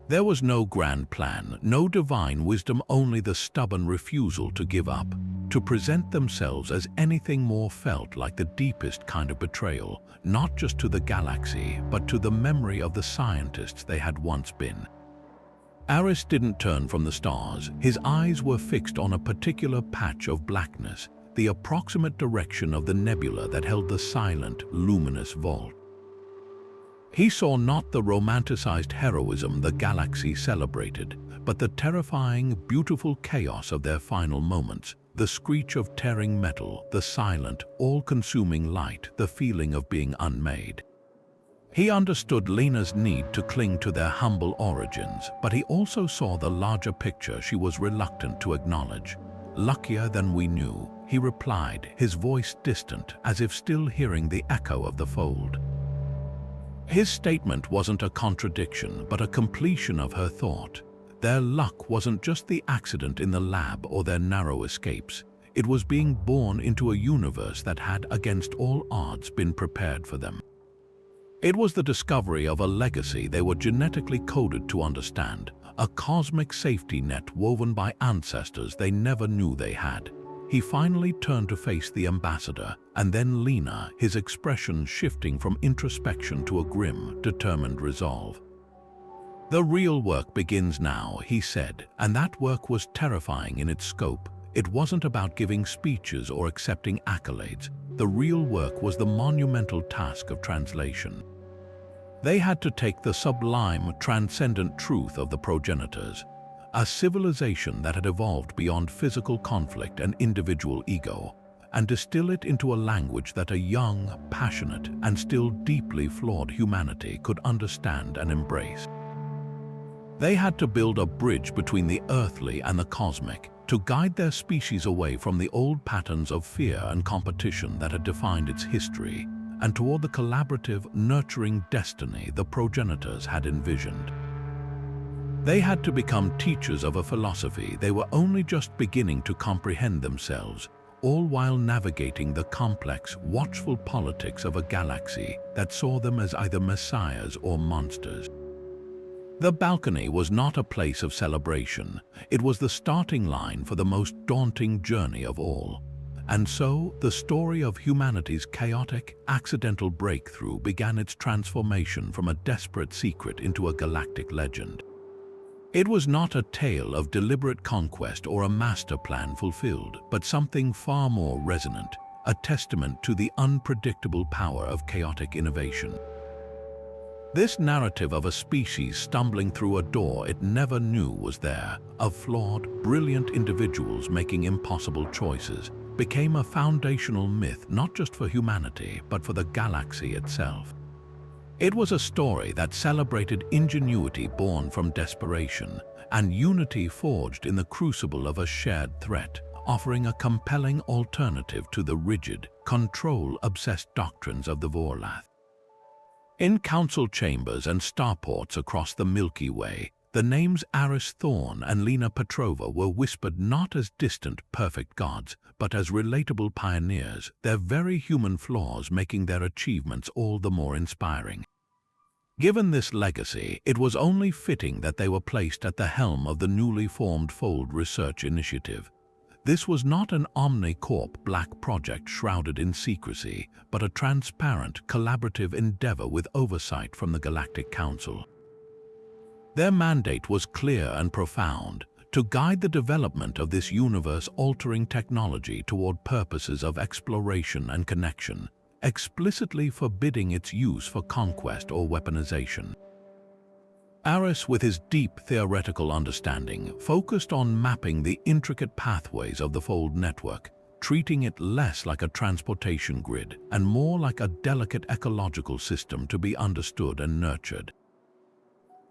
There was no grand plan, no divine wisdom, only the stubborn refusal to give up. To present themselves as anything more felt like the deepest kind of betrayal, not just to the galaxy, but to the memory of the scientists they had once been. Aris didn't turn from the stars. His eyes were fixed on a particular patch of blackness, the approximate direction of the nebula that held the silent, luminous vault. He saw not the romanticized heroism the galaxy celebrated, but the terrifying, beautiful chaos of their final moments, the screech of tearing metal, the silent, all-consuming light, the feeling of being unmade. He understood Lena's need to cling to their humble origins, but he also saw the larger picture she was reluctant to acknowledge. "Luckier than we knew," he replied, his voice distant, as if still hearing the echo of the fold. His statement wasn't a contradiction, but a completion of her thought. Their luck wasn't just the accident in the lab or their narrow escapes. It was being born into a universe that had, against all odds, been prepared for them. It was the discovery of a legacy they were genetically coded to understand, a cosmic safety net woven by ancestors they never knew they had. He finally turned to face the ambassador, and then Lena, his expression shifting from introspection to a grim, determined resolve. "The real work begins now," he said, and that work was terrifying in its scope. It wasn't about giving speeches or accepting accolades. The real work was the monumental task of translation. They had to take the sublime, transcendent truth of the progenitors, a civilization that had evolved beyond physical conflict and individual ego, and distill it into a language that a young, passionate, and still deeply flawed humanity could understand and embrace. They had to build a bridge between the earthly and the cosmic, to guide their species away from the old patterns of fear and competition that had defined its history, and toward the collaborative, nurturing destiny the progenitors had envisioned. They had to become teachers of a philosophy they were only just beginning to comprehend themselves, all while navigating the complex, watchful politics of a galaxy that saw them as either messiahs or monsters. The balcony was not a place of celebration. It was the starting line for the most daunting journey of all. And so, the story of humanity's chaotic, accidental breakthrough began its transformation from a desperate secret into a galactic legend. It was not a tale of deliberate conquest or a master plan fulfilled, but something far more resonant, a testament to the unpredictable power of chaotic innovation. This narrative of a species stumbling through a door it never knew was there, of flawed, brilliant individuals making impossible choices, became a foundational myth not just for humanity but for the galaxy itself. It was a story that celebrated ingenuity born from desperation and unity forged in the crucible of a shared threat, offering a compelling alternative to the rigid, control-obsessed doctrines of the Vorlath. In council chambers and starports across the Milky Way, the names Aris Thorne and Lena Petrova were whispered not as distant, perfect gods, but as relatable pioneers, their very human flaws making their achievements all the more inspiring. Given this legacy, it was only fitting that they were placed at the helm of the newly formed Fold Research Initiative. This was not an omnicorp black project shrouded in secrecy, but a transparent, collaborative endeavor with oversight from the Galactic Council. Their mandate was clear and profound: to guide the development of this universe-altering technology toward purposes of exploration and connection, explicitly forbidding its use for conquest or weaponization. Aris, with his deep theoretical understanding, focused on mapping the intricate pathways of the Fold network, treating it less like a transportation grid and more like a delicate ecological system to be understood and nurtured.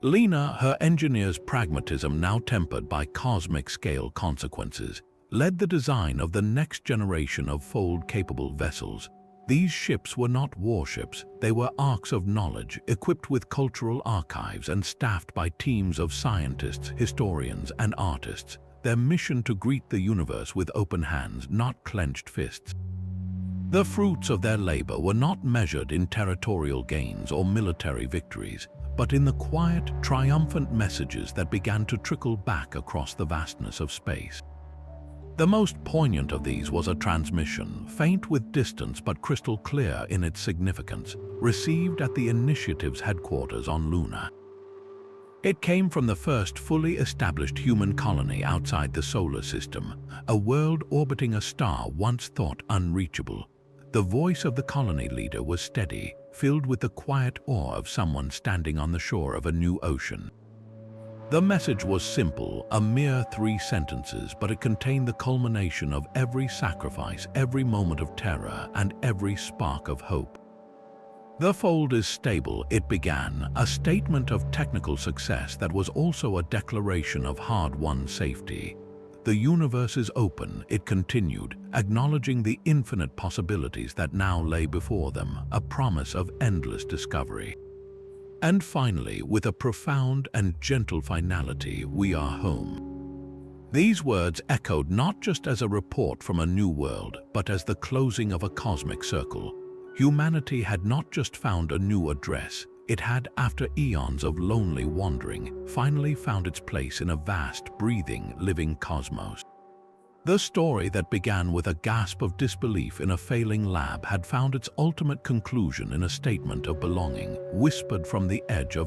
Lena, her engineer's pragmatism now tempered by cosmic-scale consequences, led the design of the next generation of Fold-capable vessels. These ships were not warships, they were arks of knowledge, equipped with cultural archives and staffed by teams of scientists, historians, and artists, their mission to greet the universe with open hands, not clenched fists. The fruits of their labor were not measured in territorial gains or military victories, but in the quiet, triumphant messages that began to trickle back across the vastness of space. The most poignant of these was a transmission, faint with distance but crystal clear in its significance, received at the initiative's headquarters on Luna. It came from the first fully established human colony outside the solar system, a world orbiting a star once thought unreachable. The voice of the colony leader was steady, filled with the quiet awe of someone standing on the shore of a new ocean. The message was simple, a mere 3 sentences, but it contained the culmination of every sacrifice, every moment of terror, and every spark of hope. "The Fold is stable," it began, a statement of technical success that was also a declaration of hard-won safety. "The universe is open," it continued, acknowledging the infinite possibilities that now lay before them, a promise of endless discovery. And finally, with a profound and gentle finality, "We are home." These words echoed not just as a report from a new world, but as the closing of a cosmic circle. Humanity had not just found a new address, it had, after eons of lonely wandering, finally found its place in a vast, breathing, living cosmos. The story that began with a gasp of disbelief in a failing lab had found its ultimate conclusion in a statement of belonging, whispered from the edge of